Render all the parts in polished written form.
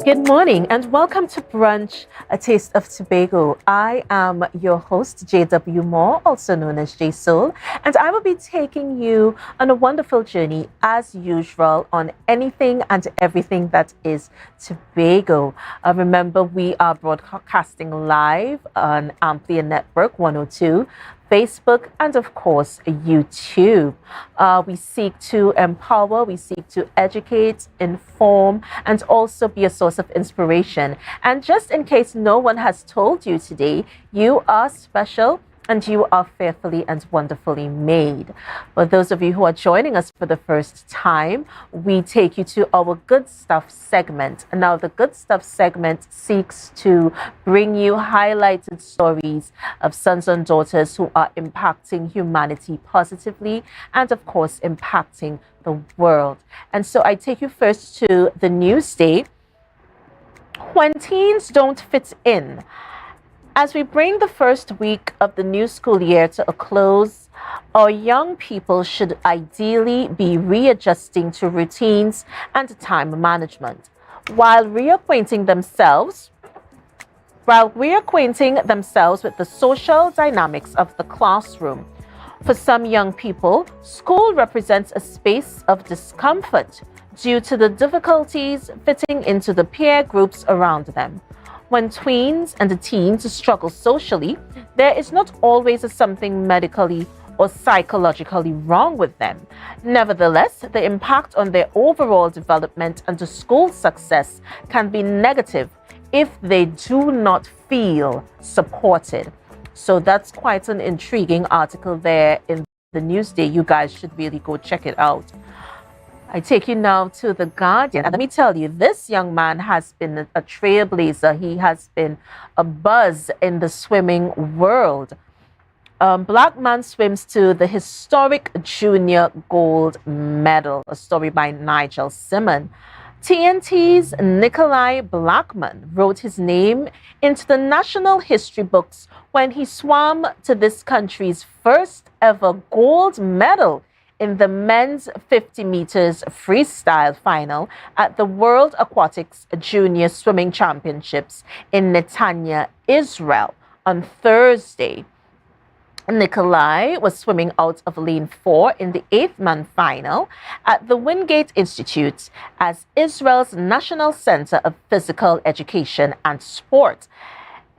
Good morning and welcome to Brunch, a taste of Tobago. I am your host, J.W. Moore, also known as J Soul, and I will be taking you on a wonderful journey, as usual, on anything and everything that is Tobago. Remember, we are broadcasting live on Amplia Network 102. Facebook, and of course, YouTube. We seek to empower, we seek to educate, inform, and also be a source of inspiration. And just in case no one has told you today, you are special and you are fearfully and wonderfully made. For those of you who are joining us for the first time, we take you to our Good Stuff segment. Now, the Good Stuff segment seeks to bring you highlighted stories of sons and daughters who are impacting humanity positively and, of course, impacting the world. And so I take you first to the news day. When teens don't fit in. As we bring the first week of the new school year to a close, our young people should ideally be readjusting to routines and time management while reacquainting themselves with the social dynamics of the classroom. For some young people, school represents a space of discomfort due to the difficulties fitting into the peer groups around them. When tweens and teens struggle socially, there is not always something medically or psychologically wrong with them. Nevertheless, the impact on their overall development and school success can be negative if they do not feel supported. So that's quite an intriguing article there in the Newsday. You guys should really go check it out. I take you now to The Guardian. And let me tell you, this young man has been a trailblazer. He has been a buzz in the swimming world. Black man swims to the historic junior gold medal, a story by Nigel Simon. TNT's Nikolai Blackman wrote his name into the national history books when he swam to this country's first ever gold medal in the men's 50 meters freestyle final at the World Aquatics Junior Swimming Championships in Netanya, Israel on Thursday. Nikolai was swimming out of lane 4 in the 8-man final at the Wingate Institute as Israel's National Center of Physical Education and Sport.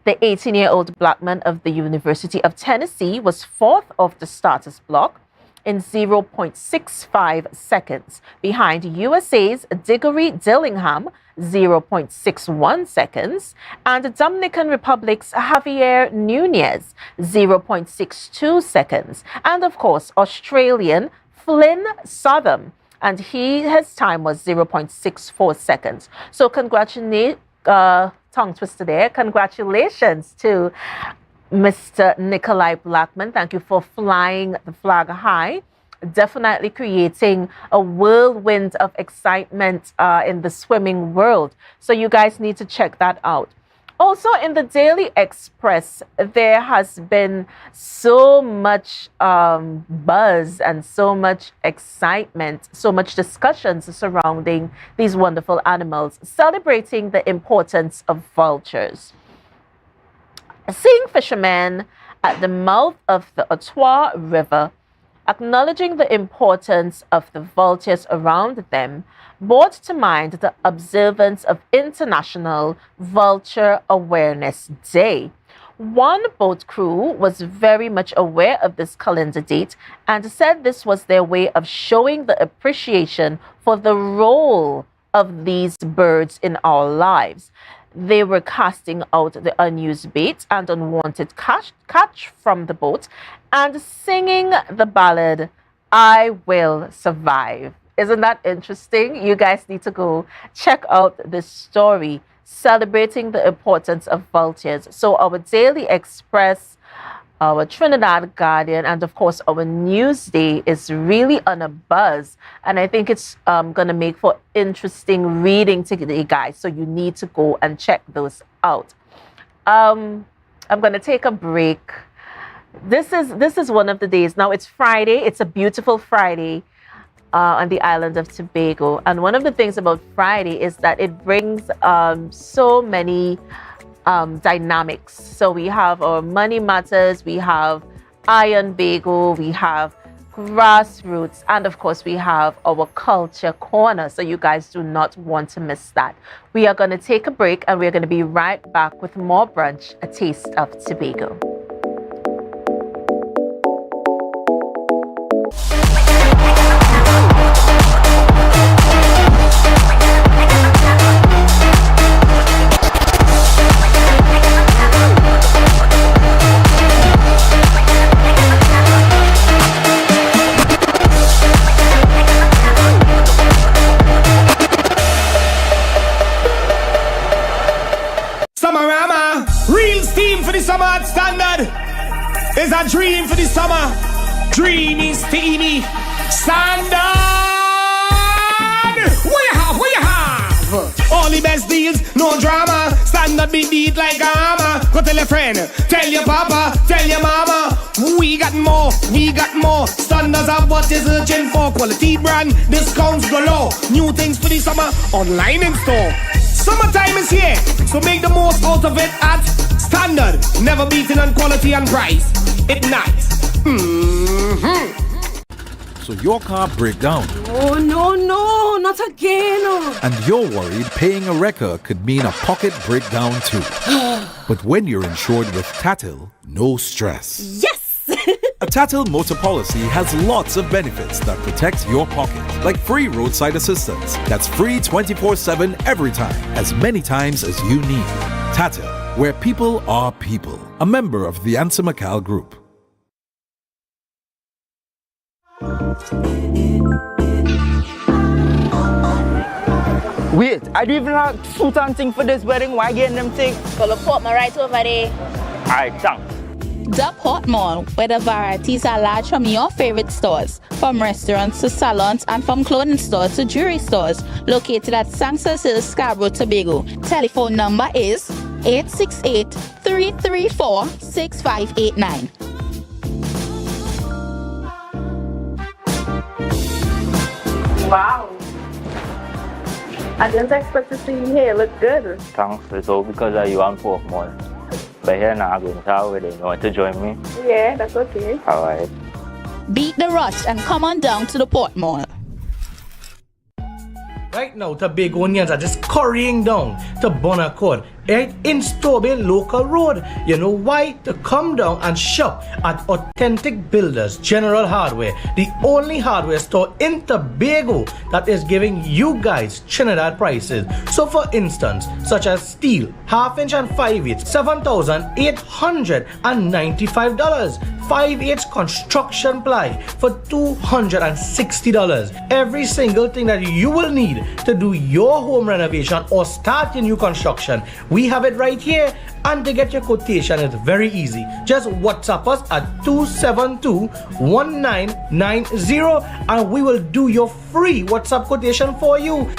The 18-year-old Blackman of the University of Tennessee was fourth of the starters block in 0.65 seconds, behind USA's Diggory Dillingham, 0.61 seconds, and Dominican Republic's Javier Nunez, 0.62 seconds, and of course, Australian Flynn Southam, and his time was 0.64 seconds. So tongue twister there. Congratulations to Mr. Nikolai Blackman. Thank you for flying the flag high. Definitely creating a whirlwind of excitement in the swimming world. So you guys need to check that out. Also in the Daily Express, there has been so much buzz and so much excitement, so much discussions surrounding these wonderful animals, celebrating the importance of vultures. Seeing fishermen at the mouth of the Ottawa River, acknowledging the importance of the vultures around them, brought to mind the observance of International Vulture Awareness Day. One boat crew was very much aware of this calendar date and said this was their way of showing the appreciation for the role of these birds in our lives. They were casting out the unused bait and unwanted catch from the boat and singing the ballad, I Will Survive. Isn't that interesting? You guys need to go check out this story celebrating the importance of vultures. So our Daily Express, our Trinidad Guardian, and of course our Newsday is really on a buzz, and I think it's going to make for interesting reading today, guys, so you need to go and check those out. I'm going to take a break. This is one of the days. Now it's Friday. It's a beautiful Friday on the island of Tobago, and one of the things about Friday is that it brings so many dynamics. So we have our Money Matters, we have Iron Bagel, we have Grassroots, and of course we have our Culture Corner. So you guys do not want to miss that. We are going to take a break and we're going to be right back with more Brunch, a taste of Tobago. Summer standard is a dream for the summer. Dreamy, steamy standard. What you have? All the best deals, no drama. Standard be beat like a hammer. Go tell your friend, tell your papa, tell your mama. We got more. Standards are what is urgent for. Quality brand, discounts galore. New things for the summer, online in store. Summertime is here, so make the most out of it at Standard. Never beaten on quality and price. It nice. So your car break down. Oh, no, not again. And you're worried paying a wrecker could mean a pocket breakdown too. But when you're insured with Tatil, no stress. Yes! A Tatil motor policy has lots of benefits that protect your pocket, like free roadside assistance. That's free 24/7 every time, as many times as you need. Tatil, where people are people. A member of the Ansa McAl Group. Wait, I don't even have suit and thing for this wedding. Why getting them thing? Well, the port right over there. Alright, thanks. The Port Mall, where the varieties are large from your favorite stores, from restaurants to salons and from clothing stores to jewelry stores, located at Sangsas Hill, Scarborough, Tobago. Telephone number is 868-334-6589. Wow. I didn't expect to see you here. Look good. Thanks. It's all because of you and Port Mall. But here now, I'm going to have you want to join me? Yeah, that's okay. Alright. Beat the rush and come on down to the Port Mall. Right now, Tobagonians are just currying down to Bonaccord, right in Stobie Local Road. You know why? To come down and shop at Authentic Builders General Hardware, the only hardware store in Tobago that is giving you guys Trinidad prices. So for instance, such as steel, half-inch and 5/8, $7,895. 5/8 construction ply for $260. Every single thing that you will need to do your home renovation or start your new construction, we have it right here. And to get your quotation, it's very easy. Just WhatsApp us at 272-1990 and we will do your free WhatsApp quotation for you.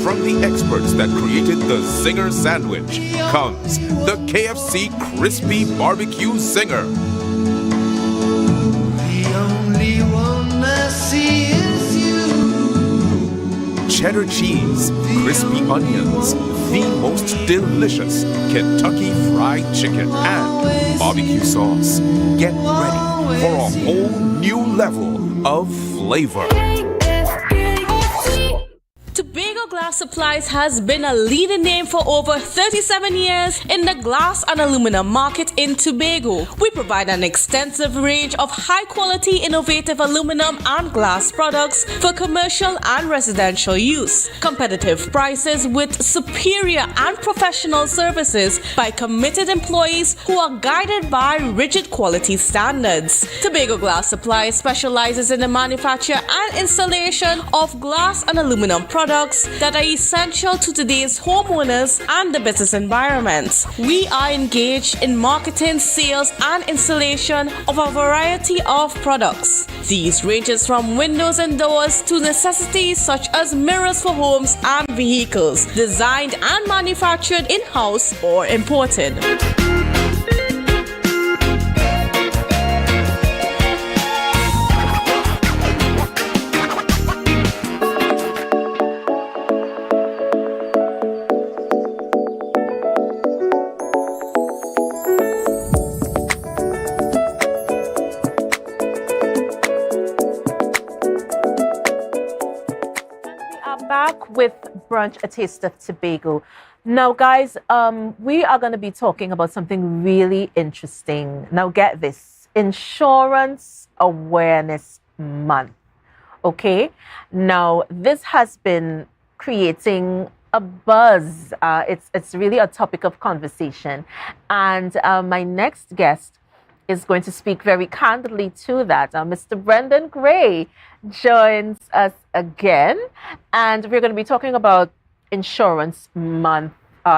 From the experts that created the Zinger sandwich comes the KFC Crispy Barbecue Zinger. The only one I see is you. Cheddar cheese, crispy onions, the most delicious Kentucky Fried Chicken, and barbecue sauce. Get ready for a whole new level of flavor. Tobago Glass Supplies has been a leading name for over 37 years in the glass and aluminum market in Tobago. We provide an extensive range of high-quality, innovative aluminum and glass products for commercial and residential use. Competitive prices with superior and professional services by committed employees who are guided by rigid quality standards. Tobago Glass Supplies specializes in the manufacture and installation of glass and aluminum products that are essential to today's homeowners and the business environment. We are engaged in marketing, sales, and installation of a variety of products. These ranges from windows and doors to necessities such as mirrors for homes and vehicles, designed and manufactured in-house or imported. With Brunch, a taste of Tobago. Now, guys, we are going to be talking about something really interesting. Now, get this: Insurance Awareness Month. Okay. Now, this has been creating a buzz. It's really a topic of conversation, and my next guest is going to speak very candidly to that. Mr. Brendan Gray joins us again, and we're going to be talking about Insurance Month,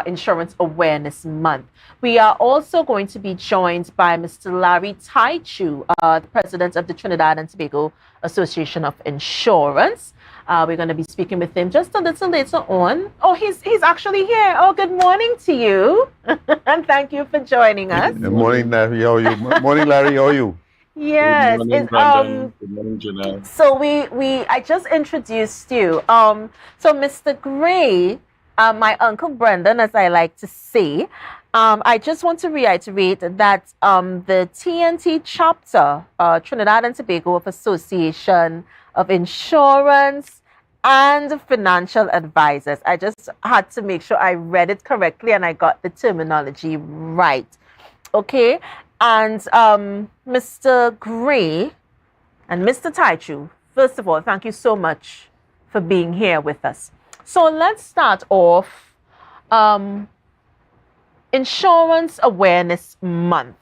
Insurance Awareness Month. We are also going to be joined by Mr. Larry Taichu, the president of the Trinidad and Tobago Association of Insurance. We're going to be speaking with him just a little later on. Oh, he's actually here. Oh, good morning to you. And thank you for joining us. Good morning, Larry. How are you? Morning, Larry. How are you? Yes. Good morning, Brandon. Good morning, Janelle. So I just introduced you. So Mr. Gray, my Uncle Brendan, as I like to say, I just want to reiterate that the TNT chapter, Trinidad and Tobago of Association of Insurance and Financial Advisors. I just had to make sure I read it correctly and I got the terminology right. Okay. And Mr. Gray and Mr. Taichu, first of all, thank you so much for being here with us. So let's start off Insurance Awareness Month.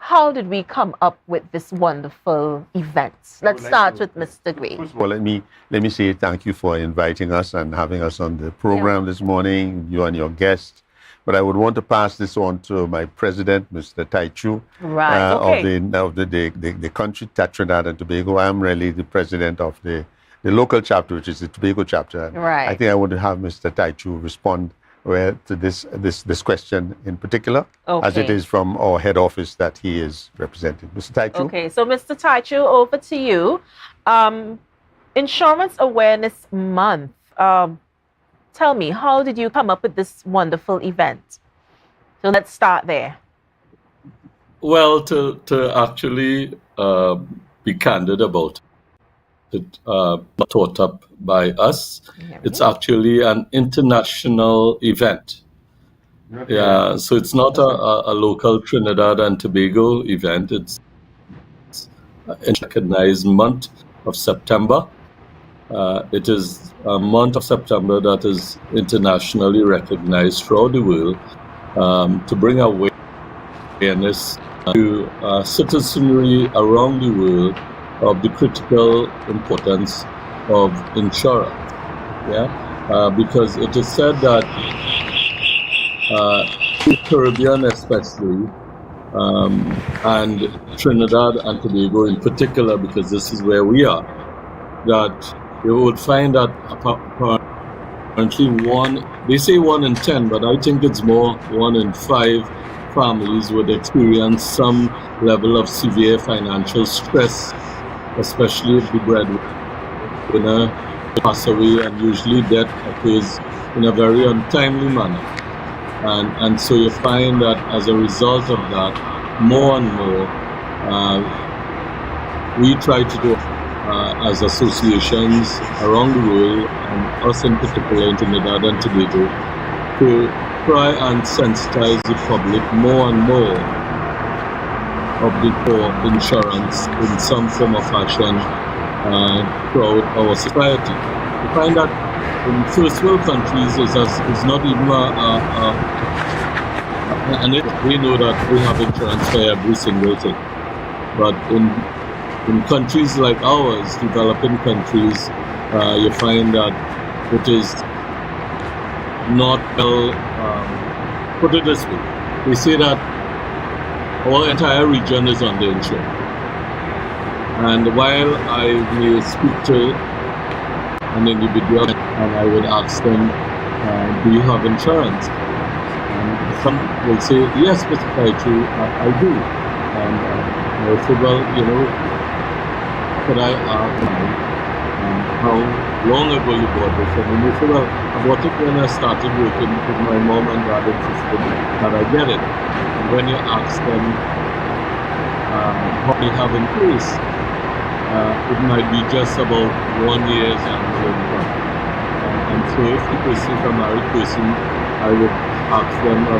How did we come up with this wonderful event? Let's start with Mr. Gray. First of all, let me say thank you for inviting us and having us on the program this morning, you and your guest. But I would want to pass this on to my president, Mr. Taichu, of the country, Trinidad and Tobago. I'm really the president of the local chapter, which is the Tobago chapter. Right. I think I want to have Mr. Taichu respond to this question in particular, as it is from our head office that he is representing. Mr. Taichu? Okay, so Mr. Taichu, over to you. Insurance Awareness Month. Tell me, how did you come up with this wonderful event? So let's start there. Well, to actually be candid about it, taught up by us. It's actually an international event. Okay. Yeah, so it's not a local Trinidad and Tobago event. It's a recognized month of September. It is a month of September that is internationally recognized throughout the world to bring awareness to citizenry around the world of the critical importance of insurance. Because it is said that the Caribbean especially, and Trinidad and Tobago in particular, because this is where we are, that you would find that apparently they say 1 in 10, but I think it's more 1 in 5 families would experience some level of severe financial stress, especially if the breadwinner pass away, and usually death occurs in a very untimely manner. And so you find that as a result of that, more and more, we try to do as associations around the world, and us in particular in Trinidad and Tobago, to try and sensitize the public more and more of the core insurance in some form of fashion throughout our society. We find that in first world countries is not even and we know that we have insurance for every single thing. But in countries like ours, developing countries, you find that it is not well, put it this way, they say that our entire region is underinsured. And while I may speak to an individual and I would ask them, do you have insurance? And some will say, yes, Mr. Taichu, I do. And I will say, well, could I ask how long ago you bought this? And they say, well, I bought it when I started working with my mom and dad insisted that I get it. And when you ask them how they have in place, it might be just about 1 year's annual income. And so if the person is a married person, I would ask them a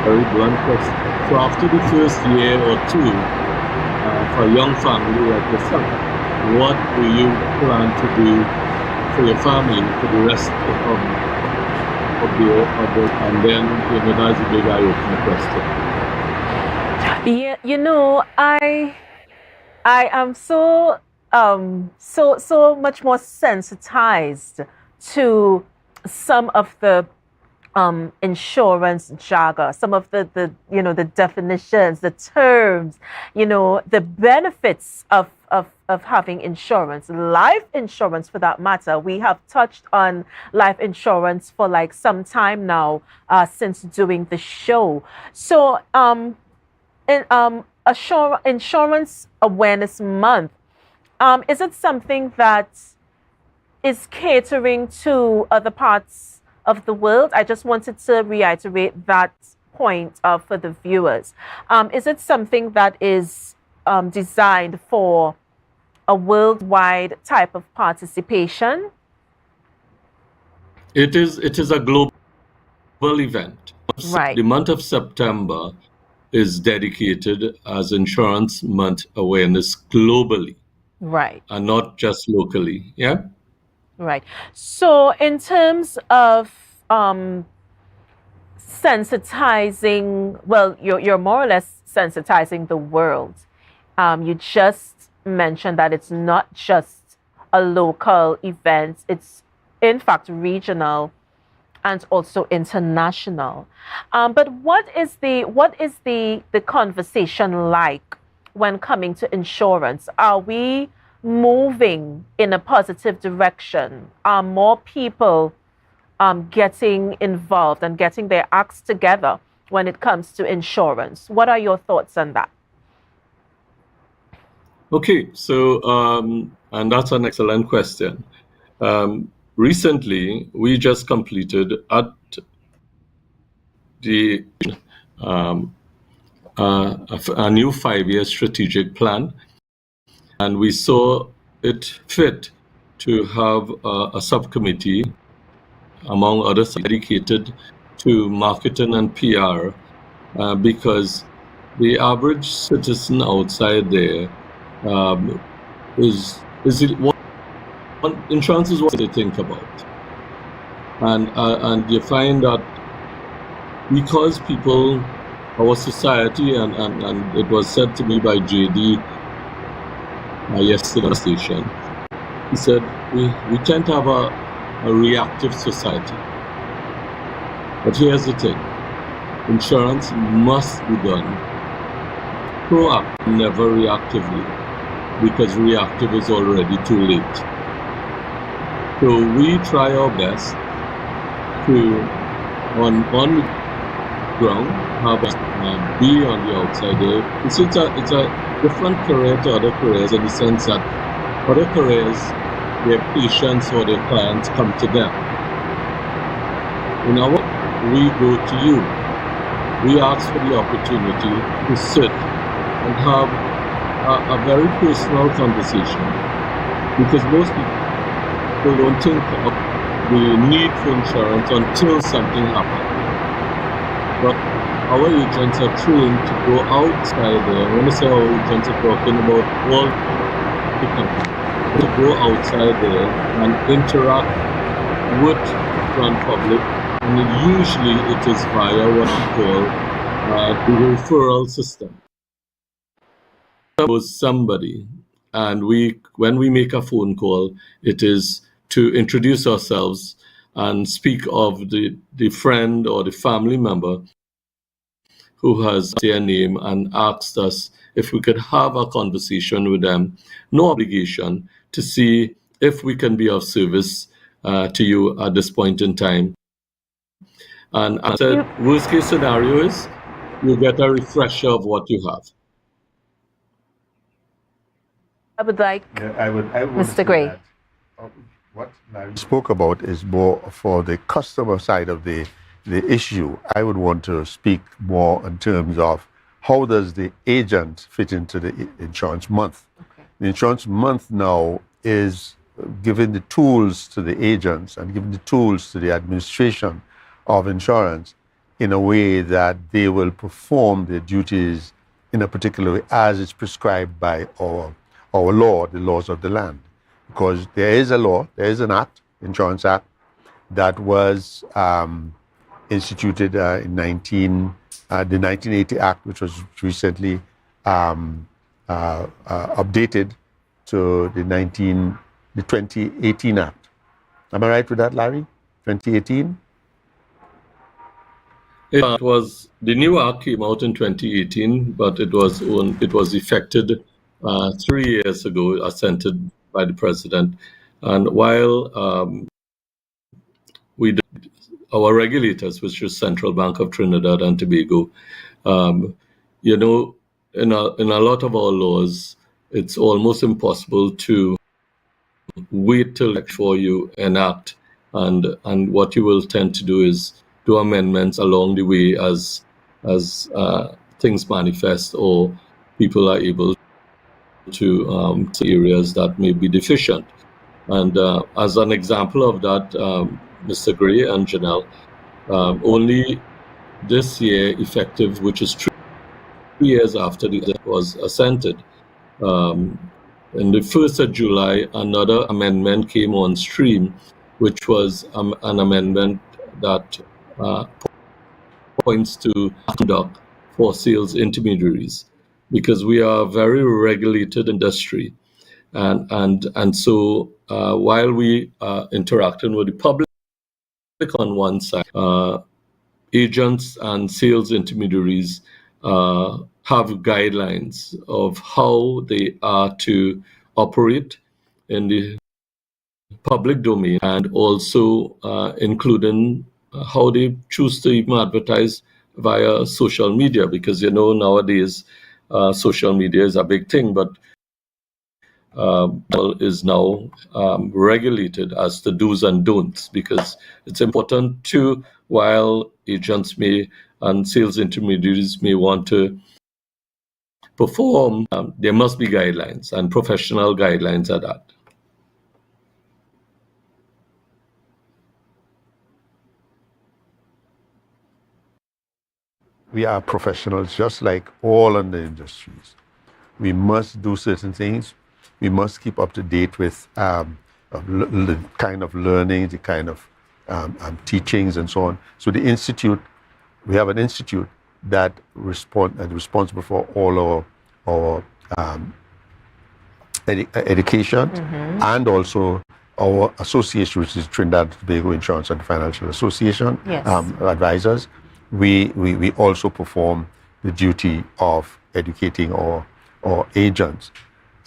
very blunt question. So after the first year or two, for a young family like yourself, what do you plan to do for your family for the rest of the and then that's a big eye-opening question. Yeah, I am so much more sensitized to some of the insurance jargon, some of the the definitions, the terms, the benefits of having insurance, life insurance for that matter. We have touched on life insurance for like some time now since doing the show. So Insurance Awareness Month, is it something that is catering to other parts of the world? I just wanted to reiterate that point for the viewers. Is it something that is designed for a worldwide type of participation? It is a global event. Right. The month of September is dedicated as Insurance Month awareness globally. Right. And not just locally. Yeah? Right. So in terms of sensitizing, well, you're more or less sensitizing the world. You just mentioned that it's not just a local event, it's in fact regional and also international. But what is the conversation like when coming to insurance? Are we moving in a positive direction? Are more people getting involved and getting their acts together when it comes to insurance? What are your thoughts on that? Okay, so and that's an excellent question. Recently, we just completed at the a new 5-year strategic plan, and we saw it fit to have a subcommittee, among others, dedicated to marketing and PR, because the average citizen outside there is it what insurance is what they think about, and you find that because people, our society, and it was said to me by JD yesterday station, he said we tend to have a reactive society. But here's the thing, insurance must be done proactively, never reactively, because reactive is already too late. So we try our best to, on the ground, be on the outside there. It's a different career to other careers in the sense that other careers, their patients or their clients come to them. In our, we go to you. We ask for the opportunity to sit and have a very personal conversation because most people don't think of the need for insurance until something happens. But our agents are trained to go outside there. When I say our agents are talking about all the company, to go outside there and interact with grand public, and usually it is via what we call the referral system. Was somebody, and when we make a phone call, it is to introduce ourselves and speak of the friend or the family member who has their name and asked us if we could have a conversation with them, no obligation, to see if we can be of service to you at this point in time. And I said, worst case scenario is you get a refresher of what you have. I would like I would Mr. Gray. What Larry spoke about is more for the customer side of the issue. I would want to speak more in terms of how does the agent fit into the insurance month. Okay. The insurance month now is giving the tools to the agents and giving the tools to the administration of insurance in a way that they will perform their duties in a particular way as it's prescribed by our law, the laws of the land. Because there is a law, there is an act, Insurance Act, that was instituted in the 1980 Act, which was recently updated to the 2018 Act. Am I right with that, Larry? 2018? It was the new act came out in 2018, but it was effected 3 years ago, assented by the president. And while our regulators, which is Central Bank of Trinidad and Tobago, in a lot of our laws, it's almost impossible to wait till before you enact, and what you will tend to do is do amendments along the way as things manifest or people are able to see areas that may be deficient. And as an example of that, Mr. Gray and Janelle, only this year effective, which is 3 years after it was assented, in the 1st of July, another amendment came on stream, which was an amendment that points to conduct for sales intermediaries, because we are a very regulated industry. And so while we are interacting with the public on one side, agents and sales intermediaries have guidelines of how they are to operate in the public domain, and also including how they choose to even advertise via social media, because nowadays social media is a big thing, but is now regulated as the do's and don'ts, because it's important to, while agents may and sales intermediaries may want to perform, there must be guidelines, and professional guidelines at that. We are professionals just like all in the industries. We must do certain things. We must keep up to date with the kind of learning, the kind of teachings and so on. So the institute, we have an institute that responsible for all our education, and also our association, which is Trinidad Tobago Insurance and Financial Association, yes. Advisors. We also perform the duty of educating our agents.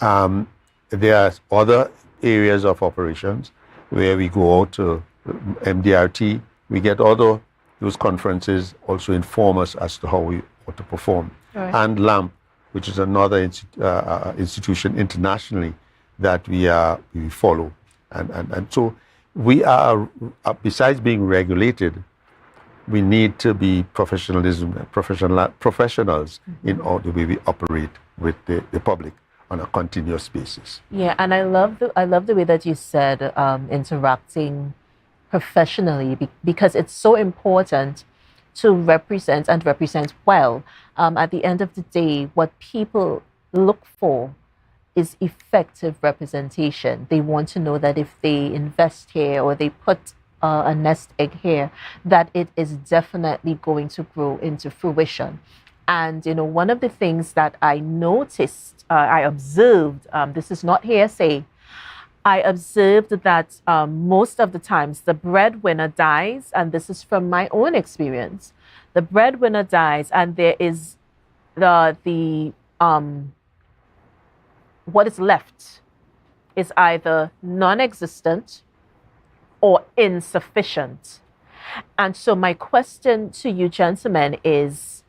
There are other areas of operations where we go out to MDRT. We get those conferences also inform us as to how we ought to perform. Right. And LAMP, which is another institution internationally that we follow. And so we are, besides being regulated, we need to be professionals in all the way we operate with the public. on a continuous basis. Yeah, and I love the way that you said interacting professionally because it's so important to represent and represent well. At the end of the day, what people look for is effective representation. They want to know that if they invest here or they put a nest egg here, that it is definitely going to grow into fruition. And, one of the things that I noticed, I observed, this is not hearsay, I observed that most of the times the breadwinner dies, and this is from my own experience. The breadwinner dies, and there is what is left is either non-existent or insufficient. And so my question to you gentlemen is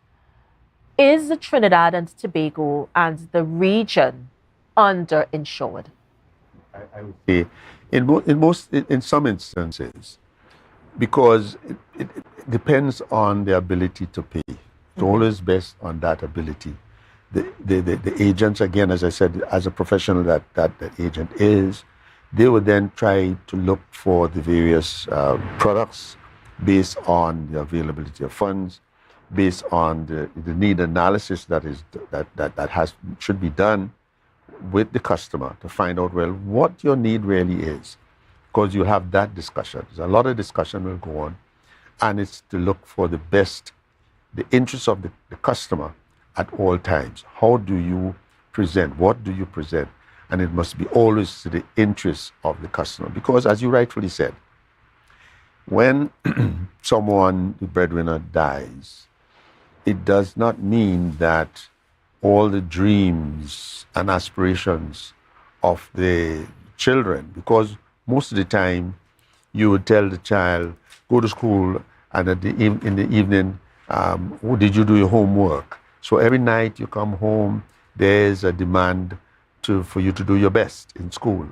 Trinidad and Tobago and the region underinsured? I would say in some instances, because it depends on the ability to pay. It's always based on that ability. The agents, again, as I said, as a professional that agent is, they would then try to look for the various products based on the availability of funds, based on the need analysis that should be done with the customer to find out, well, what your need really is. Because you have that discussion. There's a lot of discussion will go on, and it's to look for the interests of the customer at all times. How do you present? What do you present? And it must be always to the interests of the customer. Because as you rightfully said, when someone, the breadwinner, dies, it does not mean that all the dreams and aspirations of the children, because most of the time you would tell the child, go to school, and in the evening, did you do your homework? So every night you come home, there's a demand for you to do your best in school.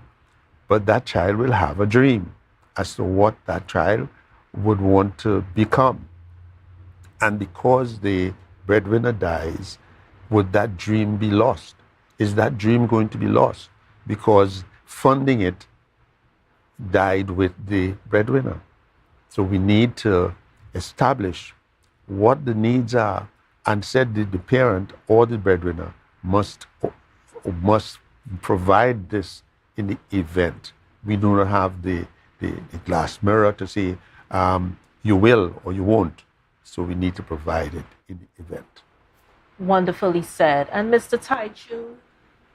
But that child will have a dream as to what that child would want to become. And because the breadwinner dies, would that dream be lost? Is that dream going to be lost? Because funding it died with the breadwinner. So we need to establish what the needs are, and said that the parent or the breadwinner must provide this in the event. We do not have the glass mirror to say you will or you won't. So we need to provide it in the event. Wonderfully said. And Mr. Taichu,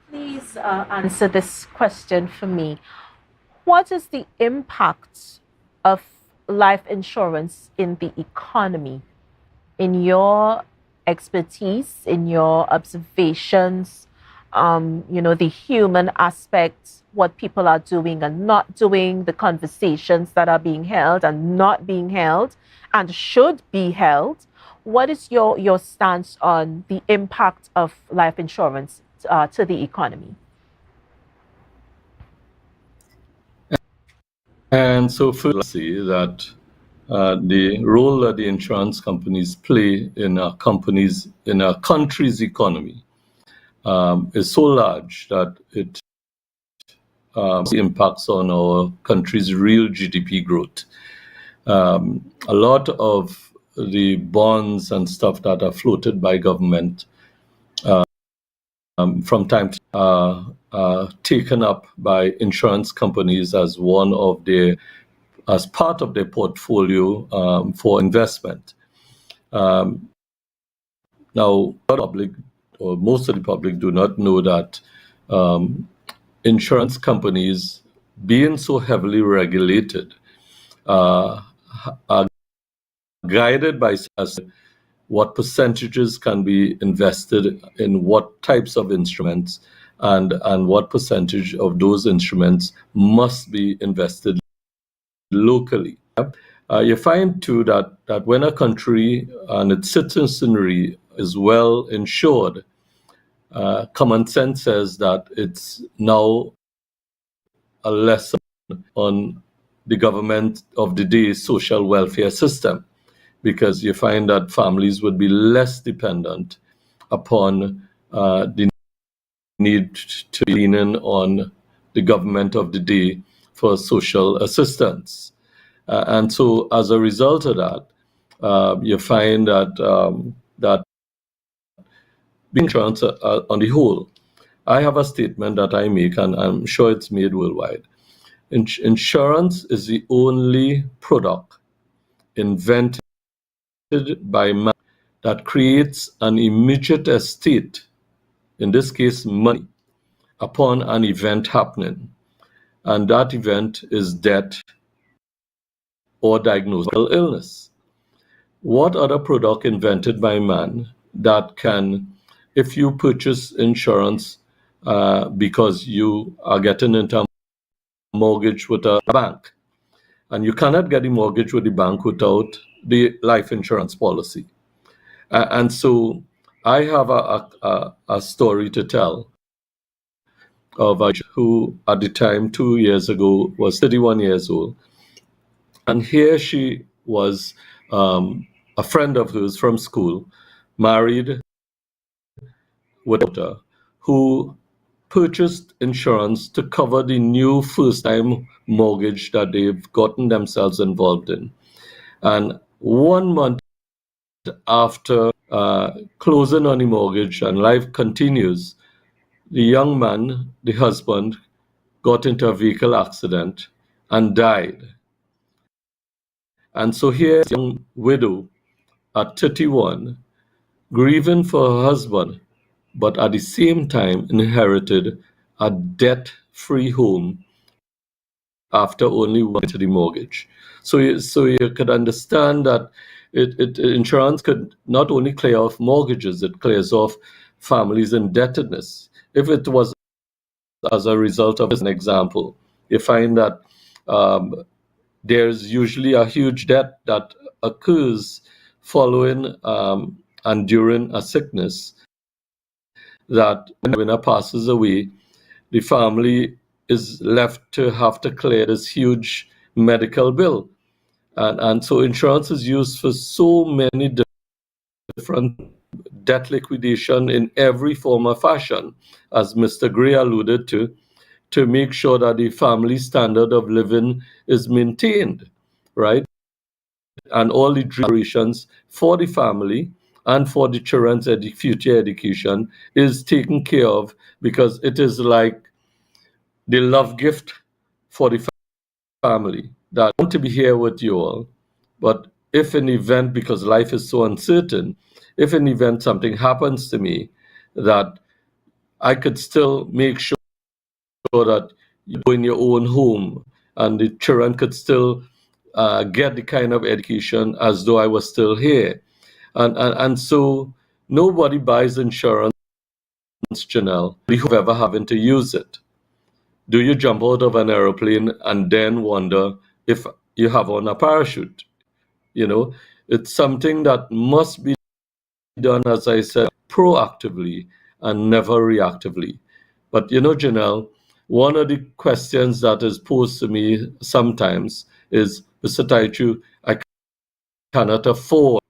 please answer this question for me. What is the impact of life insurance in the economy? In your expertise, in your observations, the human aspects, what people are doing and not doing, the conversations that are being held and not being held and should be held. What is your stance on the impact of life insurance to the economy? And so first, see that the role that the insurance companies play in a country's economy is so large that it impacts on our country's real GDP growth. A lot of the bonds and stuff that are floated by government from time to time are taken up by insurance companies as as part of their portfolio for investment. Now, the public, or most of the public, do not know that insurance companies, being so heavily regulated, are guided by what percentages can be invested in what types of instruments, and what percentage of those instruments must be invested locally. You find too that when a country and its citizenry is well insured, common sense says that it's now a lesson on the government of the day social welfare system, because you find that families would be less dependent upon the need to lean in on the government of the day for social assistance. And so as a result of that, you find that insurance on the whole, I have a statement that I make, and I'm sure it's made worldwide. Insurance is the only product invented by man that creates an immediate estate, in this case money, upon an event happening. And that event is death or diagnosable illness. What other product invented by man that can, if you purchase insurance because you are getting into a mortgage with a bank, and you cannot get a mortgage with the bank without the life insurance policy. And so I have a story to tell of a who at the time 2 years ago was 31 years old. And here she was, a friend of hers from school, married with a daughter, who purchased insurance to cover the new first-time mortgage that they've gotten themselves involved in. And 1 month after closing on the mortgage and life continues, the young man, the husband, got into a vehicle accident and died. And so here's a young widow at 31, grieving for her husband, but at the same time inherited a debt-free home after only one to the mortgage. So you could understand that insurance could not only clear off mortgages, it clears off families' indebtedness. If it was as a result of an example, you find that there's usually a huge debt that occurs following and during a sickness, that when the winner passes away, the family is left to have to clear this huge medical bill. And so insurance is used for so many different debt liquidation in every form or fashion, as Mr. Gray alluded to make sure that the family standard of living is maintained, right? And all the generations for the family and for the children's future education is taken care of, because it is like the love gift for the family that I want to be here with you all. But if an event, because life is so uncertain, if an event, something happens to me, that I could still make sure that you're in your own home and the children could still get the kind of education as though I was still here. And so nobody buys insurance, Janelle, whoever having to use it. Do you jump out of an aeroplane and then wonder if you have on a parachute? You know, it's something that must be done, as I said, proactively and never reactively. But you know, Janelle, one of the questions that is posed to me sometimes is, Mr. Taichu, I cannot afford.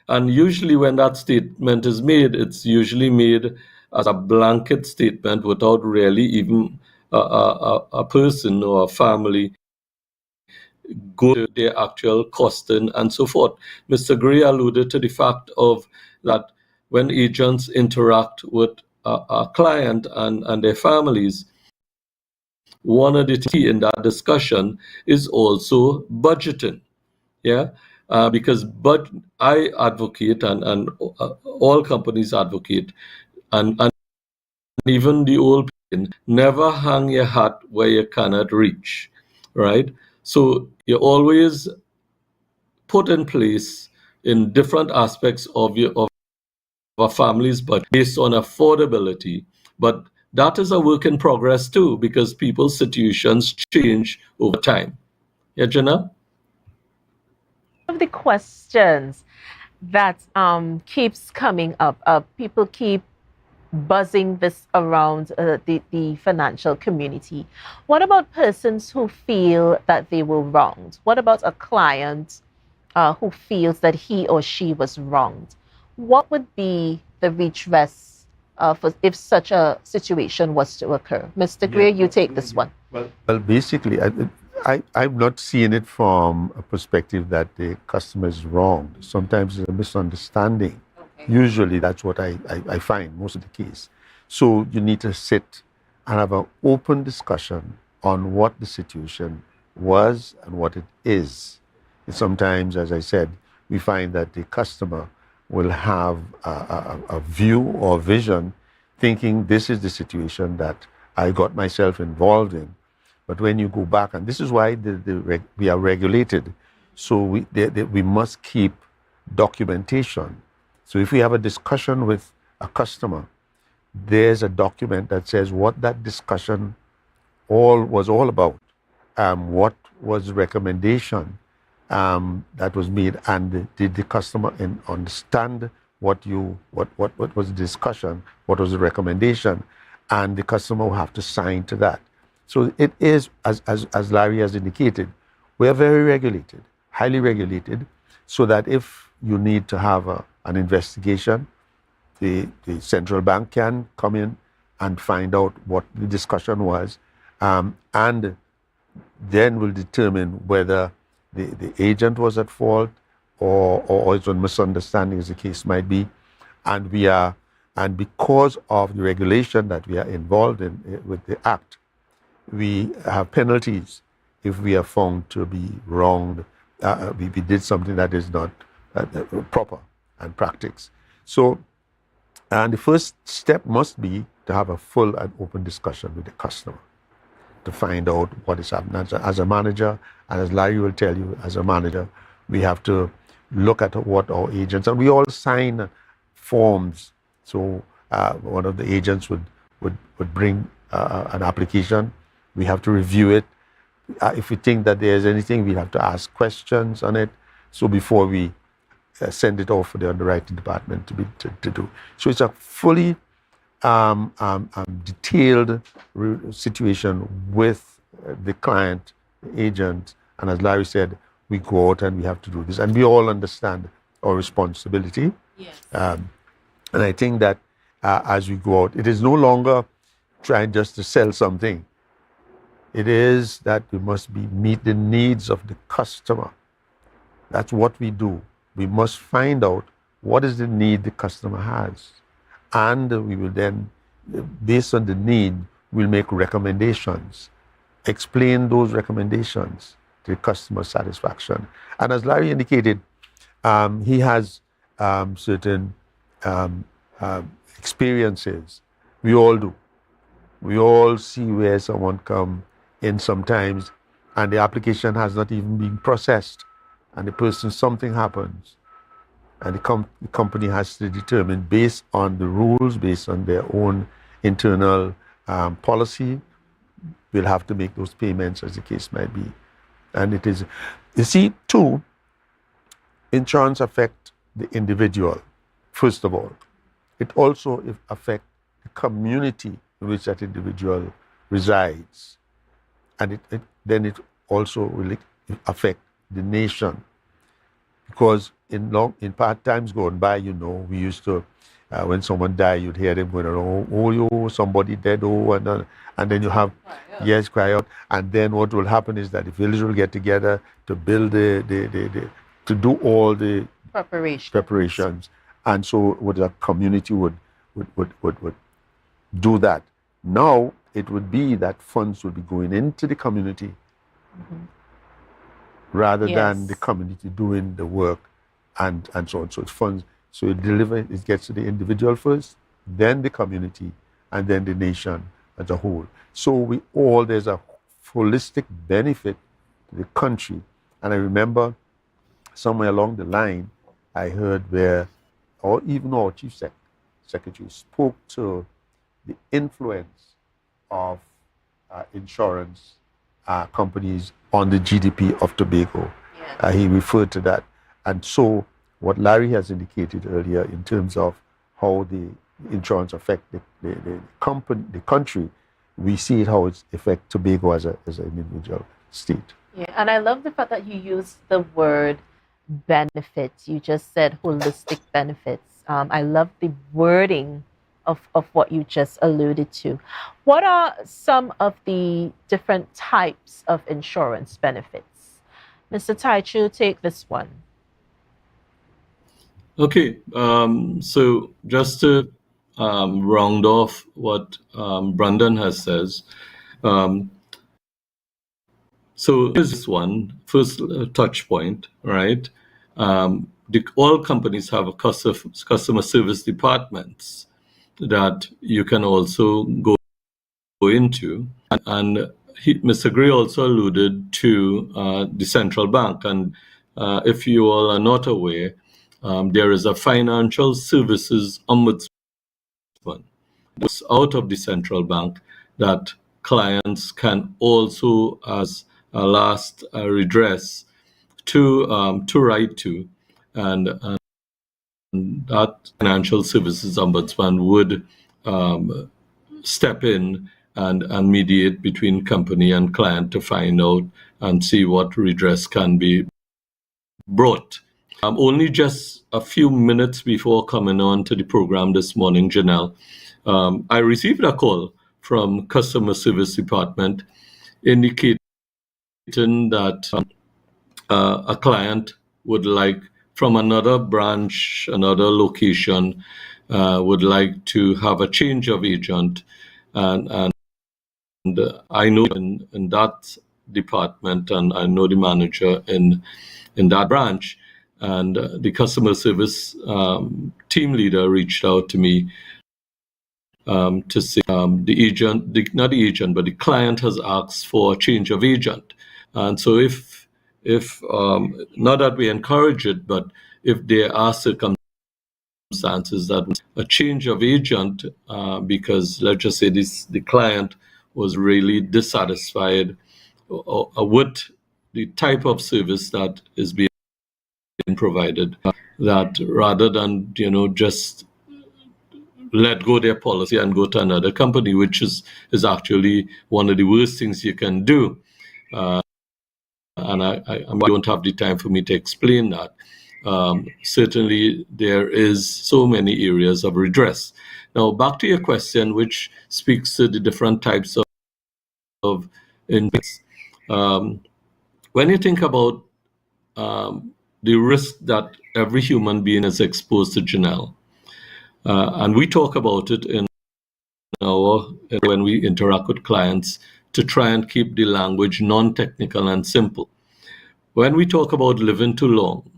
And usually when that statement is made, it's usually made as a blanket statement without really even a person or a family go to their actual costing and so forth. Mr. Gray alluded to the fact of that when agents interact with a client and their families, one of the key in that discussion is also budgeting. Yeah, because I advocate and all companies advocate, and even the old people, never hang your hat where you cannot reach, right? So you always put in place in different aspects of a family's budget based on affordability, but that is a work in progress too, because people's situations change over time. Yeah, Jenna? Of the questions that keeps coming up, people keep buzzing this around the financial community. What about persons who feel that they were wronged? What about a client who feels that he or she was wronged? What would be the redress if such a situation was to occur. Mr. Greer, you take this one. Well, basically, I'm not seeing it from a perspective that the customer is wrong. Sometimes it's a misunderstanding. Okay. Usually, that's what I find most of the case. So you need to sit and have an open discussion on what the situation was and what it is. And sometimes, as I said, we find that the customer will have a view or vision thinking this is the situation that I got myself involved in. But when you go back, and this is why we are regulated, so we must keep documentation. So if we have a discussion with a customer, there's a document that says what that discussion was all about, what was the recommendation that was made, and did the customer understand what was the discussion, what was the recommendation, and the customer will have to sign to that. So it is, as Larry has indicated, we are very regulated, highly regulated, so that if you need to have an investigation, the central bank can come in and find out what the discussion was, and then will determine whether the agent was at fault or it's a misunderstanding, as the case might be. And because of the regulation that we are involved in with the Act, we have penalties if we are found to be wronged. We did something that is not proper and practice. So, and the first step must be to have a full and open discussion with the customer to find out what is happening. As a manager, and as Larry will tell you, as a manager, we have to look at what our agents, and we all sign forms. So one of the agents would bring an application. We have to review it. If we think that there's anything, we have to ask questions on it. So before we send it off for the underwriting department to do. So it's a fully detailed situation with the client, the agent, and as Larry said, we go out and we have to do this, and we all understand our responsibility. Yes. And I think that as we go out, it is no longer trying just to sell something. It is that we must meet the needs of the customer. That's what we do. We must find out what is the need the customer has. And we will then, based on the need, we'll make recommendations, explain those recommendations to the customer's satisfaction. And as Larry indicated, he has certain experiences. We all do. We all see where someone come in sometimes and the application has not even been processed, and the person, something happens, and the company has to determine based on the rules, based on their own internal policy, will have to make those payments as the case might be. And it is, you see, too, insurance affects the individual, first of all. It also affects the community in which that individual resides. And then it also will affect the nation. Because in past times gone by, we used to, when someone died, you'd hear them going around, oh, somebody dead, and then you have, yes, cry out. And then what will happen is that the village will get together to build to do all the preparations. And so what the community would do that. Now it would be that funds would be going into the community rather than the community doing the work and so on. So it's funds. So it gets to the individual first, then the community, and then the nation as a whole. So there's a holistic benefit to the country. And I remember somewhere along the line, I heard or even our chief secretary spoke to the influence of insurance companies on the GDP of Tobago. Yes. He referred to that. And so what Larry has indicated earlier in terms of how the insurance affects the country, we see it how it affects Tobago as an individual state. Yeah, and I love the fact that you used the word benefits. You just said holistic benefits. I love the wording of what you just alluded to. What are some of the different types of insurance benefits? Mr. Taichu, take this one. Okay, so just to round off what Brandon has says, so this one first touch point, right? All companies have a customer service departments that you can also go into, and Mr. Gray also alluded to the central bank, and if you all are not aware, there is a financial services ombudsman that's out of the central bank that clients can also, as a last redress, to write to, and that financial services ombudsman would step in and mediate between company and client to find out and see what redress can be brought. Only just a few minutes before coming on to the program this morning, Janelle, I received a call from customer service department indicating that a client would like from another branch, another location, would like to have a change of agent, and I know in that department, and I know the manager in that branch, and the customer service team leader reached out to me to say the agent, not the agent, but the client has asked for a change of agent, and so if not that we encourage it, but if there are circumstances that a change of agent, because let's just say the client was really dissatisfied with the type of service that is being provided, that rather than just let go their policy and go to another company, which is actually one of the worst things you can do. And I don't have the time for me to explain that. Certainly, there is so many areas of redress. Now, back to your question, which speaks to the different types of injuries. When you think about the risk that every human being is exposed to, Janelle, and we talk about it when we interact with clients to try and keep the language non-technical and simple. When we talk about living too long,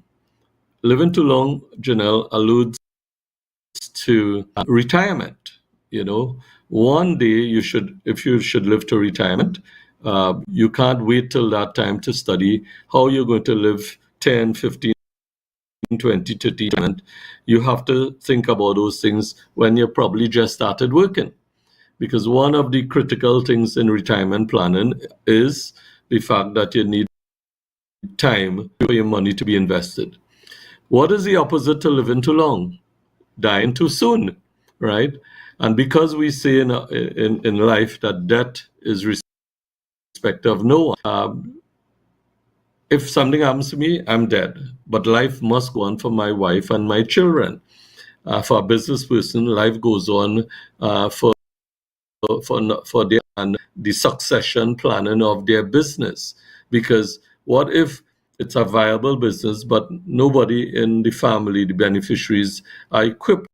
Janelle, alludes to retirement. One day if you should live to retirement, you can't wait till that time to study how you're going to live 10, 15, 20, 30 years. You have to think about those things when you probably just started working. Because one of the critical things in retirement planning is the fact that you need time for your money to be invested. What is the opposite to living too long? Dying too soon, right? And because we say in life that death is respect of no one. If something happens to me, I'm dead. But life must go on for my wife and my children. For a business person, life goes on for their and the succession planning of their business. Because what if it's a viable business, but nobody in the family, the beneficiaries, are equipped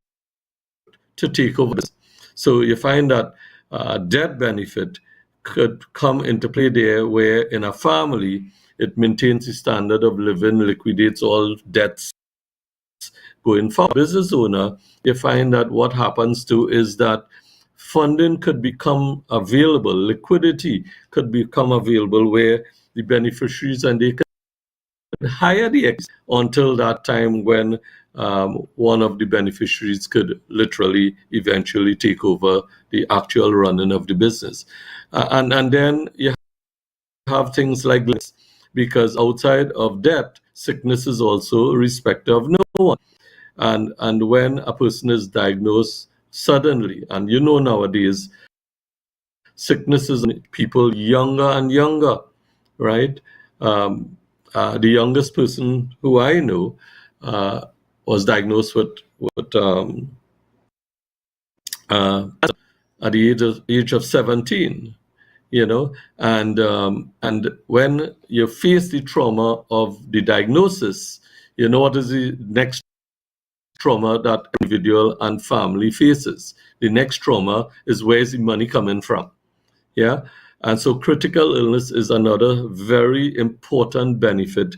to take over this? So you find that death benefit could come into play there, where in a family, it maintains the standard of living, liquidates all debts going forward. Business owner, you find that what happens too is that funding could become available, liquidity could become available, where the beneficiaries and they can hire the ex until that time when one of the beneficiaries could literally eventually take over the actual running of the business. And then you have things like this, because outside of death, sickness is also respect of no one. And when a person is diagnosed suddenly, and nowadays, sicknesses in people younger and younger, right? The youngest person who I know was diagnosed with at the age of 17, and when you face the trauma of the diagnosis, what is the next trauma that individual and family faces? The next trauma is, where's the money coming from? Yeah. And so critical illness is another very important benefit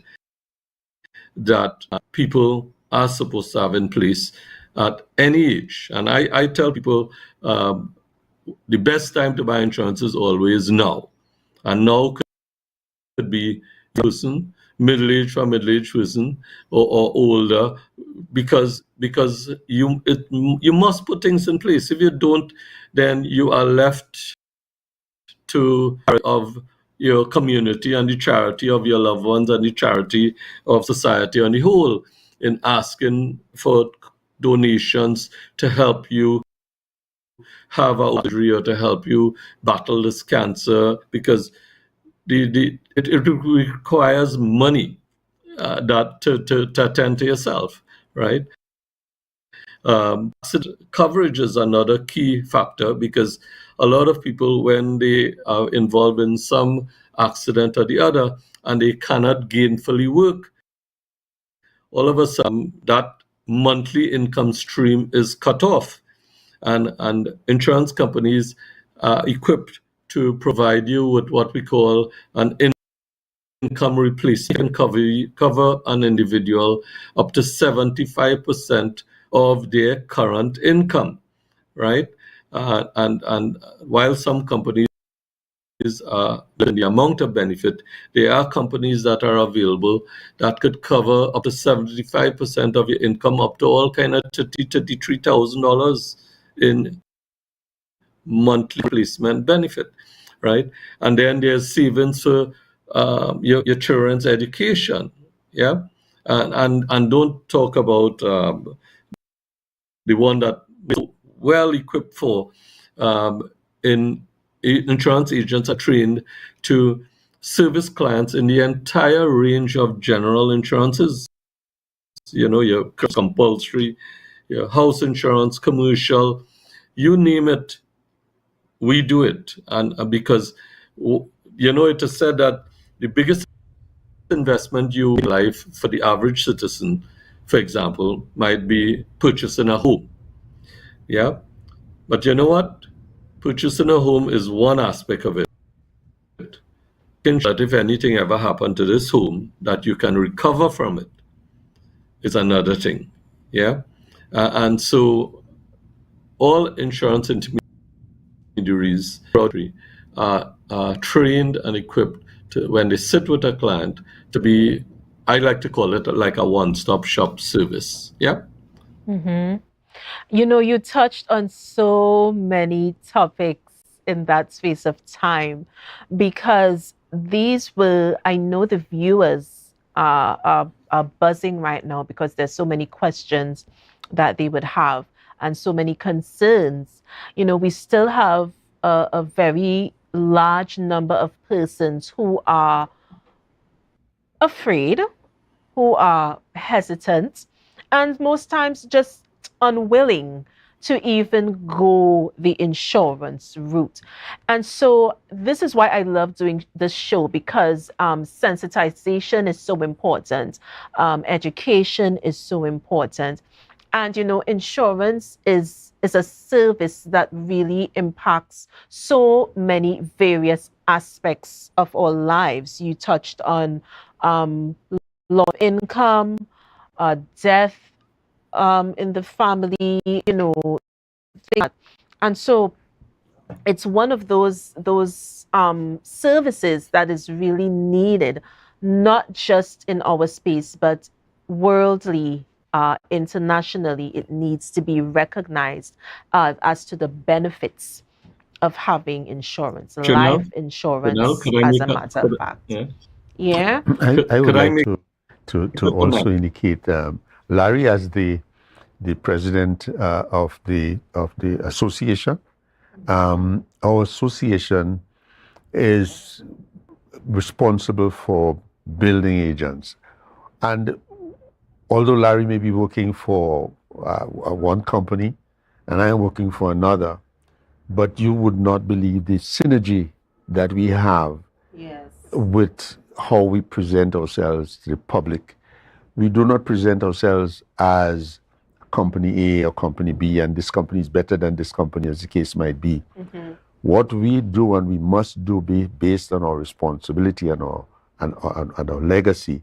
that people are supposed to have in place at any age. And I tell people the best time to buy insurance is always now. And now could be person, middle-aged or middle-aged person, or older, because you must put things in place. If you don't, then you are left to of your community and the charity of your loved ones and the charity of society on the whole in asking for donations to help you have a surgery or to help you battle this cancer, because it requires money that to attend to yourself, right? Accident coverage is another key factor, because a lot of people, when they are involved in some accident or the other and they cannot gainfully work, all of a sudden that monthly income stream is cut off. And insurance companies are equipped to provide you with what we call an income replacement. Cover an individual up to 75% of their current income, right? And while some companies are the amount of benefit, there are companies that are available that could cover up to 75% of your income, up to all kind of $33,000 in monthly replacement benefit, right? And then there's savings for your children's education, yeah. And don't talk about the one that we're well equipped for. Insurance agents are trained to service clients in the entire range of general insurances. Your compulsory, your house insurance, commercial, you name it, we do it. And because it is said that the biggest investment you in life for the average citizen, for example, might be purchasing a home. Yeah. But you know what? Purchasing a home is one aspect of it. That if anything ever happened to this home, that you can recover from it is another thing. Yeah. And so all insurance intermediaries are trained and equipped to, when they sit with a client, to be, I like to call it like a one-stop shop service. Yeah. Mm-hmm. You touched on so many topics in that space of time, because these were, I know the viewers are buzzing right now, because there's so many questions that they would have and so many concerns. We still have a very large number of persons who are afraid, who are hesitant, and most times just unwilling to even go the insurance route. And so this is why I love doing this show, because sensitization is so important. Education is so important. And, insurance is a service that really impacts so many various aspects of our lives. You touched on low income, death in the family, things. And so it's one of those services that is really needed, not just in our space, but worldly. Internationally, it needs to be recognized as to the benefits of having insurance, life insurance, as a matter of fact. Yeah. I would like to also indicate Larry, as the president of the association. Our association is responsible for building agents, and although Larry may be working for one company, and I am working for another, but you would not believe the synergy that we have with how we present ourselves to the public. We do not present ourselves as company A or company B, and this company is better than this company, as the case might be. What we do and we must do, based on our responsibility and our legacy,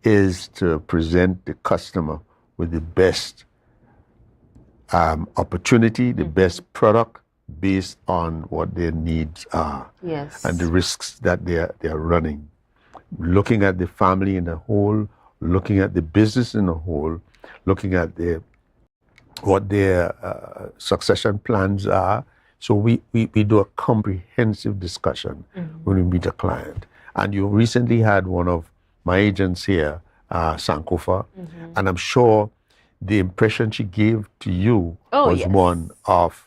is to present the customer with the best opportunity, the best product, based on what their needs are and the risks that they are running. Looking at the family in a whole, looking at the business in a whole, looking at what their succession plans are. So we do a comprehensive discussion when we meet a client. And you recently had one of my agents here, Sankofa, and I'm sure the impression she gave to you was one of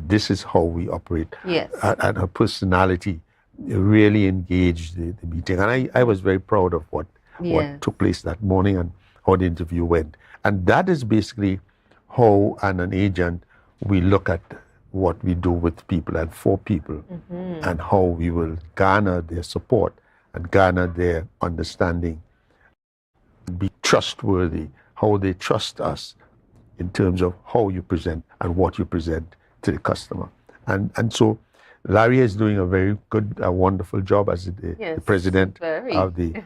this is how we operate. And her personality really engaged the meeting. And I was very proud of what took place that morning and how the interview went. And that is basically how, and an agent, we look at what we do with people and for people, and how we will garner their support and garner their understanding, be trustworthy, how they trust us in terms of how you present and what you present to the customer. And so Larry is doing a very good, a wonderful job as the president of the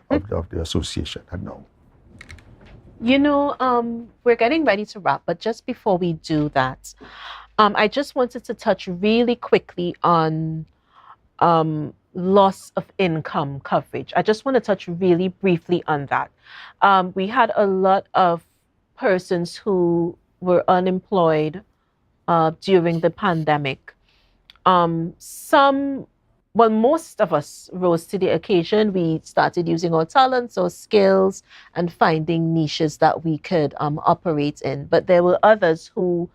association. I know. You know, we're getting ready to wrap, but just before we do that, I just wanted to touch really quickly on loss of income coverage. I just want to touch really briefly on that. We had a lot of persons who were unemployed during the pandemic. Most of us rose to the occasion. We started using our talents or skills and finding niches that we could operate in. But there were others who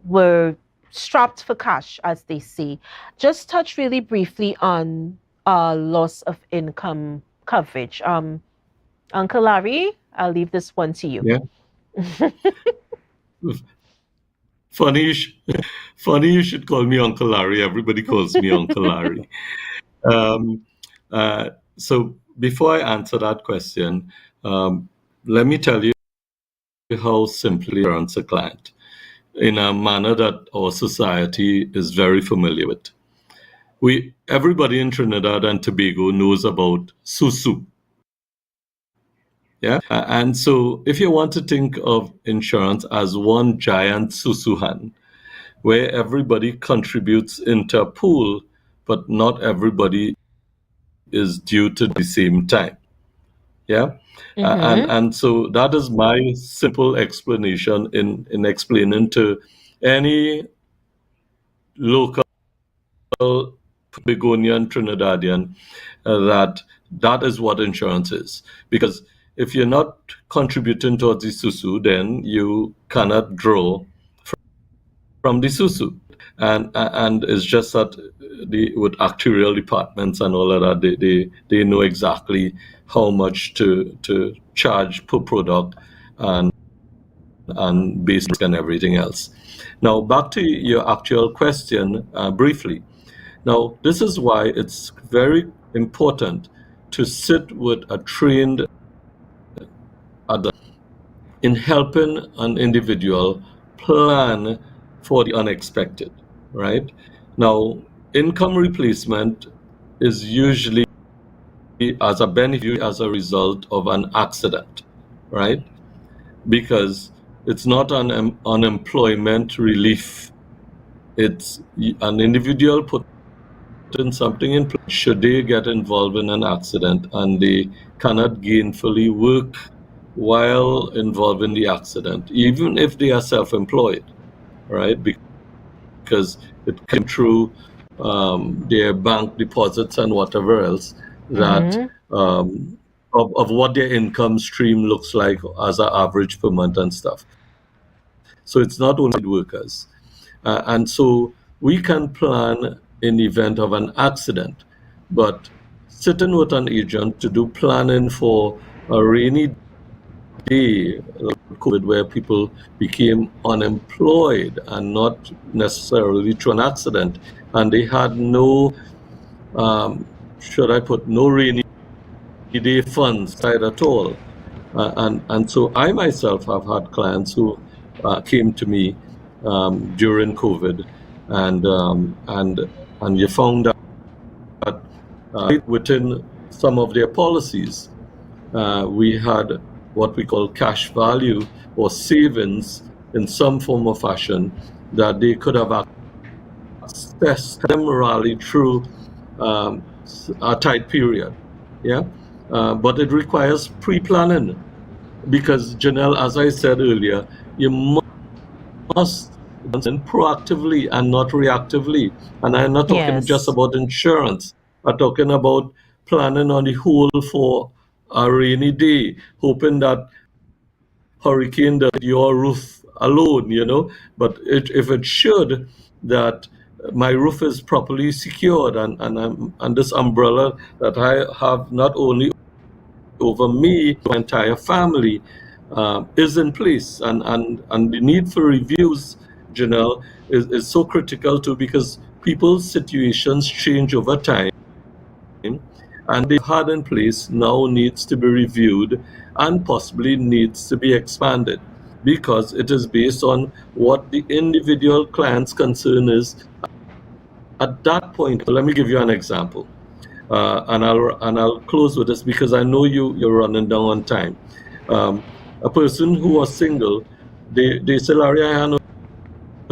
were strapped for cash, as they say. Just touch really briefly on loss of income coverage. Uncle Larry, I'll leave this one to you. Yeah. Funny you should call me Uncle Larry. Everybody calls me Uncle Larry. So before I answer that question, let me tell you how simply I answer a client in a manner that our society is very familiar with. Everybody in Trinidad and Tobago knows about susu. Yeah, and so if you want to think of insurance as one giant susu hand, where everybody contributes into a pool, but not everybody is due to the same time. Yeah, and so that is my simple explanation in explaining to any local Begonian Trinidadian that is what insurance is. Because if you're not contributing towards the susu, then you cannot draw from the susu. And it's just that with actuarial departments and all of that, they know exactly how much to charge per product and base risk and everything else. Now, back to your actual question briefly. Now, this is why it's very important to sit with a trained adult in helping an individual plan for the unexpected, right? Now, income replacement is usually as a benefit as a result of an accident, right? Because it's not an unemployment relief. It's an individual putting something in place should they get involved in an accident and they cannot gainfully work while involved in the accident, even if they are self-employed, right? Because it came through their bank deposits and whatever else that of what their income stream looks like as an average per month and stuff. So it's not only workers. And so we can plan in the event of an accident, but sitting with an agent to do planning for a rainy day, like COVID, where people became unemployed and not necessarily through an accident, and they had no, no rainy day funds side at all. And so I myself have had clients who came to me during COVID, and you found that within some of their policies, we had what we call cash value or savings in some form or fashion that they could have accessed temporarily through a tight period. Yeah, but it requires pre-planning because, Janelle, as I said earlier, you must proactively and not reactively. And I'm not talking just about insurance. I'm talking about planning on the whole for a rainy day, hoping that hurricane does your roof alone, but if it should, that my roof is properly secured and this umbrella that I have not only over me, my entire family, is in place, and the need for reviews, Janelle, is so critical too, because people's situations change over time, and they've had in place now needs to be reviewed and possibly needs to be expanded because it is based on what the individual client's concern is at that point. Let me give you an example. And I'll close with this because I know you're running down on time. A person who was single, they say, Larry, I have no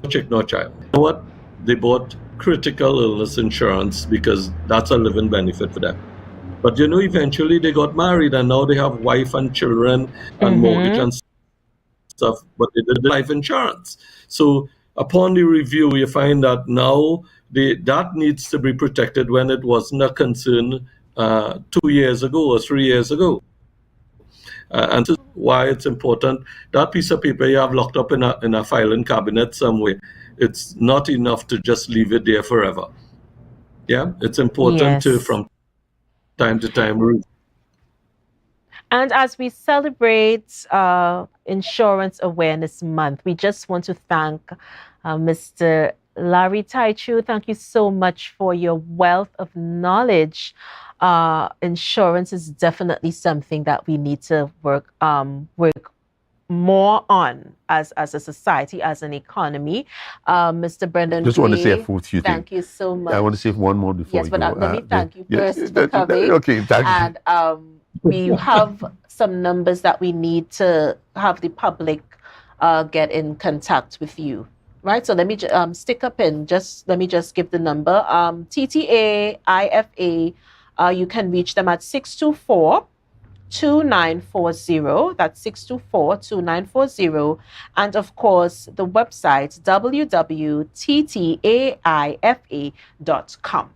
chick, no child. You know what? They bought critical illness insurance because that's a living benefit for them. But eventually they got married and now they have wife and children and mortgage and stuff, but they did life insurance. So upon the review, you find that now that needs to be protected when it wasn't a concern 2 years ago or 3 years ago. And this is why it's important. That piece of paper you have locked up in a filing cabinet somewhere, it's not enough to just leave it there forever. Yeah, it's important to, from time to time. And as we celebrate Insurance Awareness Month, we just want to thank Mr. Larry Taichu. Thank you so much for your wealth of knowledge. Insurance is definitely something that we need to work more on as a society, as an economy. Mr. Brendan, just want to say a few things. Thank you so much. I want to say one more before you go. Yes, but let me thank you first for coming. Okay, thank you. And we have some numbers that we need to have the public get in contact with you. Right, so let me stick a pin. Let me just give the number. TTA, IFA, you can reach them at 624-2940. That's 624-2940. And of course, the website, www.ttaifa.com.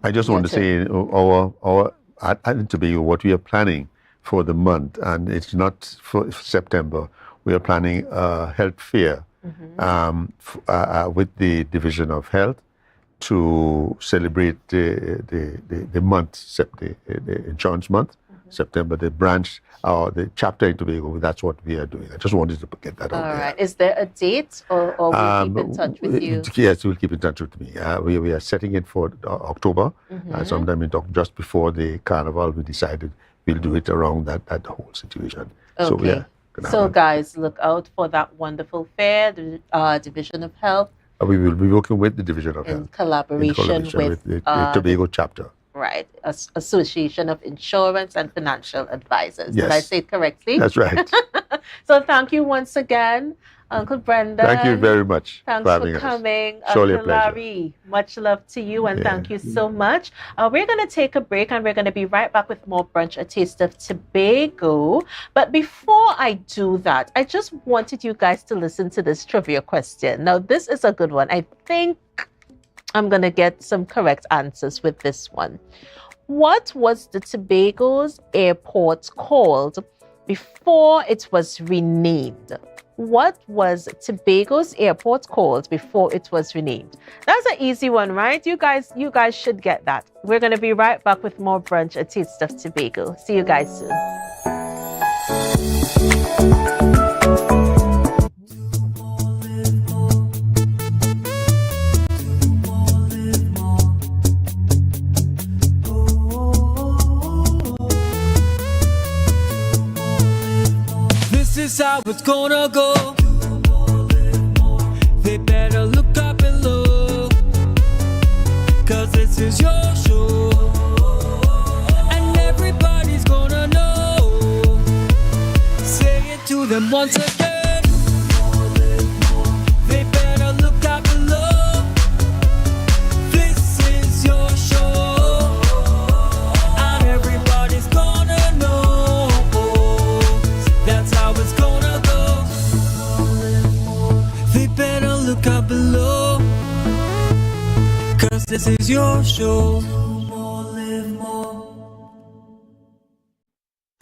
I just want to say our at Tobago, what we are planning for the month, and it's not for September, we are planning a health fair with the Division of Health to celebrate the month, the insurance month, September, the branch, the chapter in Tobago. That's what we are doing. I just wanted to get that out there. All right. Is there a date or we'll keep in touch with you? Yes, we'll keep in touch with me. We are setting it for October. Sometime just before the carnival, we decided we'll do it around that whole situation. Okay. So guys, look out for that wonderful fair, the Division of Health. We will be working with the Division of Health. In collaboration with the Tobago chapter. Right. Association of Insurance and Financial Advisors. Yes. Did I say it correctly? That's right. So thank you once again, Uncle Brendan. Thank you very much. Thanks for coming. Surely Uncle Larry, much love to you and thank you so much. We're going to take a break and we're going to be right back with more Brunch, A Taste of Tobago. But before I do that, I just wanted you guys to listen to this trivia question. Now, this is a good one. I think I'm going to get some correct answers with this one. What was the Tobago's airport called before it was renamed? What was Tobago's airport called before it was renamed? That's an easy one, right? You guys should get that. We're going to be right back with more Brunch, A Taste of Tobago. See you guys soon. This is how it's gonna go. They better look up below, 'cause this is your show, and everybody's gonna know. Say it to them once again. They better look up below. This is your show, and everybody's gonna know. That's how it's gonna go. They better look up below, 'cause this is your show.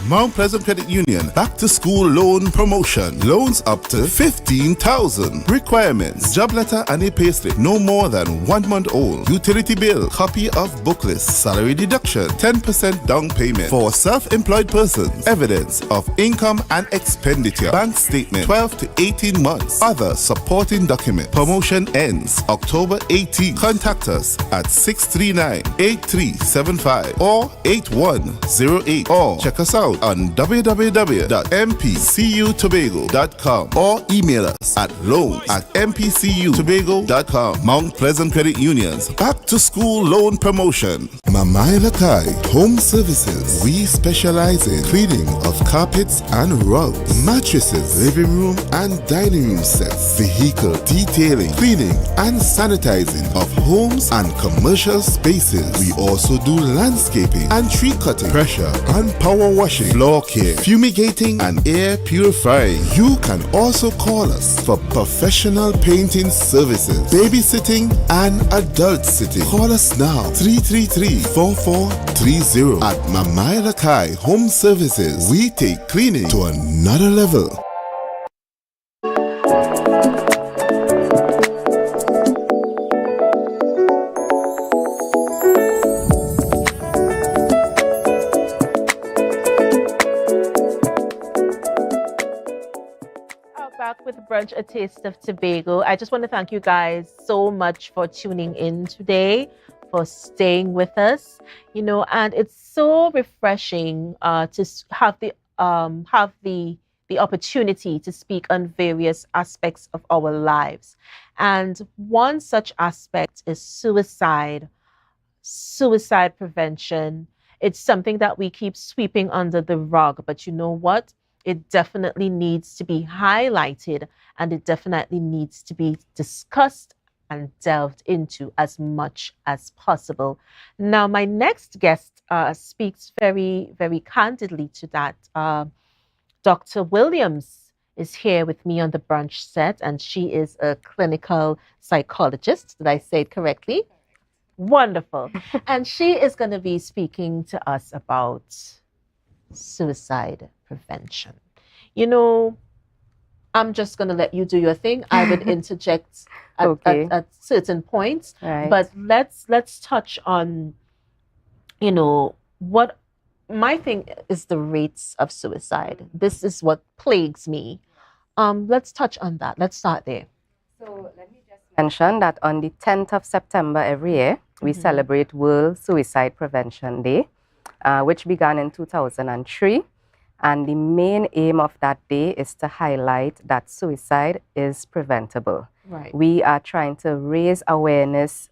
Mount Pleasant Credit Union Back to School Loan Promotion. Loans up to 15,000. Requirements: job letter and a payslip no more than 1 month old. Utility bill, copy of book list, salary deduction, 10% down payment for self-employed persons, evidence of income and expenditure, bank statement, 12 to 18 months, other supporting document. Promotion ends October 18. Contact us at 639-8375 or 8108 or check us out on www.mpcutobago.com or email us at loan@mpcutobago.com. Mount Pleasant Credit Union's Back to School Loan Promotion. Mamai Lakai Home Services. We specialize in cleaning of carpets and rugs, mattresses, living room and dining room sets, vehicle detailing, cleaning and sanitizing of homes and commercial spaces. We also do landscaping and tree cutting, pressure and power washing, floor care, fumigating and air purifying. You can also call us for professional painting services, babysitting and adult sitting. Call us now 333-4430 at Mamai Lakai Home Services. We take cleaning to another level. Back with Brunch, a taste of Tobago. I just want to thank you guys so much for tuning in today, for staying with us. And it's so refreshing to have the opportunity to speak on various aspects of our lives. And one such aspect is suicide prevention. It's something that we keep sweeping under the rug, but you know what? It definitely needs to be highlighted, and it definitely needs to be discussed and delved into as much as possible. Now, my next guest speaks very, very candidly to that. Dr. Williams is here with me on the Brunch set, and she is a clinical psychologist. Did I say it correctly? Wonderful. And she is going to be speaking to us about suicide prevention. I'm just going to let you do your thing. I would interject at certain points, Right. but let's touch on, what my thing is the rates of suicide. This is what plagues me. Let's touch on that. Let's start there. So let me just mention that on the 10th of September every year, we celebrate World Suicide Prevention Day, which began in 2003. And the main aim of that day is to highlight that suicide is preventable. Right. We are trying to raise awareness,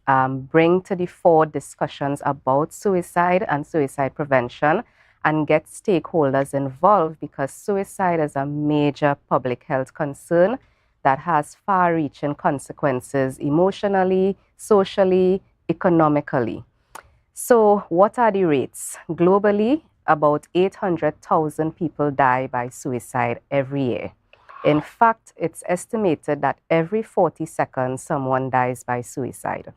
bring to the fore discussions about suicide and suicide prevention, and get stakeholders involved, because suicide is a major public health concern that has far-reaching consequences emotionally, socially, economically. So what are the rates? Globally, about 800,000 people die by suicide every year. In fact, it's estimated that every 40 seconds, someone dies by suicide.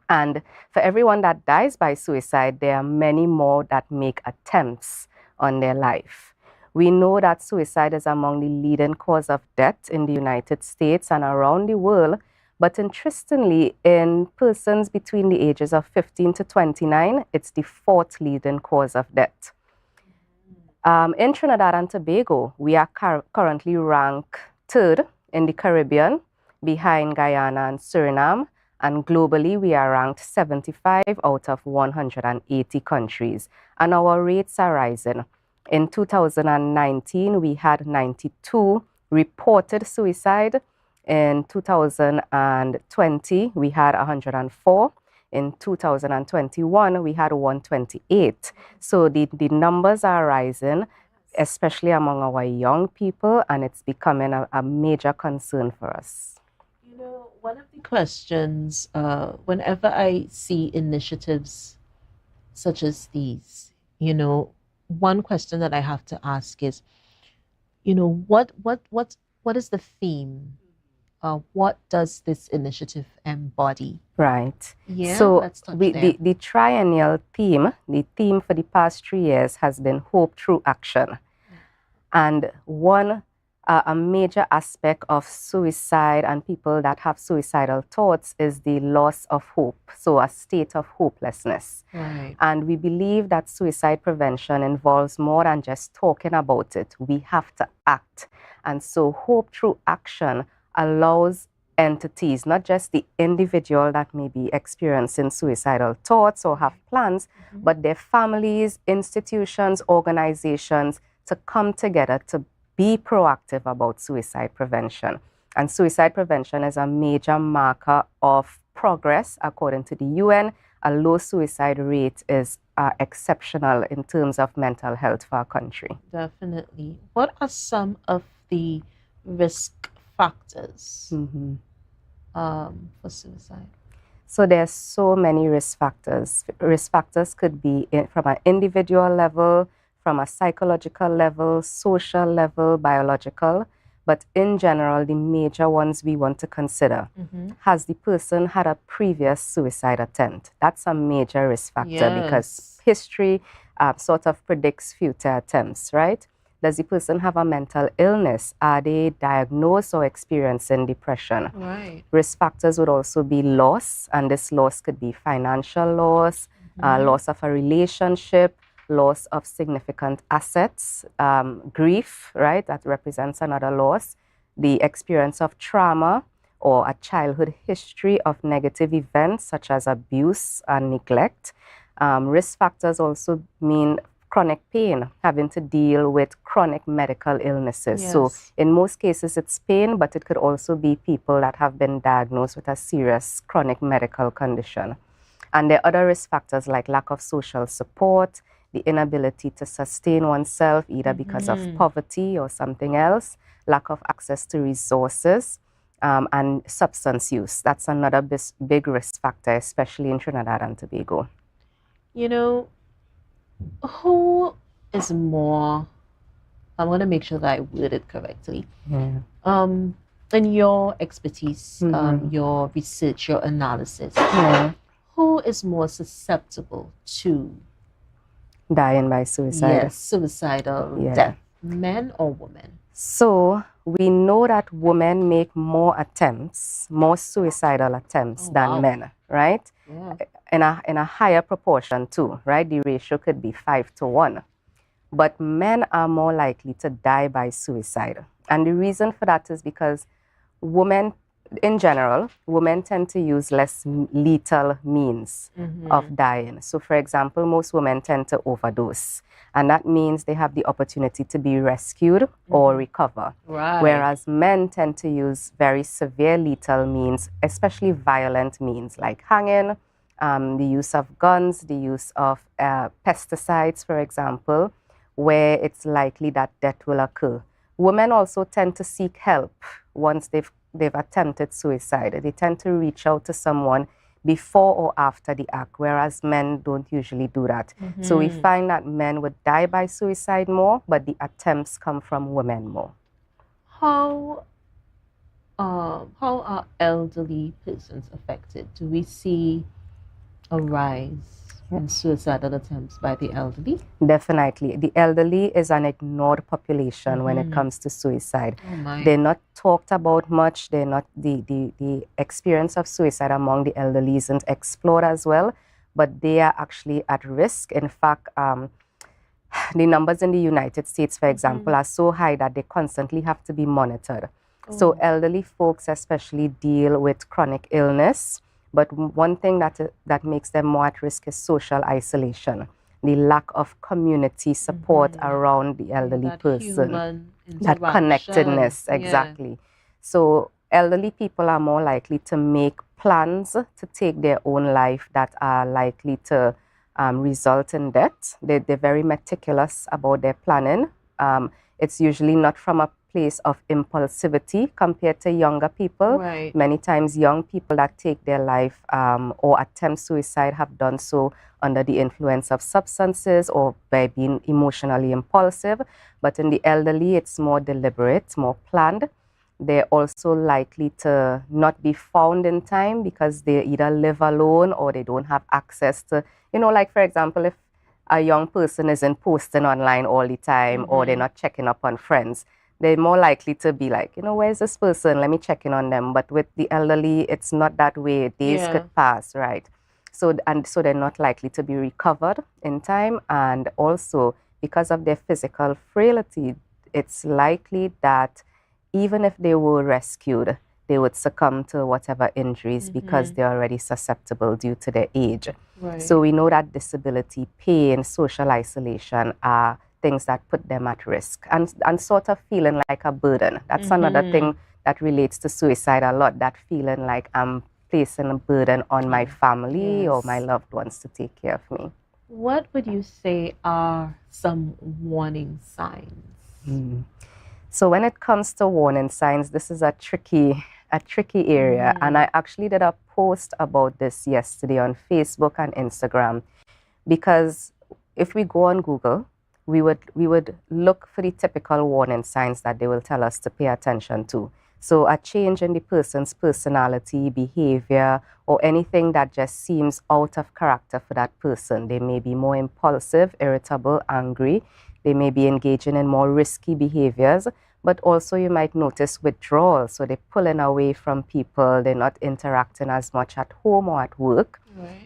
And for everyone that dies by suicide, there are many more that make attempts on their life. We know that suicide is among the leading cause of death in the United States and around the world. But interestingly, in persons between the ages of 15 to 29, it's the fourth leading cause of death. In Trinidad and Tobago, we are currently ranked 3rd in the Caribbean, behind Guyana and Suriname. And globally, we are ranked 75 out of 180 countries. And our rates are rising. In 2019, we had 92 reported suicide. In 2020, we had 104. In 2021, we had 128. So the numbers are rising, especially among our young people, and it's becoming a major concern for us. You know, one of the questions, whenever I see initiatives such as these, you know, one question that I have to ask is, you know, what is the theme? What does this initiative embody? Right. Yeah, so let's touch there. the triennial theme, the theme for the past 3 years has been hope through action. And a major aspect of suicide and people that have suicidal thoughts is the loss of hope, so a state of hopelessness. Right. And we believe that suicide prevention involves more than just talking about it. We have to act. And so hope through action allows entities, not just the individual that may be experiencing suicidal thoughts or have plans, but their families, institutions, organizations to come together to be proactive about suicide prevention. And suicide prevention is a major marker of progress. According to the UN, a low suicide rate is exceptional in terms of mental health for our country. Definitely. What are some of the risk factors for suicide? So there's so many risk factors. Risk factors could be from an individual level, from a psychological level, social level, biological. But in general, the major ones we want to consider. Has the person had a previous suicide attempt? That's a major risk factor because history sort of predicts future attempts, right? Does the person have a mental illness? Are they diagnosed or experiencing depression? Right. Risk factors would also be loss, and this loss could be financial loss, loss of a relationship, loss of significant assets, grief, right? That represents another loss. The experience of trauma or a childhood history of negative events such as abuse and neglect. Risk factors also mean chronic pain, having to deal with chronic medical illnesses. Yes. So in most cases it's pain, but it could also be people that have been diagnosed with a serious chronic medical condition. And there are other risk factors like lack of social support, the inability to sustain oneself either because of poverty or something else, lack of access to resources, and substance use. That's another big risk factor, especially in Trinidad and Tobago. You know, who is more, I want to make sure that I word it correctly. In your expertise, your research, your analysis, who is more susceptible to dying by suicide? Yes, suicidal death, men or women? So we know that women make more attempts, more suicidal attempts than men, right? In a higher proportion too, right? The ratio could be 5-1. But men are more likely to die by suicide. And the reason for that is because women, in general, women tend to use less lethal means of dying. So for example, most women tend to overdose. And that means they have the opportunity to be rescued or recover. Right. Whereas men tend to use very severe lethal means, especially violent means like hanging, the use of guns, the use of pesticides, for example, where it's likely that death will occur. Women also tend to seek help once they've attempted suicide. They tend to reach out to someone before or after the act, whereas men don't usually do that. So we find that men would die by suicide more, but the attempts come from women more. How are elderly persons affected? Do we see a rise in suicidal attempts by the elderly? Definitely. The elderly is an ignored population when it comes to suicide. They're not talked about much. They're not the experience of suicide among the elderly isn't explored as well, but they are actually at risk. In fact, the numbers in the United States, for example, are so high that they constantly have to be monitored. So elderly folks especially deal with chronic illness, but one thing that makes them more at risk is social isolation, the lack of community support around the elderly person, that connectedness, exactly. So elderly people are more likely to make plans to take their own life that are likely to result in death. They're very meticulous about their planning. It's usually not from a place of impulsivity compared to younger people. Many times young people that take their life or attempt suicide have done so under the influence of substances or by being emotionally impulsive. But in the elderly, it's more deliberate, more planned. They're also likely to not be found in time because they either live alone or they don't have access to, like for example, if a young person isn't posting online all the time or they're not checking up on friends, they're more likely to be like, where's this person? Let me check in on them. But with the elderly, it's not that way. Days could pass, right? So they're not likely to be recovered in time. And also, because of their physical frailty, it's likely that even if they were rescued, they would succumb to whatever injuries because they're already susceptible due to their age. So we know that disability, pain, social isolation are things that put them at risk and sort of feeling like a burden. That's another thing that relates to suicide a lot, that feeling like I'm placing a burden on my family or my loved ones to take care of me. What would you say are some warning signs? So when it comes to warning signs, this is a tricky area. And I actually did a post about this yesterday on Facebook and Instagram, because if we go on Google, we would look for the typical warning signs that they will tell us to pay attention to. So a change in the person's personality, behavior, or anything that just seems out of character for that person. They may be more impulsive, irritable, angry. They may be engaging in more risky behaviors, but also you might notice withdrawal. So they're pulling away from people. They're not interacting as much at home or at work.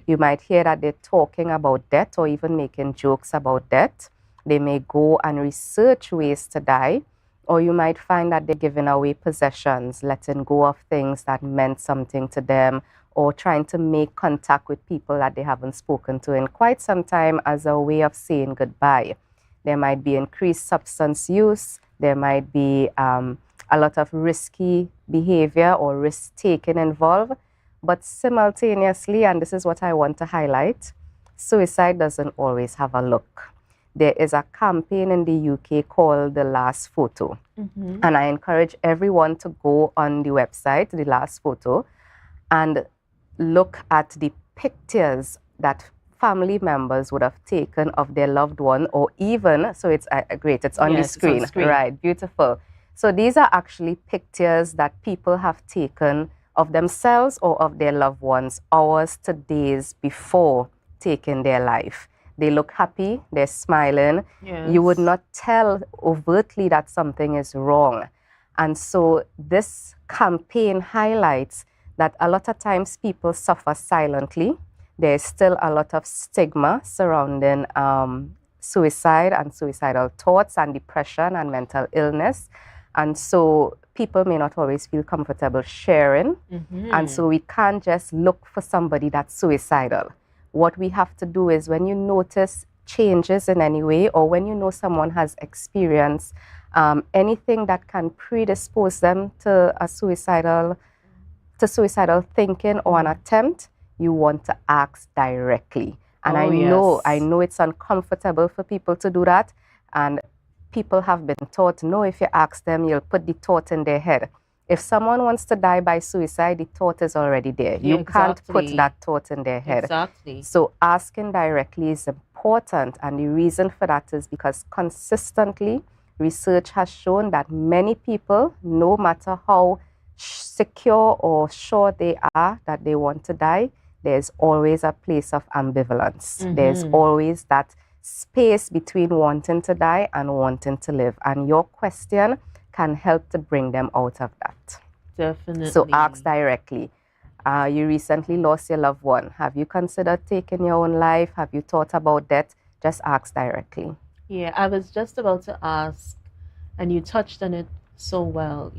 You might hear that they're talking about death or even making jokes about death. They may go and research ways to die, or you might find that they're giving away possessions, letting go of things that meant something to them, or trying to make contact with people that they haven't spoken to in quite some time as a way of saying goodbye. There might be increased substance use. There might be a lot of risky behavior or risk-taking involved. But simultaneously, and this is what I want to highlight, suicide doesn't always have a look. There is a campaign in the UK called The Last Photo. And I encourage everyone to go on the website, The Last Photo, and look at the pictures that family members would have taken of their loved one, or even, so it's great, it's on the screen. It's on screen. Right, beautiful. So these are actually pictures that people have taken of themselves or of their loved ones hours to days before taking their life. They look happy, they're smiling. You would not tell overtly that something is wrong. And so this campaign highlights that a lot of times people suffer silently. There's still a lot of stigma surrounding suicide and suicidal thoughts and depression and mental illness. And so people may not always feel comfortable sharing. And so we can't just look for somebody that's suicidal. What we have to do is, when you notice changes in any way, or when you know someone has experienced anything that can predispose them to suicidal thinking or an attempt, you want to ask directly. And I know it's uncomfortable for people to do that. And people have been taught, no, if you ask them, you'll put the thought in their head. If someone wants to die by suicide, the thought is already there. You can't put that thought in their head. So asking directly is important. And the reason for that is because consistently, research has shown that many people, no matter how secure or sure they are that they want to die, there's always a place of ambivalence. There's always that space between wanting to die and wanting to live. And your question can help to bring them out of that. Definitely. So ask directly. You recently lost your loved one. Have you considered taking your own life? Have you thought about death? Just ask directly. Yeah, I was just about to ask, and you touched on it so well,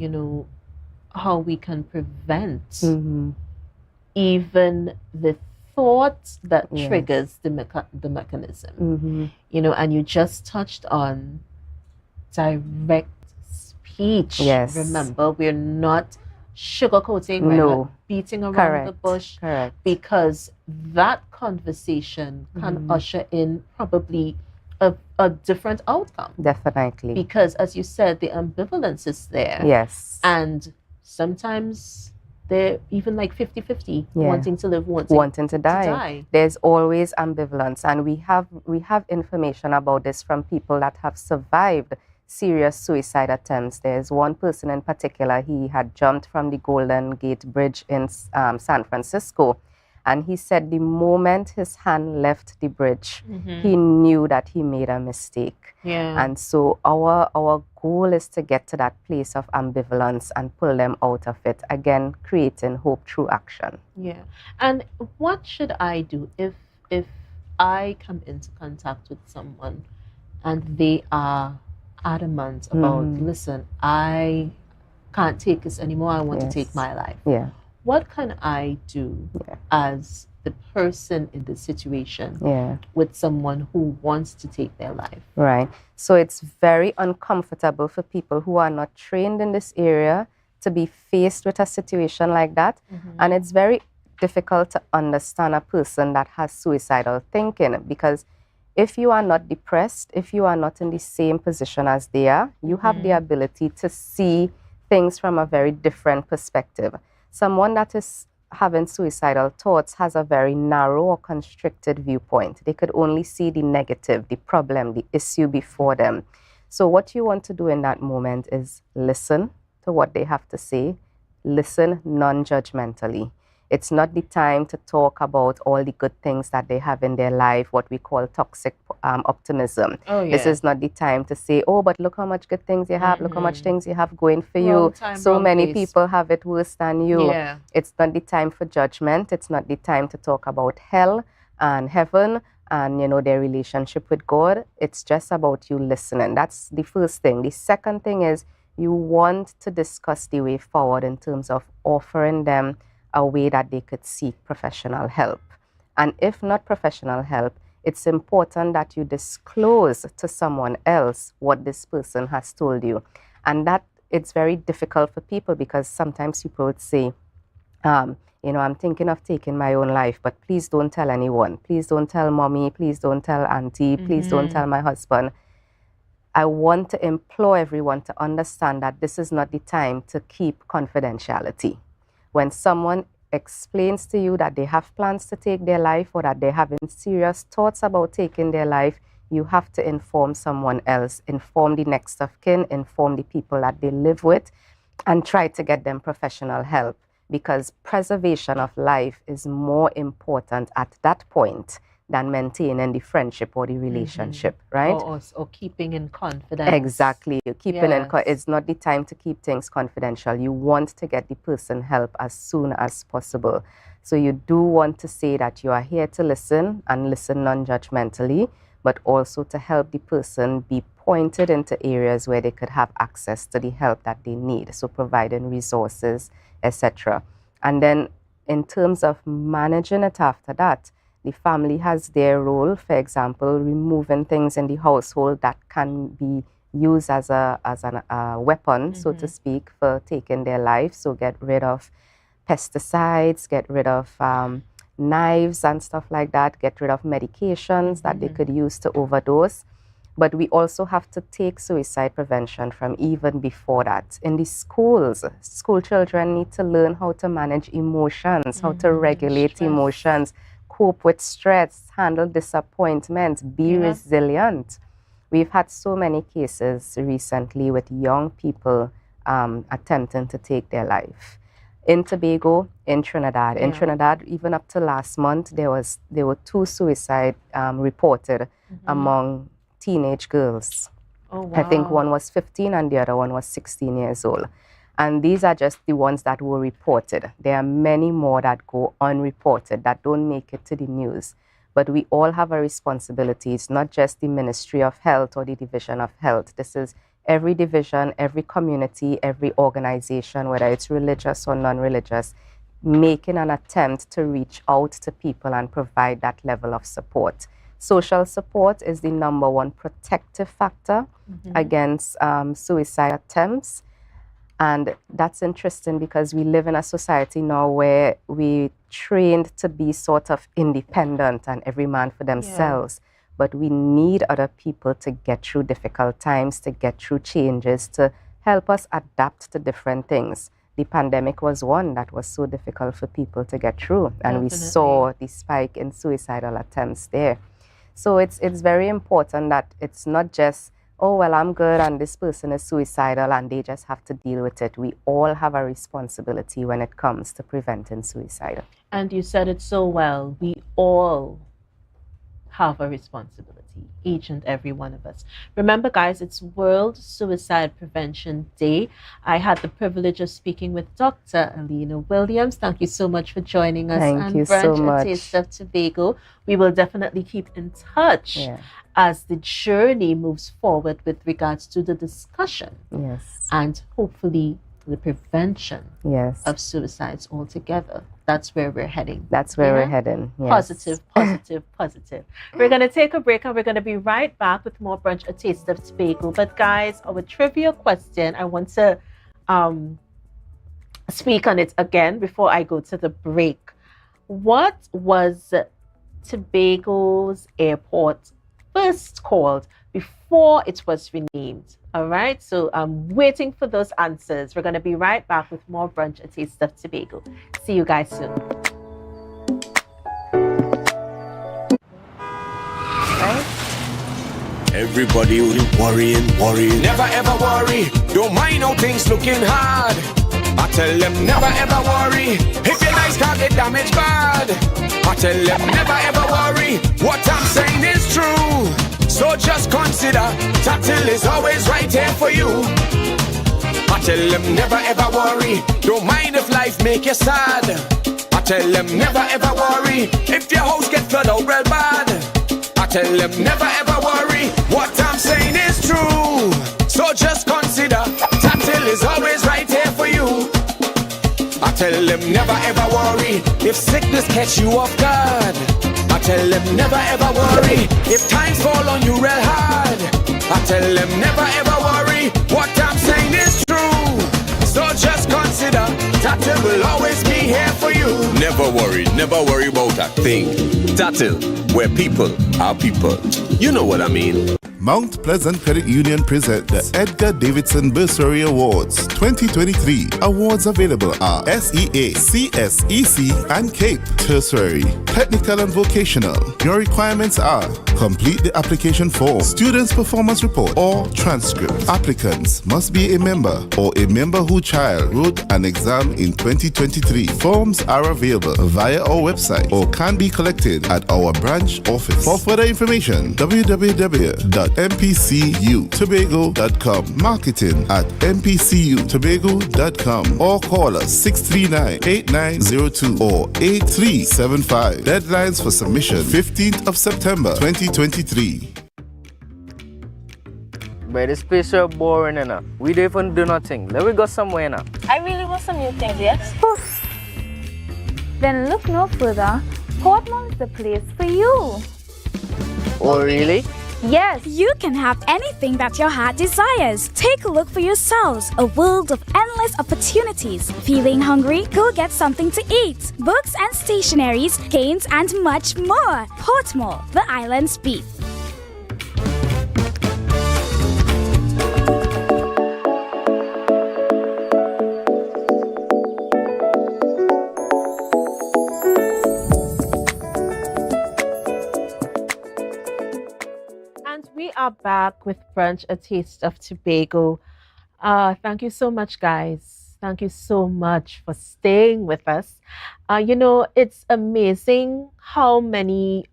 how we can prevent even the thought that triggers the mechanism. And you just touched on direct speech. Yes. Remember, we're not sugarcoating, we're not beating around the bush, because that conversation can usher in probably a different outcome. Definitely. Because, as you said, the ambivalence is there. Yes. And sometimes they're even like 50-50, wanting to live, wanting to die. There's always ambivalence, and we have information about this from people that have survived serious suicide attempts. There's one person in particular. He had jumped from the Golden Gate Bridge in San Francisco, and he said the moment his hand left the bridge, he knew that he made a mistake. And so our goal is to get to that place of ambivalence and pull them out of it, again creating hope through action. Yeah. And what should I do if I come into contact with someone and they are adamant about, listen, I can't take this anymore, I want to take my life? What can I do as the person in the situation with someone who wants to take their life? Right. So it's very uncomfortable for people who are not trained in this area to be faced with a situation like that. And it's very difficult to understand a person that has suicidal thinking, because if you are not depressed, if you are not in the same position as they are, you have the ability to see things from a very different perspective. Someone that is having suicidal thoughts has a very narrow or constricted viewpoint. They could only see the negative, the problem, the issue before them. So what you want to do in that moment is listen to what they have to say, listen non-judgmentally. It's not the time to talk about all the good things that they have in their life, what we call toxic optimism. This is not the time to say, oh, but look how much good things you have, look how much things you have going for you. So many people have it worse than you. It's not the time for judgment. It's not the time to talk about hell and heaven and, their relationship with God. It's just about you listening. That's the first thing. The second thing is you want to discuss the way forward in terms of offering them a way that they could seek professional help. And if not professional help, it's important that you disclose to someone else what this person has told you. And that it's very difficult for people, because sometimes people would say, I'm thinking of taking my own life, but please don't tell anyone. Please don't tell mommy. Please don't tell auntie. Please don't tell my husband. I want to implore everyone to understand that this is not the time to keep confidentiality. When someone explains to you that they have plans to take their life or that they're having serious thoughts about taking their life, you have to inform someone else, inform the next of kin, inform the people that they live with, and try to get them professional help, because preservation of life is more important at that point than maintaining the friendship or the relationship, right? Or keeping in confidence. Exactly. It's not the time to keep things confidential. You want to get the person help as soon as possible. So you do want to say that you are here to listen and listen non-judgmentally, but also to help the person be pointed into areas where they could have access to the help that they need. So providing resources, etc. And then in terms of managing it after that, the family has their role, for example, removing things in the household that can be used as a weapon, so to speak, for taking their life. So get rid of pesticides, get rid of knives and stuff like that, get rid of medications that they could use to overdose. But we also have to take suicide prevention from even before that. In the schools, school children need to learn how to manage emotions, how to regulate emotions, cope with stress, handle disappointment, be resilient. We've had so many cases recently with young people attempting to take their life. In Tobago, in Trinidad. In Trinidad, even up to last month, there were 2 suicides reported among teenage girls. Oh, wow. I think one was 15 and the other one was 16 years old. And these are just the ones that were reported. There are many more that go unreported, that don't make it to the news. But we all have a responsibility. It's not just the Ministry of Health or the Division of Health. This is every division, every community, every organization, whether it's religious or non-religious, making an attempt to reach out to people and provide that level of support. Social support is the #1 protective factor against suicide attempts. And that's interesting because we live in a society now where we trained to be sort of independent and every man for themselves. But we need other people to get through difficult times, to get through changes, to help us adapt to different things. The pandemic was one that was so difficult for people to get through. And we saw the spike in suicidal attempts there. So it's very important that it's not just, oh, well, I'm good and this person is suicidal and they just have to deal with it. We all have a responsibility when it comes to preventing suicide. And you said it so well. We all have a responsibility, each and every one of us. Remember, guys, it's World Suicide Prevention Day. I had the privilege of speaking with Dr. Alina Williams. Thank you so much for joining us. Thank you so much. A Taste of Tobago. We will definitely keep in touch as the journey moves forward with regards to the discussion and hopefully the prevention of suicides altogether. That's where we're heading. That's where we're heading. Yes. Positive, positive, positive. We're going to take a break and we're going to be right back with more Brunch, A Taste of Tobago. But guys, our trivia question, I want to speak on it again before I go to the break. What was Tobago's airport first called before it was renamed? All right, so I'm waiting for those answers. We're going to be right back with more Brunch, A Taste of Tobago. See you guys soon. Everybody worrying. Never ever worry. Don't mind how things looking hard. I tell them never ever worry. If your life can't get damaged bad. I tell them never ever worry. What I'm saying is true. So just consider, Tatil is always right here for you. I tell them never ever worry. Don't mind if life make you sad. I tell them never ever worry. If your house get flooded out real bad. I tell them never ever worry. What I'm saying is true. So just consider, Tatil is always right here for you. I tell them never ever worry. If sickness catch you off guard. I tell them never ever worry. If times fall on you real hard. I tell them never ever worry. What I'm saying is true. So just consider Tatil will always be here for you. Never worry about a thing. Tatil, where people are people. You know what I mean. Mount Pleasant Credit Union present the Edgar Davidson Bursary Awards 2023. Awards available are SEA, CSEC, and CAPE. Tertiary, technical and vocational. Your requirements are complete the application form, student's performance report, or transcript. Applicants must be a member or a member whose child wrote an exam in 2023. Forms are available via our website or can be collected at our branch office. For further information, www.mpcutobago.com, marketing at mpcutobago.com, or call us 639-8902 or 8375. Deadlines for submission 15th of September 2023. But this place is boring enough. We don't even do nothing. Let me go somewhere now. I really want some new things, yes? Poof. Then look no further. Portmore is the place for you. Oh, really? Yes. You can have anything that your heart desires. Take a look for yourselves. A world of endless opportunities. Feeling hungry? Go get something to eat. Books and stationeries, games, and much more. Portmore, the island's beat. Are back with Brunch, A Taste of Tobago. Thank you so much, guys. Thank you so much for staying with us. You know, it's amazing how many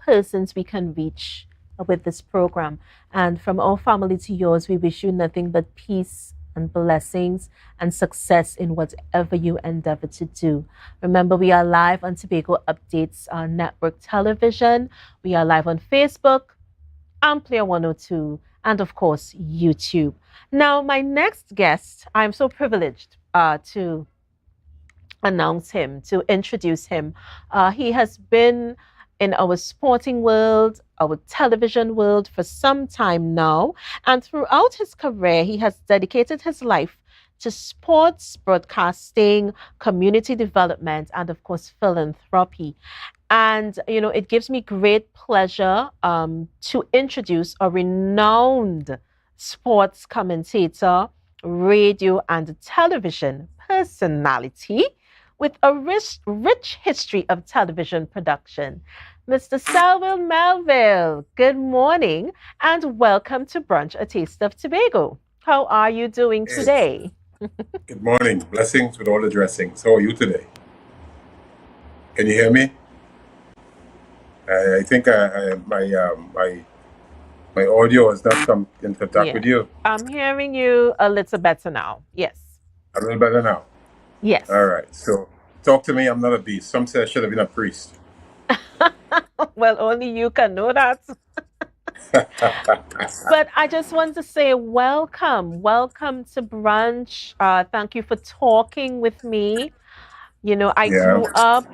persons we can reach with this program. And from our family to yours, we wish you nothing but peace, and blessings and success in whatever you endeavor to do. Remember, we are live on Tobago Updates Network Television. We are live on Facebook, Player 102, and of course, YouTube. Now, my next guest, I'm so privileged to announce him, to introduce him. He has been in our sporting world, our television world for some time now. And throughout his career, he has dedicated his life to sports, broadcasting, community development, and of course, philanthropy. And, you know, it gives me great pleasure to introduce a renowned sports commentator, radio, and television personality with a rich history of television production. Mr. Selwyn Melville, good morning and welcome to Brunch, a Taste of Tobago. How are you doing today? Good morning. Blessings with all the dressings. How are you today? Can you hear me? I think my audio has not come in contact with you. I'm hearing you a little better now. Yes. A little better now? Yes. All right. So talk to me. I'm not a beast. Some say I should have been a priest. Well, only you can know that. But I just want to say welcome. Welcome to Brunch. Thank you for talking with me. You know, I grew up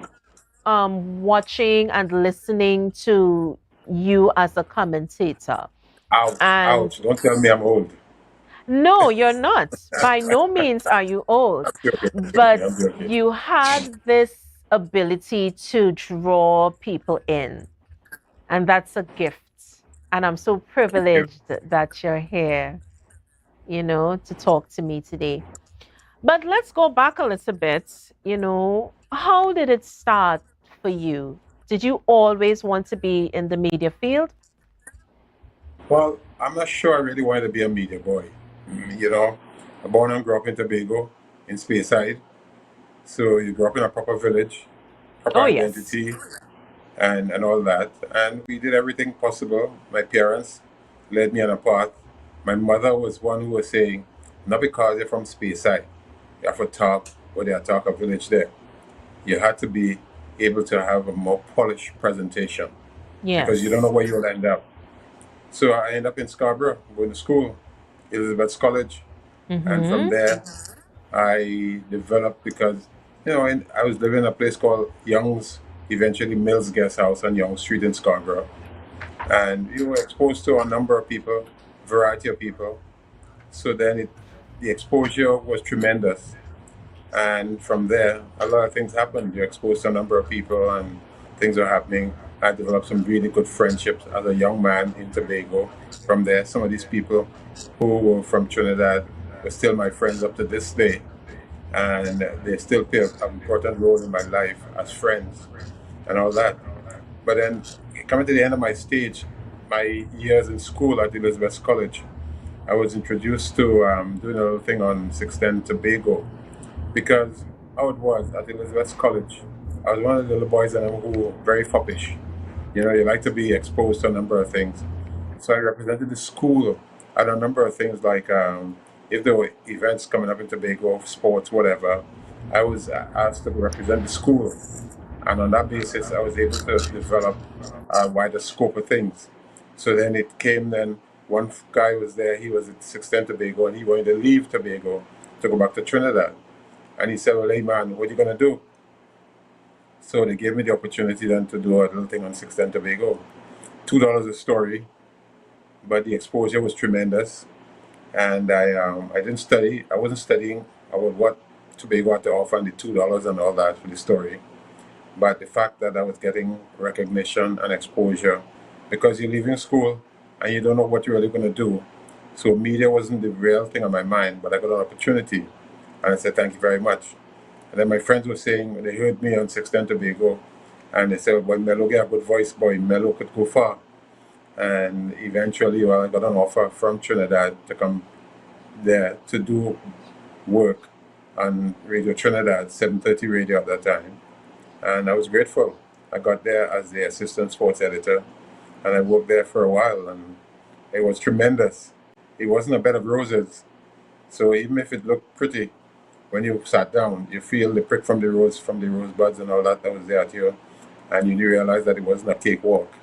watching and listening to you as a commentator. Ouch. Don't tell me I'm old. No, you're not. By no means are you old. But you had this ability to draw people in. And that's a gift. And I'm so privileged that you're here, you know, to talk to me today. But let's go back a little bit. You know, how did it start for you? Did you always want to be in the media field? Well, I'm not sure I really wanted to be a media boy. You know, I'm born and grew up in Tobago, in Speyside. So you grew up in a proper village, proper identity, and all that. And we did everything possible. My parents led me on a path. My mother was one who was saying, not because you're from Speyside, you have to talk what they talk a village there. You had to be able to have a more polished presentation. Because you don't know where you'll end up. So I ended up in Scarborough, going to school, Elizabeth's College. And from there, I developed because, you know, I was living in a place called Young's, eventually Mills Guest House on Young Street in Scarborough. And you were exposed to a number of people, variety of people. So then the exposure was tremendous. And from there, a lot of things happened. You're exposed to a number of people and things are happening. I developed some really good friendships as a young man in Tobago. From there, some of these people who were from Trinidad were still my friends up to this day. And they still play an important role in my life as friends and all that. But then, coming to the end of my stage, my years in school at Elizabeth's College, I was introduced to doing a little thing on 610 Tobago. Because how it was at Elizabeth's College, I was one of the little boys who were very foppish. You know, you like to be exposed to a number of things. So I represented the school at a number of things like if there were events coming up in Tobago, sports, whatever, I was asked to represent the school. And on that basis, I was able to develop a wider scope of things. So then it came then, one guy was there, he was at 610 Tobago, and he wanted to leave Tobago to go back to Trinidad. And he said, well, hey man, what are you going to do? So they gave me the opportunity then to do a little thing on 610 Tobago. $2 a story, but the exposure was tremendous. And I didn't study. I wasn't studying about what Tobago had to offer and the $2 and all that for the story. But the fact that I was getting recognition and exposure, because you're leaving school and you don't know what you're really going to do. So media wasn't the real thing on my mind, but I got an opportunity. And I said, thank you very much. And then my friends were saying, they heard me on 610 Tobago, and they said, well, Melo got a good voice, boy. Melo could go far. And eventually, well, I got an offer from Trinidad to come there to do work on Radio Trinidad, 730 radio at that time. And I was grateful. I got there as the assistant sports editor, and I worked there for a while, and it was tremendous. It wasn't a bed of roses. So even if it looked pretty, when you sat down, you feel the prick from the rosebuds and all that was there at you, and you realize that it wasn't a cakewalk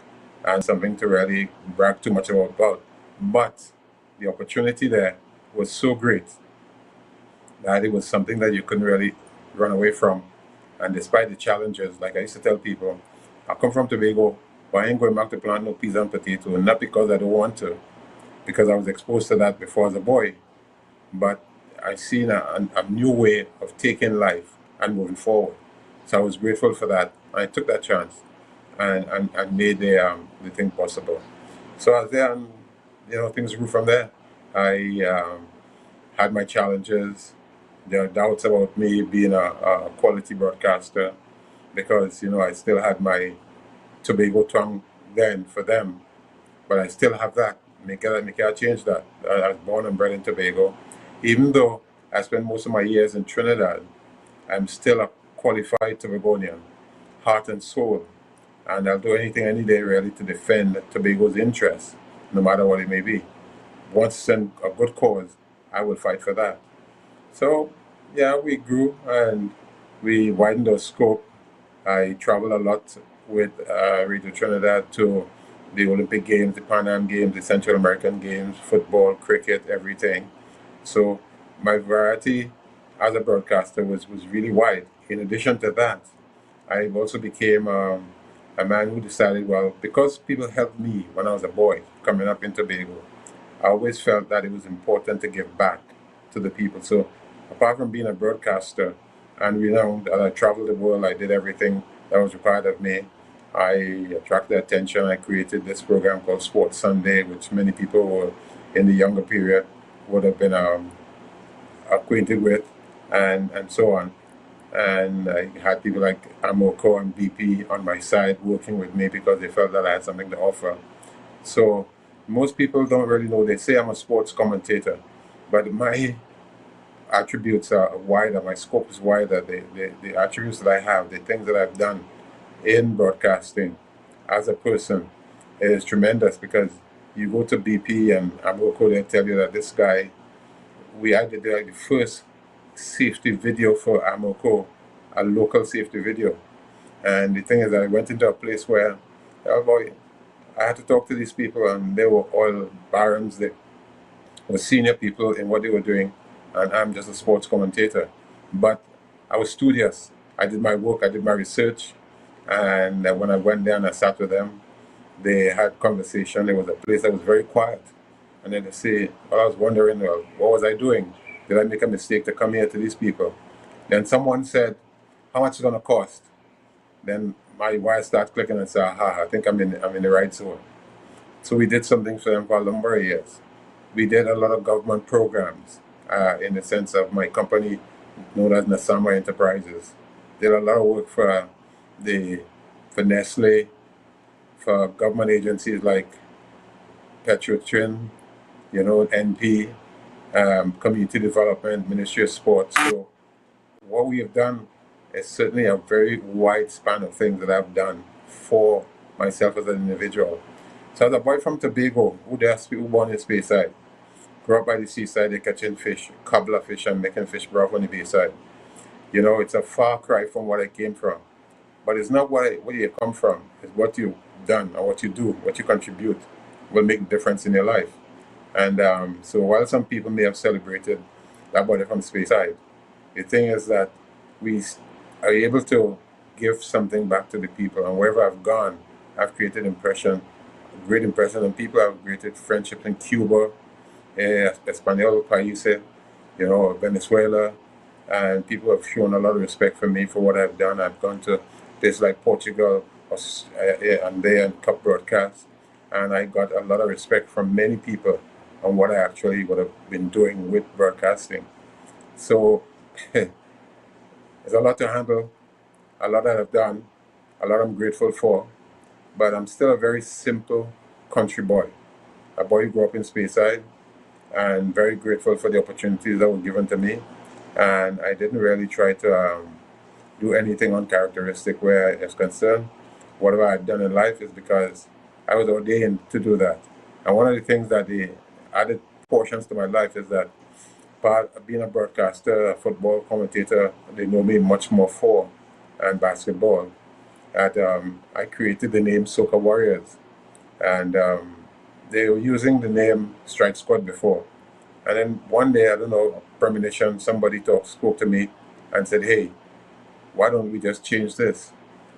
and something to really brag too much about. But the opportunity there was so great that it was something that you couldn't really run away from. And despite the challenges, like I used to tell people, I come from Tobago, but I ain't going back to plant no peas and potato, not because I don't want to, because I was exposed to that before as a boy. But I seen a new way of taking life and moving forward. So I was grateful for that. I took that chance and made the thing possible. So I was there, and things grew from there. I had my challenges. There are doubts about me being a quality broadcaster because I still had my Tobago tongue then for them, but I still have that. Make I change that. I was born and bred in Tobago. Even though I spent most of my years in Trinidad, I'm still a qualified Tobagonian, heart and soul. And I'll do anything any day really to defend Tobago's interests, no matter what it may be. Once it's in a good cause, I will fight for that. So, yeah, we grew and we widened our scope. I traveled a lot with Radio Trinidad to the Olympic Games, the Pan Am Games, the Central American Games, football, cricket, everything. So my variety as a broadcaster was really wide. In addition to that, I also became a man who decided, well, because people helped me when I was a boy coming up in Tobago, I always felt that it was important to give back to the people. So apart from being a broadcaster and renowned, I traveled the world, I did everything that was required of me. I attracted attention. I created this program called Sports Sunday, which many people were in the younger period would have been acquainted with, and so on. And I had people like Amoko and BP on my side working with me because they felt that I had something to offer. So most people don't really know. They say I'm a sports commentator, but my attributes are wider. My scope is wider. The attributes that I have, the things that I've done in broadcasting as a person is tremendous, because you go to BP and Amoko, they tell you that this guy, I did the first safety video for Amoko, a local safety video. And the thing is that I went into a place where I had to talk to these people, and they were all barons, they were senior people in what they were doing, and I'm just a sports commentator. But I was studious. I did my work, I did my research, and when I went there and I sat with them, they had conversation. There was a place that was very quiet. And then they say, well, I was wondering, well, what was I doing? Did I make a mistake to come here to these people? Then someone said, how much is it going to cost? Then my wires start clicking and say, aha, I think I'm in the right zone. So we did something for them for a number of years. We did a lot of government programs in the sense of my company known as Nasama Enterprises. Did a lot of work for Nestle, for government agencies like Petrotrin, NP, Community Development, Ministry of Sports. So what we have done is certainly a very wide span of things that I've done for myself as an individual. So as a boy from Tobago, who born in Speyside, grew up by the seaside, they catching fish, cobbler fish and making fish broth on the bayside. It's a far cry from what I came from. But it's not where you come from, it's what you've done and what you do, what you contribute will make a difference in your life. And so while some people may have celebrated that body from Speyside, the thing is that we are able to give something back to the people. And wherever I've gone, I've created great impression on people. I've created friendships in Cuba, Espanol Países, Venezuela, and people have shown a lot of respect for me for what I've done. I've gone to places like Portugal and there and Cup broadcasts, and I got a lot of respect from many people on what I actually would have been doing with broadcasting. So there's a lot to handle, a lot that I've done, a lot I'm grateful for, but I'm still a very simple country boy, a boy who grew up in Speyside, and very grateful for the opportunities that were given to me. And I didn't really try to do anything uncharacteristic where it's concerned. Whatever I've done in life is because I was ordained to do that. And one of the things that the added portions to my life is that being a broadcaster, a football commentator, they know me much more for, and basketball. I created the name Soca Warriors, and they were using the name Strike Squad before. And then one day, I don't know, premonition, somebody spoke to me and said, hey, why don't we just change this?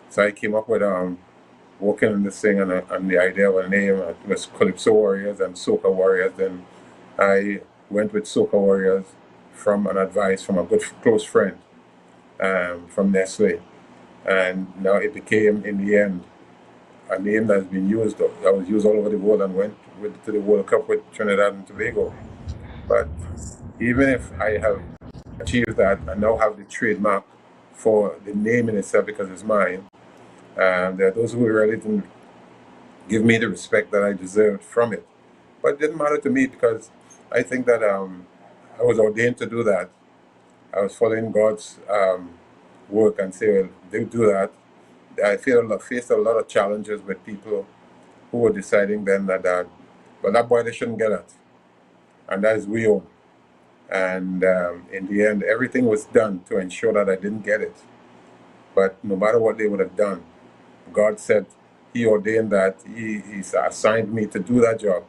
So I came up with working on this thing and the idea of a name. It was Calypso Warriors and Soca Warriors. Then I went with Soca Warriors from an advice from a good close friend from Nestle. And now it became, in the end, a name that's been used, that was used all over the world and went to the World Cup with Trinidad and Tobago. But even if I have achieved that, I now have the trademark for the name in itself because it's mine. There are those who really didn't give me the respect that I deserved from it. But it didn't matter to me because I think that I was ordained to do that. I was following God's work and say, well, they do that. I faced a lot of challenges with people who were deciding then that, well, that boy, they shouldn't get it. And that is we own. And in the end, everything was done to ensure that I didn't get it. But no matter what they would have done, God said He ordained that, He assigned me to do that job,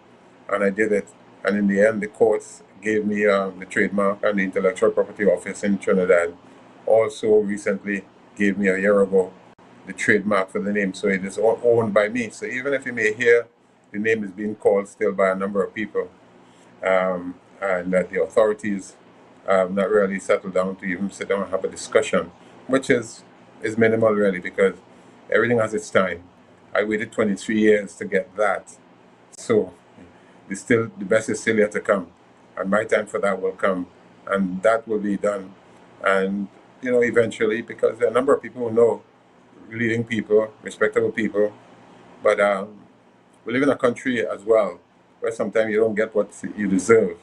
and I did it. And in the end, the courts gave me the trademark, and the intellectual property office in Trinidad also recently gave me a year ago the trademark for the name. So it is all owned by me. So even if you may hear the name is being called still by a number of people, and that the authorities have not really settled down to even sit down and have a discussion, which is minimal really, because everything has its time. I waited 23 years to get that. So the best is still yet to come. And my time for that will come. And that will be done. And, eventually, because there are a number of people who know, leading people, respectable people, but we live in a country as well where sometimes you don't get what you deserve,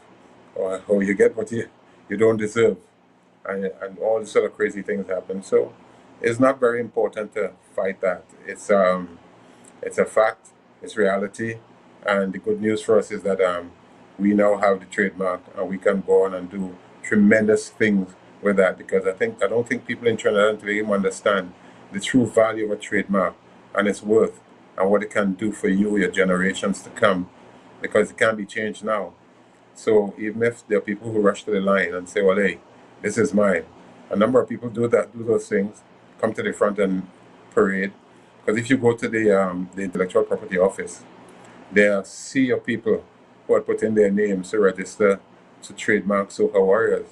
or you get what you don't deserve, and all these sort of crazy things happen. So it's not very important to fight that. It's a fact, it's reality, and the good news for us is that we now have the trademark and we can go on and do tremendous things with that, because I don't think people in Trinidad and Tobago understand the true value of a trademark and its worth and what it can do for you, your generations to come, because it can't be changed now. So even if there are people who rush to the line and say, well, hey, this is mine, a number of people do those things, come to the front and parade. Because if you go to the intellectual property office, there are a sea of people who had put in their names to register to trademark Soca Warriors.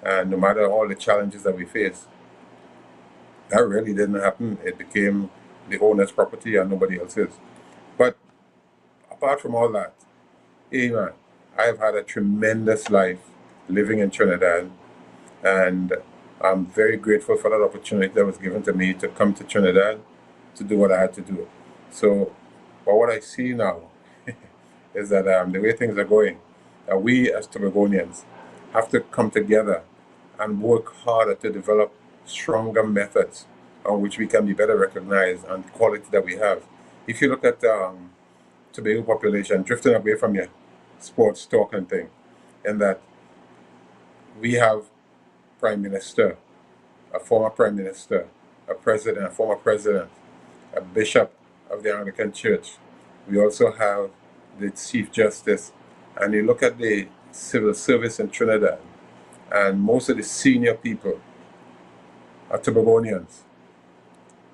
And no matter all the challenges that we face, that really didn't happen. It became the owner's property and nobody else's. But apart from all that, hey man, I have had a tremendous life living in Trinidad, and I'm very grateful for that opportunity that was given to me to come to Trinidad to do what I had to do. So, but what I see now is that the way things are going, that we as Tobagonians have to come together and work harder to develop stronger methods on which we can be better recognized and the quality that we have. If you look at Tobago population drifting away from your sports talk and thing, and that we have prime minister, a former prime minister, a president, a former president, a bishop of the Anglican Church. We also have the Chief Justice, and you look at the civil service in Trinidad, and most of the senior people are Tobagonians.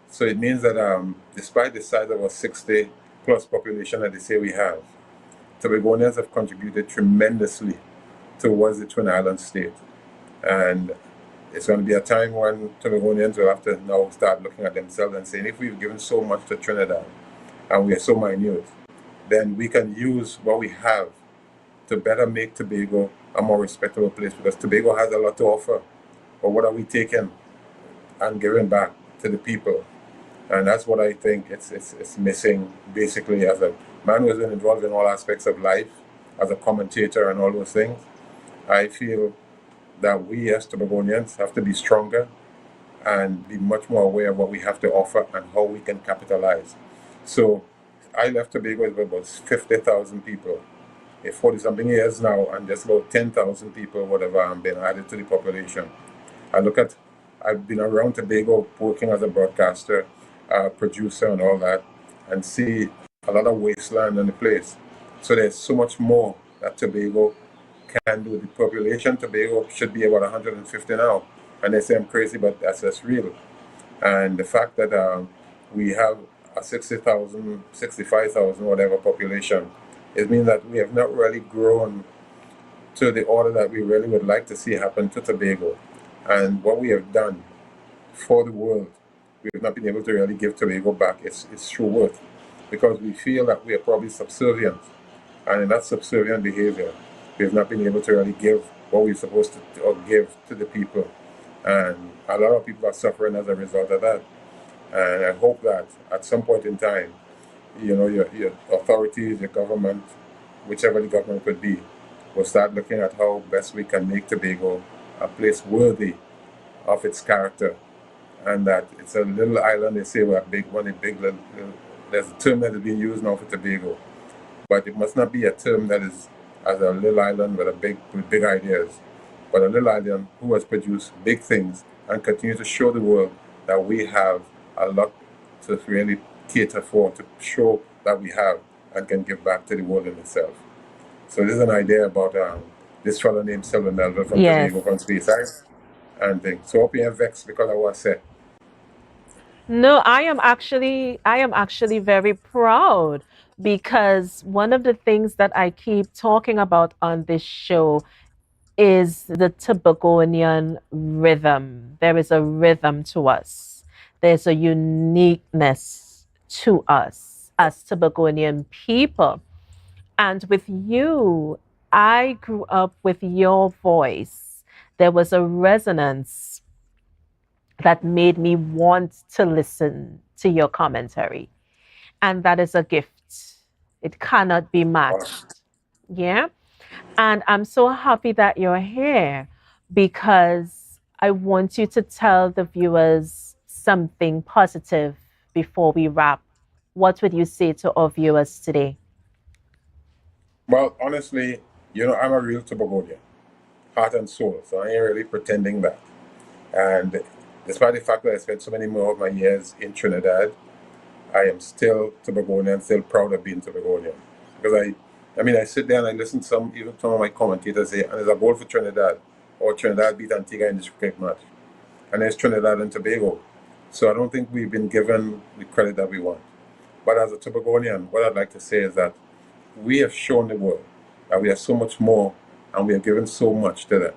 So it means that despite the size of our 60 plus population that they say we have, Tobagonians have contributed tremendously towards the Twin Islands state. And it's going to be a time when Tobagonians will have to now start looking at themselves and saying, if we've given so much to Trinidad and we are so minute, then we can use what we have to better make Tobago a more respectable place, because Tobago has a lot to offer. But what are we taking and giving back to the people? And that's what I think it's missing, basically, as a man who has been involved in all aspects of life, as a commentator and all those things. I feel that we as Tobagonians have to be stronger and be much more aware of what we have to offer and how we can capitalize. So I left Tobago with about 50,000 people 40-something years now, and just about 10,000 people, whatever, have been added to the population. I've been around Tobago working as a broadcaster, producer and all that, and see a lot of wasteland in the place. So there's so much more that Tobago can do. The population Tobago should be about 150 now. And they say I'm crazy, but that's real. And the fact that we have a 60,000, 65,000, whatever population, it means that we have not really grown to the order that we really would like to see happen to Tobago. And what we have done for the world, we have not been able to really give Tobago back its true worth, because we feel that we are probably subservient. And in that subservient behavior, we have not been able to really give what we're supposed to or give to the people. And a lot of people are suffering as a result of that. And I hope that at some point in time, your authorities, your government, whichever the government could be, will start looking at how best we can make Tobago a place worthy of its character. And that it's a little island, they say, we're there's a term that is being used now for Tobago. But it must not be a term that is as a little island with big ideas, but a little island who has produced big things and continue to show the world that we have a lot to really cater for, to show that we have and can give back to the world in itself. So this is an idea about this fellow named Sylvan Melville from Tobago, from Speyside, and things. So hope you have vexed because of what I said. No, I am actually very proud, because one of the things that I keep talking about on this show is the Tobagonian rhythm. There is a rhythm to us. There's a uniqueness to us as Tobagonian people. And with you, I grew up with your voice. There was a resonance that made me want to listen to your commentary. And that is a gift. It cannot be matched. Yeah. And I'm so happy that you're here, because I want you to tell the viewers something positive before we wrap. What would you say to our viewers today? Well, honestly, I'm a real Tobagonian, heart and soul. So I ain't really pretending that. And despite the fact that I spent so many more of my years in Trinidad, I am still Tobagonian, still proud of being Tobagonian. Because I sit there and I listen to even some of my commentators say, and there's a goal for Trinidad, or Trinidad beat Antigua in this cricket match. And there's Trinidad and Tobago. So I don't think we've been given the credit that we want. But as a Tobagonian, what I'd like to say is that we have shown the world that we are so much more, and we have given so much to them.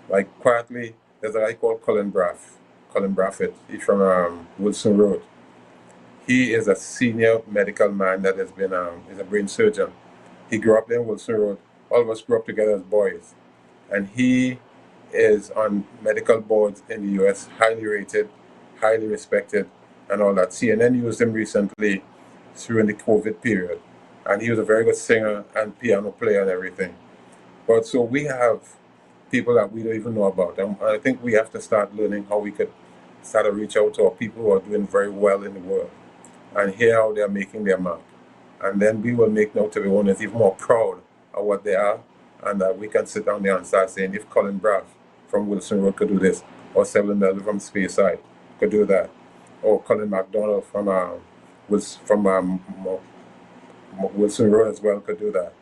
Like, quietly, there's a guy called Colin Braffett. He's from Wilson Road. He is a senior medical man that has been, is a brain surgeon. He grew up there in Wilson Road. All of us grew up together as boys. And he is on medical boards in the US, highly rated, highly respected, and all that. CNN used him recently during the COVID period. And he was a very good singer and piano player and everything. But so we have people that we don't even know about. And I think we have to start learning how we could start to reach out to our people who are doing very well in the world and hear how they're making their mark. And then we will make now Tobagoans even more proud of what they are, and that we can sit down there and start saying, if Colin Braff from Wilson Road could do this, or Sylvan Melville from Speyside could do that, or Colin McDonald from Wilson Road as well could do that,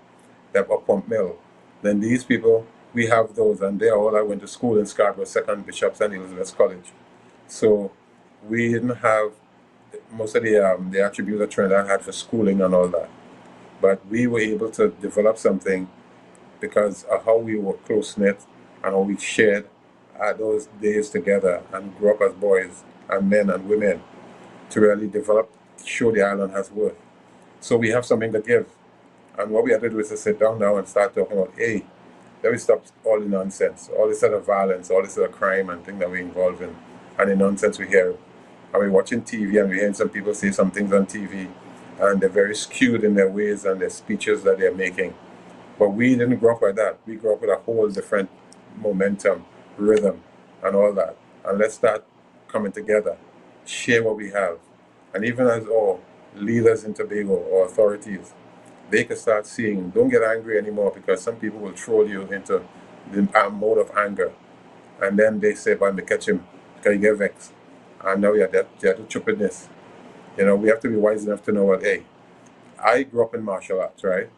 or Pump Mill, then these people, we have those, and they all I went to school in Scarborough, Second Bishops and Elizabeth College. So we didn't have most of the attributes that Trinidad had for schooling and all that. But we were able to develop something because of how we were close-knit and how we shared those days together and grew up as boys and men and women to really develop, show the island has worth. So we have something to give. And what we have to do is to sit down now and start talking about, hey, let me stop all the nonsense, all this sort of violence, all this sort of crime and things that we're involved in, and the nonsense we hear. And we're watching TV and we're hearing some people say some things on TV, and they're very skewed in their ways and their speeches that they're making. But we didn't grow up like that. We grew up with a whole different momentum, rhythm, and all that. And let's start coming together, share what we have. And even as all leaders in Tobago or authorities, they can start seeing, don't get angry anymore, because some people will troll you into the mode of anger. And then they say, but me catch him, because you get vexed. And now you're that stupidness. You know, we have to be wise enough to know what, hey, I grew up in martial arts, right?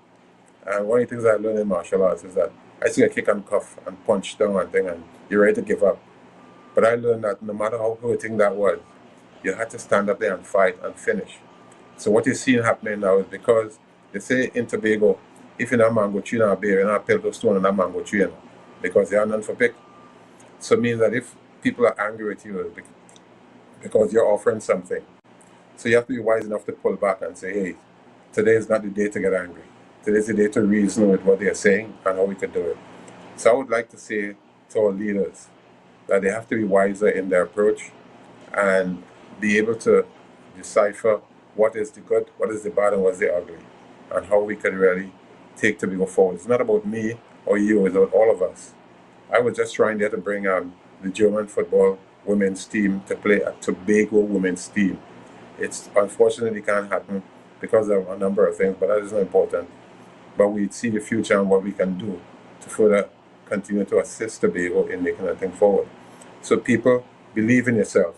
And one of the things I learned in martial arts is that I see a kick and cuff and punch down and thing, and you're ready to give up. But I learned that no matter how hurting that was, you had to stand up there and fight and finish. So what you're seeing happening now is because they say in Tobago, if you're not mango tree and a bear, you're not pelt of stone and a mango tree, because they are none for pick. So it means that if people are angry with you because you're offering something, so you have to be wise enough to pull back and say, hey, today is not the day to get angry. Today's the day to reason with what they're saying and how we could do it. So I would like to say to our leaders that they have to be wiser in their approach and be able to decipher what is the good, what is the bad, and what is the ugly, and how we can really take Tobago forward. It's not about me or you, it's about all of us. I was just trying there to bring the German football women's team to play a Tobago women's team. It's unfortunately can't happen because of a number of things, but that isn't important. But we see the future and what we can do to further continue to assist Tobago in making that thing forward. So people, believe in yourself.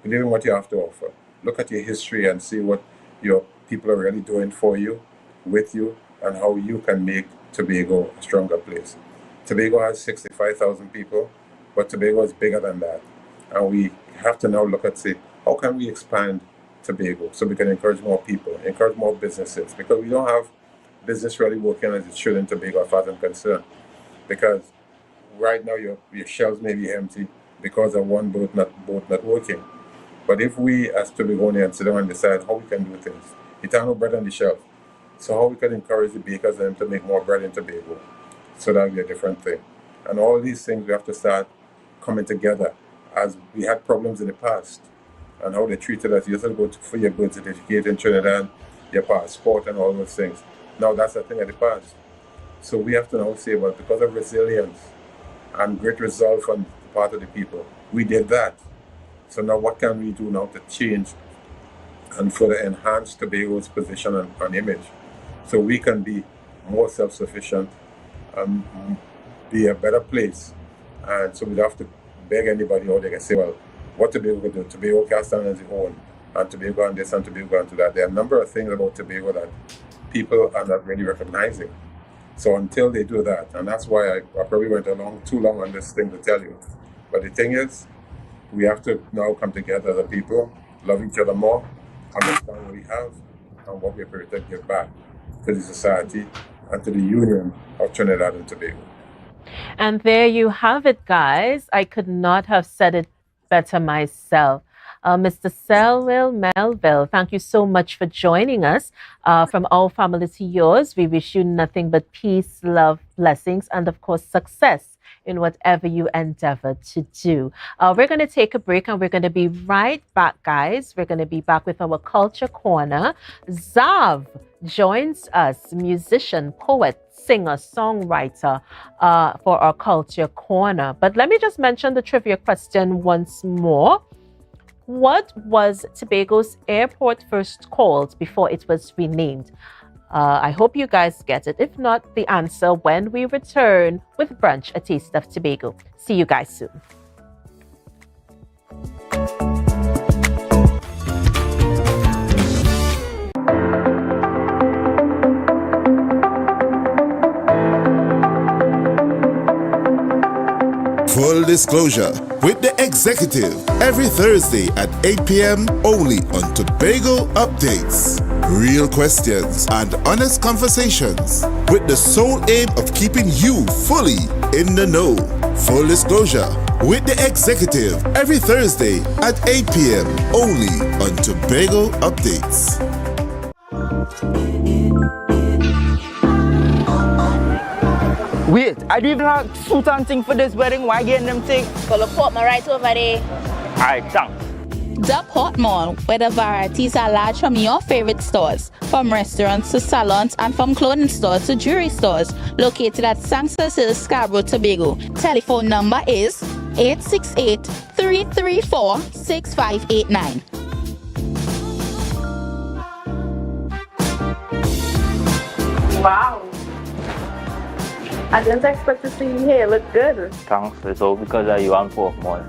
Believe in what you have to offer. Look at your history and see what your people are really doing for you, with you, and how you can make Tobago a stronger place. Tobago has 65,000 people, but Tobago is bigger than that. And we have to now look at, say, how can we expand Tobago so we can encourage more people, encourage more businesses, because we don't have business really working as it should in Tobago as far as I'm concerned. Because right now your shelves may be empty because of one boat not working. But if we as Tobagonians sit down and decide how we can do things, it ain't no bread on the shelf. So how we can encourage the bakers and them to make more bread in Tobago. So that would be a different thing. And all these things we have to start coming together, as we had problems in the past and how they treated us. You used to go for your birth certificate in Trinidad, your passport and all those things. Now that's a thing of the past. So we have to now say, well, because of resilience and great resolve on the part of the people, we did that. So now what can we do now to change and further enhance Tobago's position and image so we can be more self-sufficient and be a better place? And so we don't have to beg anybody out there and say, well, what Tobago can do? Tobago can't stand on its own, and Tobago and this and Tobago and that. There are a number of things about Tobago that people are not really recognizing. So until they do that, and that's why I probably went too long on this thing to tell you. But the thing is, we have to now come together as a people, love each other more, understand what we have, and what we're prepared to give back to the society and to the Union of Trinidad and Tobago. And there you have it, guys. I could not have said it better myself. Mr. Selwell Melville, thank you so much for joining us. From our family to yours, we wish you nothing but peace, love, blessings, and of course, success in whatever you endeavor to do. We're going to take a break and we're going to be right back, guys. We're going to be back with our Culture Corner. Zav joins us, musician, poet, singer, songwriter, for our Culture Corner. But let me just mention the trivia question once more. What was Tobago's airport first called before it was renamed? I hope you guys get it. If not, the answer when we return with Brunch, a taste of Tobago. See you guys soon. Full disclosure with the executive every Thursday at 8 p.m. only on Tobago Updates. Real questions and honest conversations with the sole aim of keeping you fully in the know. Full disclosure with the executive every Thursday at 8 p.m. only on Tobago Updates. Wait, I do even have suit and thing for this wedding. Why getting them thing? Follow port my right over there. Alright, thanks. The Port Mall, where the varieties are large from your favorite stores, from restaurants to salons and from clothing stores to jewelry stores, located at Sanctus Hill, Scarborough, Tobago. Telephone number is 868-334-6589. Wow. I didn't expect to see you here. Look good. Thanks. It's all because of you and Portmore.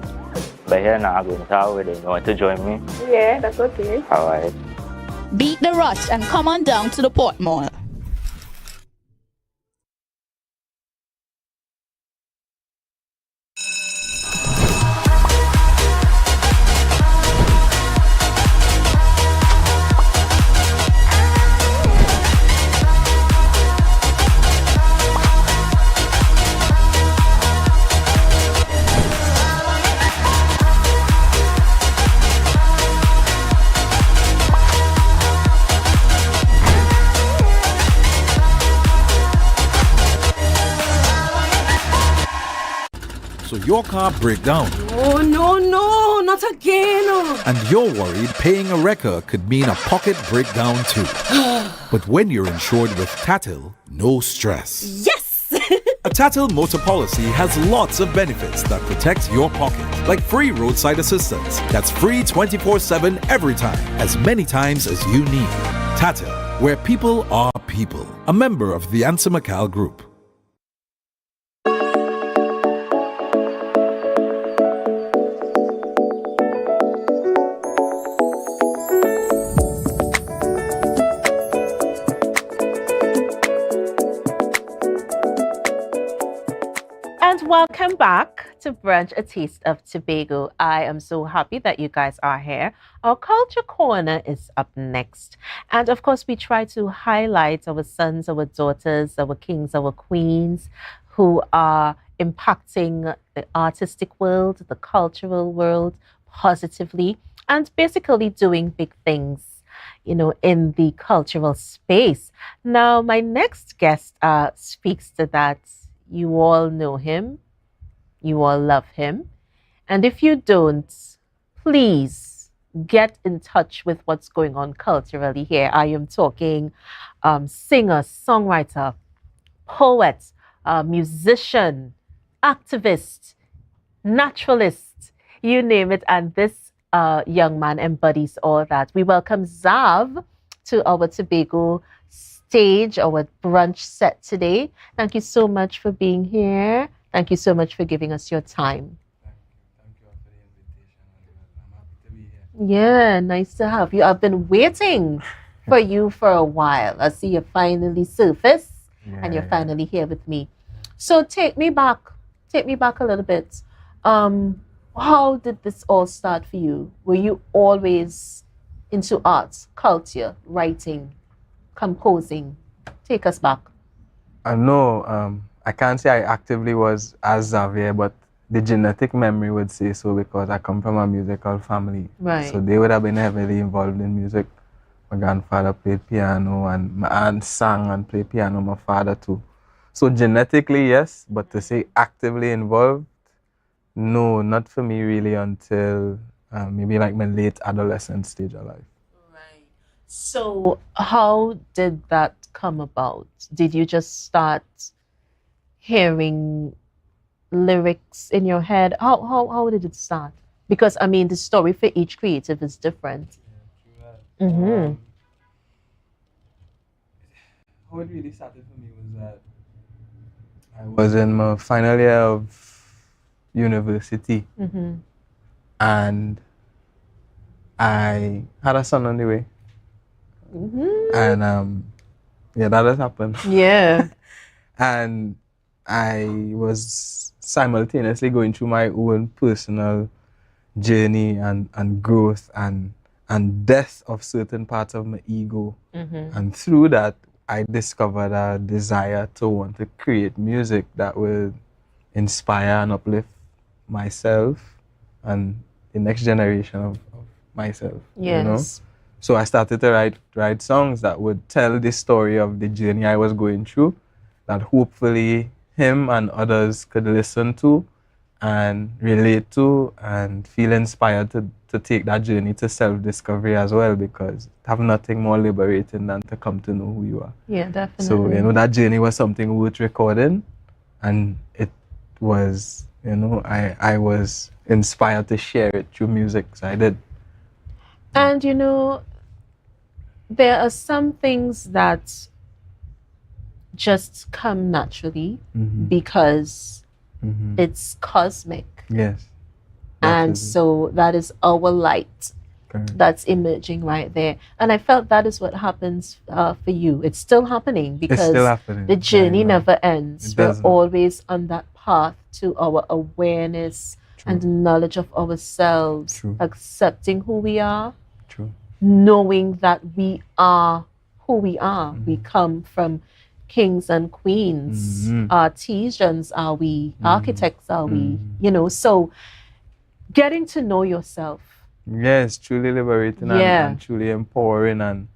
But here now I'm going to tell you want to join me. Yeah, that's okay. All right. Beat the rush and come on down to the Port Mall. So your car break down Oh, no, not again. and you're worried paying a wrecker could mean a pocket breakdown too. But when you're insured with Tatil, no stress. Yes! A Tatil motor policy has lots of benefits that protect your pocket, like free roadside assistance. That's free 24/7 every time, as many times as you need. Tatil, where people are people. A member of the Ansa McAl Group. And welcome back to Brunch, a Taste of Tobago. I am so happy that you guys are here. Our Culture Corner is up next. And of course, we try to highlight our sons, our daughters, our kings, our queens who are impacting the artistic world, the cultural world positively, and basically doing big things, you know, in the cultural space. Now, my next guest speaks to that. You all know him. You all love him. And if you don't, please get in touch with what's going on culturally here. I am talking singer, songwriter, poet, musician, activist, naturalist, you name it. And this young man embodies all that. We welcome Zav to our Tobago stage, our brunch set today. Thank you so much for being here. Thank you so much for giving us your time. Thank you for the invitation. I'm happy to be here. Yeah, nice to have you. I've been waiting for you for a while. I see you finally surfaced and you're finally here with me. So take me back a little bit. How did this all start for you? Were you always into arts, culture, writing, composing? Take us back. No, I can't say I actively was as Xavier, but the genetic memory would say so because I come from a musical family. Right. So they would have been heavily involved in music. My grandfather played piano and my aunt sang and played piano, my father too. So genetically, yes, but to say actively involved, no, not for me really until maybe like my late adolescent stage of life. So how did that come about? Did you just start hearing lyrics in your head? How did it start? Because I mean, the story for each creative is different. Mm-hmm. How it really started for me was that I was in my final year of university, Mm-hmm. and I had a son on the way. Mm-hmm. And yeah, that has happened. Yeah. And I was simultaneously going through my own personal journey and growth and death of certain parts of my ego. Mm-hmm. And through that, I discovered a desire to want to create music that will inspire and uplift myself and the next generation of myself. Yes. You know? So I started to write songs that would tell the story of the journey I was going through, that hopefully him and others could listen to and relate to and feel inspired to take that journey to self-discovery as well, because have nothing more liberating than to come to know who you are. Yeah, definitely. So, you know, that journey was something worth recording, and it was, you know, I was inspired to share it through music, so I did. And you know, there are some things that just come naturally because it's cosmic. Yes. And so that is our light that's emerging right there. And I felt that is what happens for you. It's still happening because the journey never ends. We're always on that path to our awareness and knowledge of ourselves, accepting who we are, knowing that we are who we are. We come from kings and queens, artisans are we, architects are we, you know, so getting to know yourself. Yes, truly liberating and truly empowering, and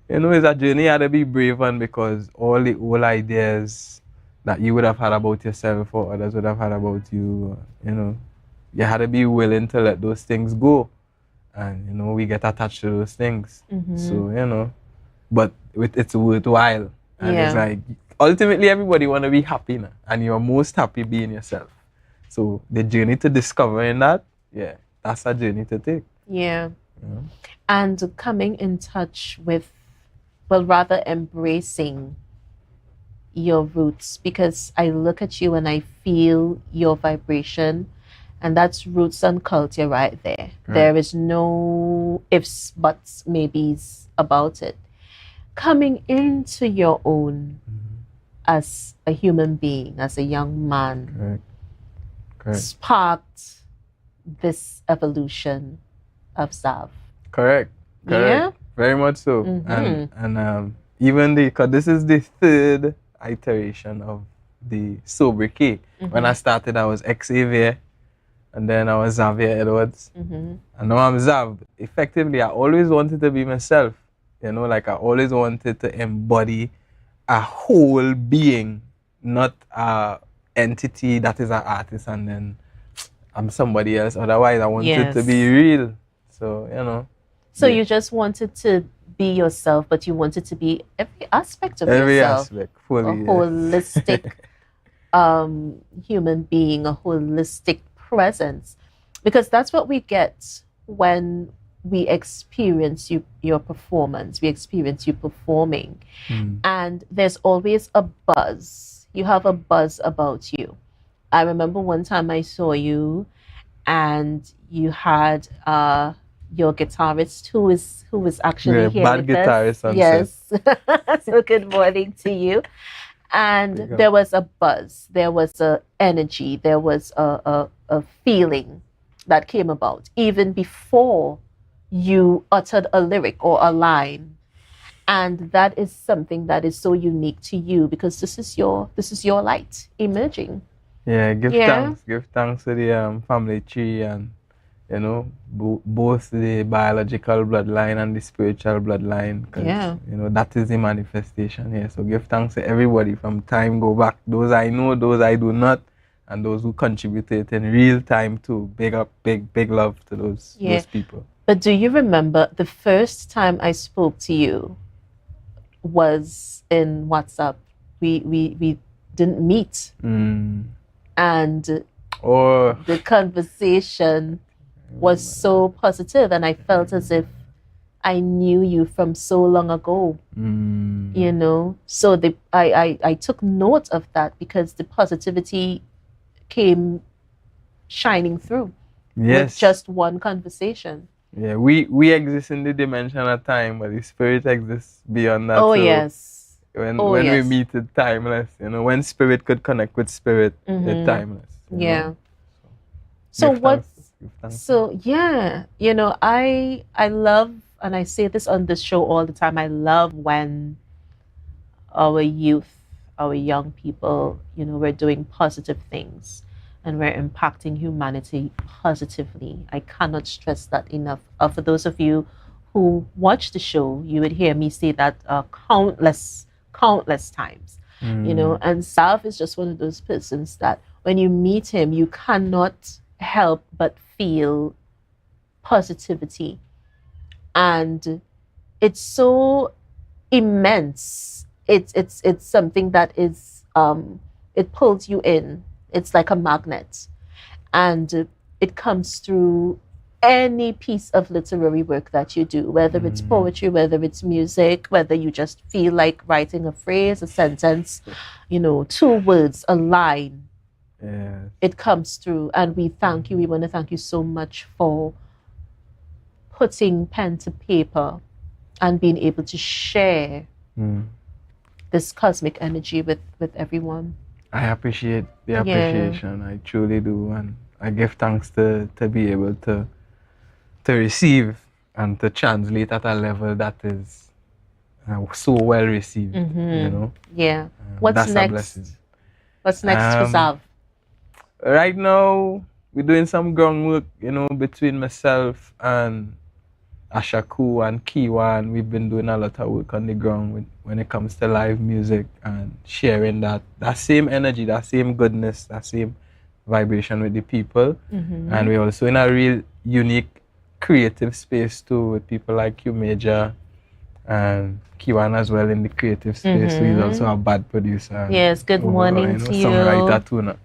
you know, it's a journey you had to be brave on, because all the old ideas that you would have had about yourself or others would have had about you, you know, you had to be willing to let those things go. And you know, we get attached to those things. So, you know, but it's worthwhile. And it's like, ultimately everybody want to be happy now, and you're most happy being yourself. So the journey to discovering that, that's a journey to take. And coming in touch with, well, rather embracing your roots, because I look at you and I feel your vibration, and that's roots and culture right there. There is no ifs, buts, maybes about it. Coming into your own as a human being, as a young man, sparked this evolution of Zav. Correct. Yeah? Very much so. And even because this is the third iteration of the sobriquet. When I started, I was Xavier, and then I was Xavier Edwards, and now I'm Zav. Effectively, I always wanted to be myself. You know, like I always wanted to embody a whole being, not a entity that is an artist and then I'm somebody else. Otherwise, I wanted to be real. So, you know. So you just wanted to be yourself, but you wanted to be every aspect of yourself. Every aspect, fully. A holistic human being, a holistic presence. Because that's what we get when we experience your performance, we experience you performing. And there's always a buzz. You have a buzz about you. I remember one time I saw you and you had your guitarist who is actually here bad with guitarist us. Yes. So good morning to you. And there was a buzz, there was a energy, there was a feeling that came about even before you uttered a lyric or a line. And that is something that is so unique to you, because this is your light emerging. Give thanks to the family tree, and you know, both the biological bloodline and the spiritual bloodline, because you know, that is the manifestation here. So give thanks to everybody from time go back, those I know, those I do not, and those who contributed in real time too. Big up, big love to those people. But do you remember the first time I spoke to you was in WhatsApp? We didn't meet. And the conversation was so positive, and I felt as if I knew you from so long ago. You know, so I took note of that, because the positivity came shining through with just one conversation. We exist in the dimension of time, but the spirit exists beyond that. When we meet, it's timeless. You know, when spirit could connect with spirit, it's timeless. You know, I love, and I say this on this show all the time, I love when our youth, our young people, you know, we're doing positive things and we're impacting humanity positively. I cannot stress that enough. For those of you who watch the show, you would hear me say that countless times. You know, and Zav is just one of those persons that when you meet him, you cannot help but feel positivity. And it's so immense. It's something that is it pulls you in. It's like a magnet, and it comes through any piece of literary work that you do, whether it's poetry, whether it's music, whether you just feel like writing a phrase, a sentence, 2 words, a line. Yeah. It comes through, and we thank you. We want to thank you so much for putting pen to paper and being able to share this cosmic energy with everyone. I appreciate the appreciation. I truly do, and I give thanks to be able to receive and to translate at a level that is so well received. Yeah. What's next? What's next for Zav? Right now, we're doing some groundwork, between myself and Ashaku and Kiwa, and we've been doing a lot of work on the ground when it comes to live music and sharing that same energy, that same goodness, that same vibration with the people. And we're also in a real unique creative space too, with people like you, Major, and Kiwan as well in the creative space. So he's also a bad producer. Yes, good morning to you. Songwriter too now.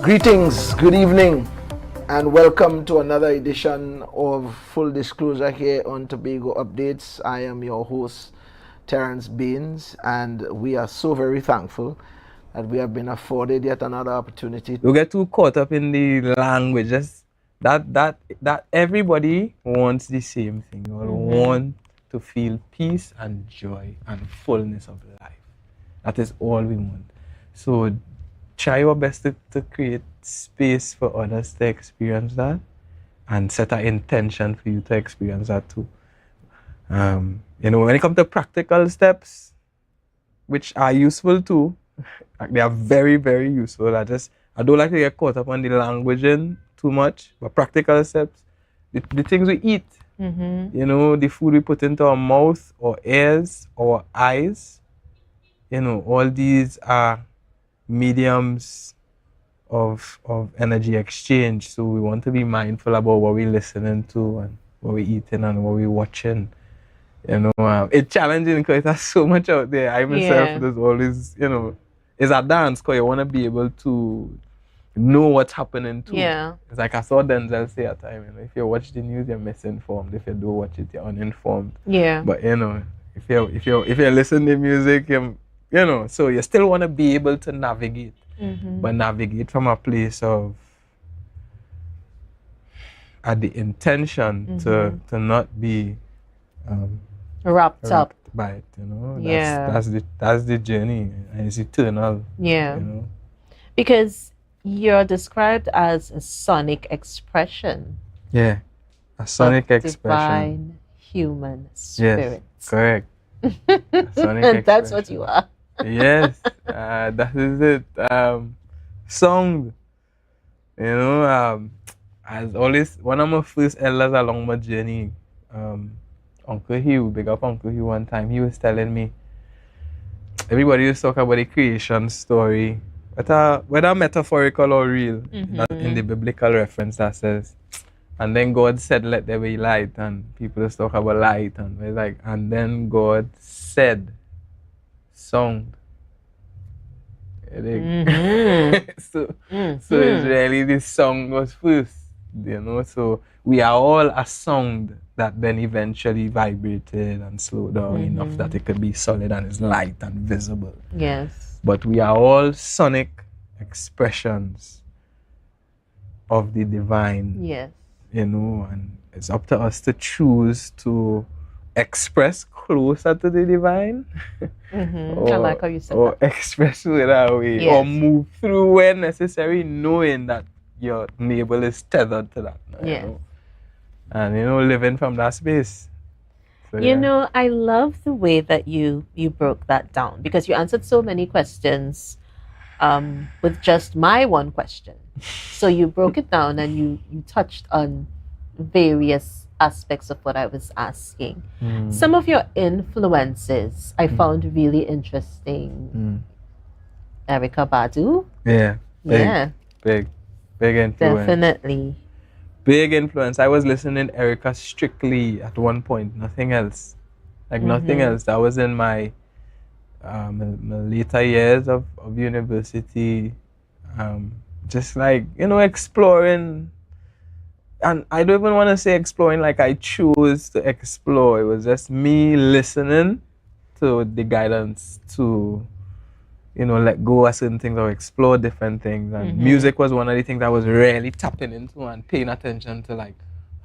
Greetings, good evening, and welcome to another edition of Full Disclosure here on Tobago Updates. I am your host, Terrence Baines, and we are so very thankful that we have been afforded yet another opportunity. You get too caught up in the languages that everybody wants the same thing. You all want to feel peace and joy and fullness of life. That is all we want. So try your best to create space for others to experience that and set an intention for you to experience that too. When it comes to practical steps, which are useful too, they are very, very useful. I don't like to get caught up on the languaging too much, but practical steps, the things we eat, the food we put into our mouth or ears or eyes, all these are mediums of energy exchange. So we want to be mindful about what we're listening to and what we're eating and what we're watching. It's challenging because there's so much out there. I myself, there's always, it's a dance because you want to be able to know what's happening too. Yeah. It's like I saw Denzel say at time, if you watch the news, you're misinformed. If you don't watch it, you're uninformed. Yeah. But if you listen to music, so you still want to be able to navigate, but navigate from a place of the intention to not be wrapped up by it. That's the journey, and it's eternal. Yeah. Because you're described as a sonic expression. Yeah, a sonic expression. Divine human spirit. Yes, correct. And that's what you are. Yes, that is it. Sound, as always, one of my first elders along my journey Uncle Hugh, big up Uncle Hugh one time, he was telling me, everybody used to talk about the creation story, whether metaphorical or real, not in the biblical reference that says, and then God said, let there be light, and people just talk about light, and we're like, and then God said, sound. So it's really the song was first, you know. So we are all a sound that then eventually vibrated and slowed down enough that it could be solid and is light and visible. Yes. But we are all sonic expressions of the divine. Yes. You know, and it's up to us to choose to express closer to the divine. I like how you said or that. express it that way. Yes. Or move through where necessary, knowing that your navel is tethered to that. Yes. You know? And living from that space. So, you know, I love the way that you broke that down, because you answered so many questions with just my one question. So you broke it down and you touched on various aspects of what I was asking. Some of your influences I found really interesting. Erykah Badu. Yeah. Big influence. Definitely. Big influence. I was listening to Erykah strictly at one point, nothing else. Like nothing else. That was in my later years of university. Just like, exploring. And I don't even want to say exploring like I chose to explore. It was just me listening to the guidance to, let go of certain things or explore different things. And music was one of the things I was really tapping into and paying attention to, like,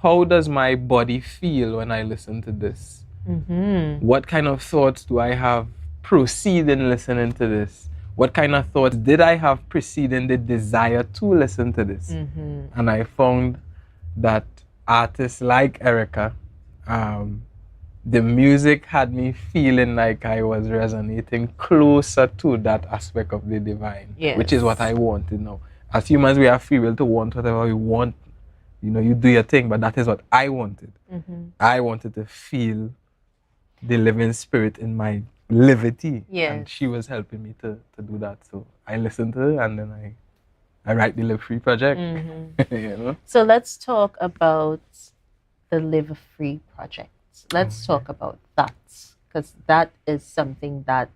how does my body feel when I listen to this? What kind of thoughts do I have preceding listening to this? What kind of thoughts did I have preceding the desire to listen to this? And I found that artists like Erykah, the music had me feeling like I was resonating closer to that aspect of the divine, which is what I wanted now. As humans, we have free will to want whatever we want. You do your thing, but that is what I wanted. I wanted to feel the living spirit in my livity. And she was helping me to do that. So I listened to her, and then I write the Live Free project. So let's talk about the Live Free project. Let's talk about that, because that is something that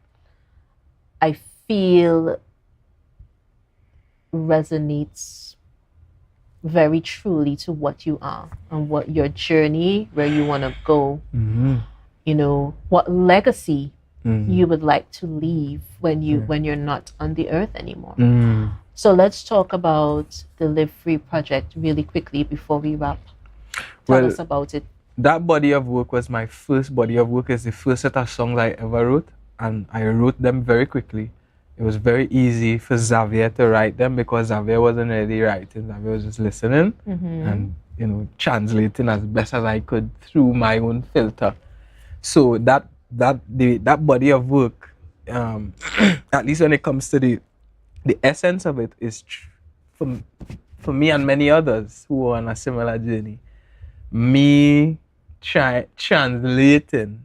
I feel resonates very truly to what you are and what your journey, where you want to go, what legacy you would like to leave when you're not on the earth anymore. So let's talk about the Live Free project really quickly before we wrap. Tell us about it. That body of work was my first body of work. It's the first set of songs I ever wrote, and I wrote them very quickly. It was very easy for Xavier to write them because Xavier wasn't really writing. Xavier was just listening and translating as best as I could through my own filter. So that body of work, at least when it comes to the essence of it, is for me and many others who are on a similar journey. Me translating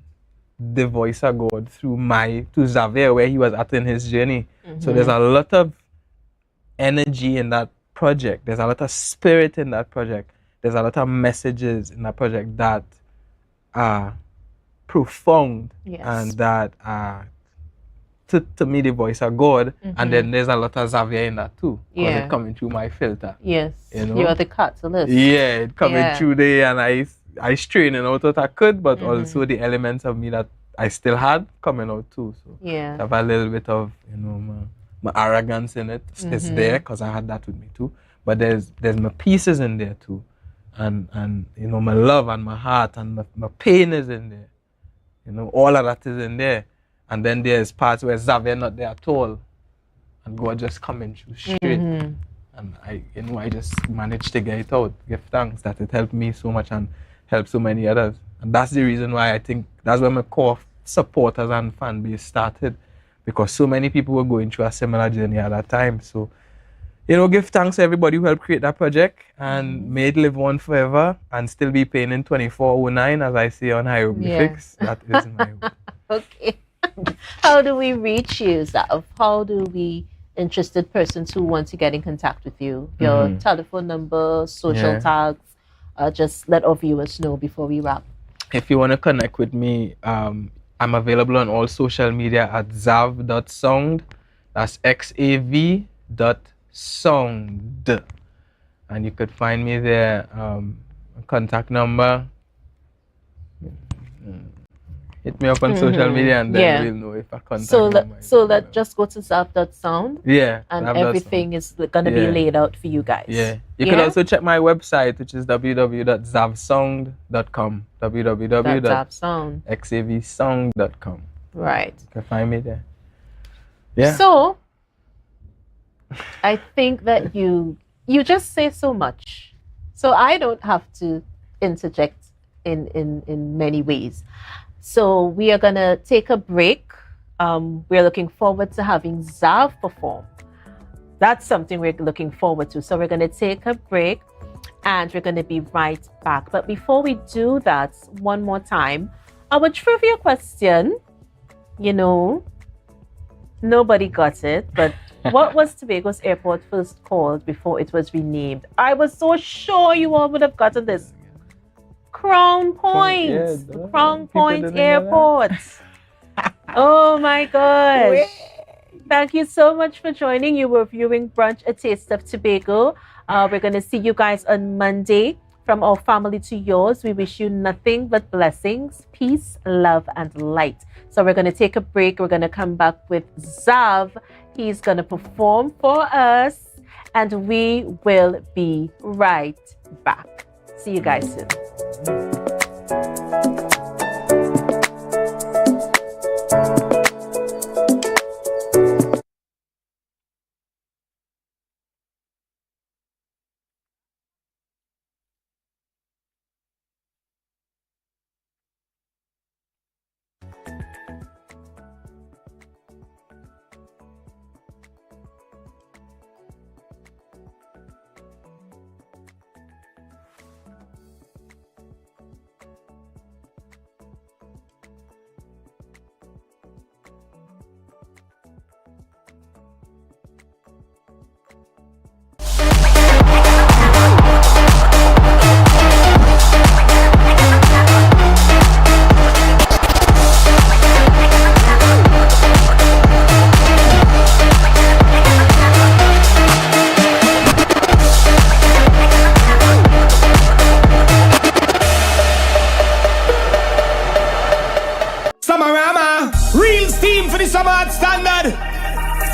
the voice of God to Xavier, where he was at in his journey. So there's a lot of energy in that project. There's a lot of spirit in that project. There's a lot of messages in that project that are profound and that are, to me, the voice of God. And then there's a lot of Xavier in that too. Because it's coming through my filter. You are the catalyst. Yeah, it coming through there, and I straining out what I could, but also the elements of me that I still had coming out too. So I have a little bit of my arrogance in it. It's there because I had that with me too. But there's my pieces in there too, and my love and my heart and my pain is in there. All of that is in there. And then there's parts where Xavier not there at all, and God just coming through straight. And I just managed to get it out. Give thanks that it helped me so much and helped so many others. And that's the reason why I think that's where my core supporters and fan base started, because so many people were going through a similar journey at that time. So give thanks to everybody who helped create that project and made live on forever and still be paying in 2409, as I say on hieroglyphics. Yeah. That is my Okay. How do we reach you, Zav? How do we interested persons who want to get in contact with you? Your telephone number, social tags. Just let our viewers know before we wrap. If you want to connect with me, I'm available on all social media at zav.sound. That's xav.sound. And you could find me there. Contact number. Hit me up on social media and then we'll know if I contact So let's just go to zav.sound. Yeah. And everything is going to be laid out for you guys. Yeah. You can also check my website, which is www.zavsound.com. www.xavsound.com. Right. You can find me there. Yeah. So I think that you just say so much. So I don't have to interject in many ways. So we are going to take a break. We're looking forward to having Zav perform. That's something we're looking forward to. So we're going to take a break and we're going to be right back. But before we do that, one more time, our trivia question, nobody got it, but what was Tobago's airport first called before it was renamed? I was so sure you all would have gotten this. Crown Point, Crown Point Airport. Oh my gosh. Thank you so much for joining. You were viewing Brunch, A Taste of Tobago. We're going to see you guys on Monday. From our family to yours, we wish you nothing but blessings, peace, love, and light. So we're going to take a break. We're going to come back with Zav. He's going to perform for us, and we will be right back. See you guys soon.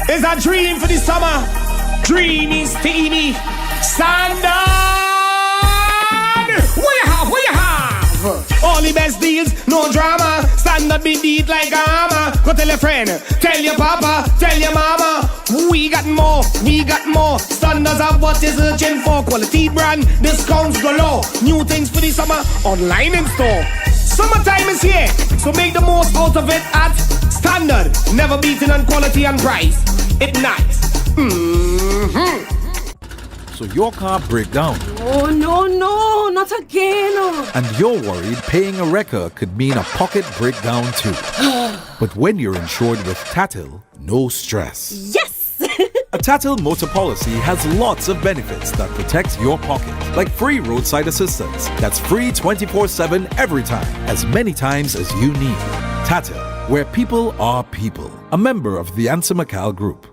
Is a dream for the summer. Dreamy, steamy, standard. What you have? All the best deals, no drama. Standard be beat like a hammer. Go tell your friend, tell your papa, tell your mama. We got more. Standards of what is urgent for. Quality brand, discounts galore. New things for the summer, online in store. Summertime is here, so make the most out of it at Standard. Never beaten on quality and price. It nice. So your car break down. Oh, no, not again. And you're worried paying a wrecker could mean a pocket breakdown too. But when you're insured with Tatil, no stress. Yes! A Tatil motor policy has lots of benefits that protect your pocket, like free roadside assistance. That's free 24/7 every time, as many times as you need. Tatil, where people are people. A member of the Ansa McCall Group.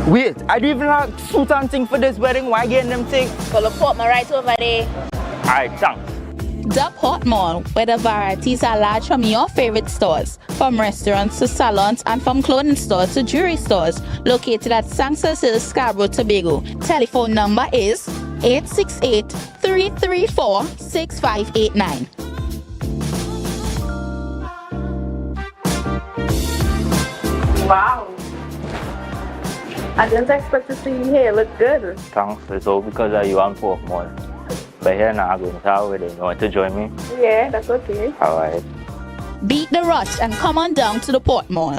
Wait, I don't even have suit and thing for this wedding. Why getting them thing? Well, put my right over there. Alright, thanks. The Port Mall, where the varieties are large from your favorite stores, from restaurants to salons and from clothing stores to jewelry stores, located at Sangsas Hill, Scarborough, Tobago. Telephone number is 868-334-6589. Wow. I didn't expect to see you here. Look good. Thanks. It's all because of you and Portmore. But here now, I'm going to tell you, you want to join me? Yeah, that's okay. All right. Beat the rush and come on down to the Port Mall.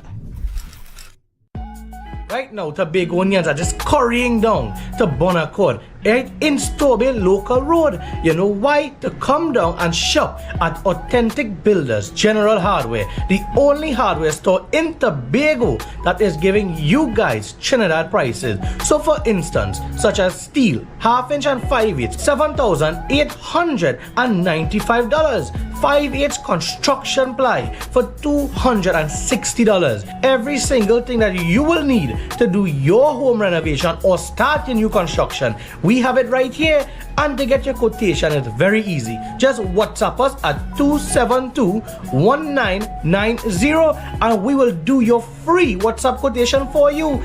Right now, Tobagonians are just currying down to Bonaccord, right in Stobie Local Road. You know why? To come down and shop at Authentic Builders General Hardware, the only hardware store in Tobago that is giving you guys Trinidad prices. So for instance, such as steel, 1/2 and 5/8, $7,895. 5/8 construction ply for $260. Every single thing that you will need to do your home renovation or start your new construction, we have it right here. And to get your quotation, it's very easy. Just WhatsApp us at 272-1990 and we will do your free WhatsApp quotation for you.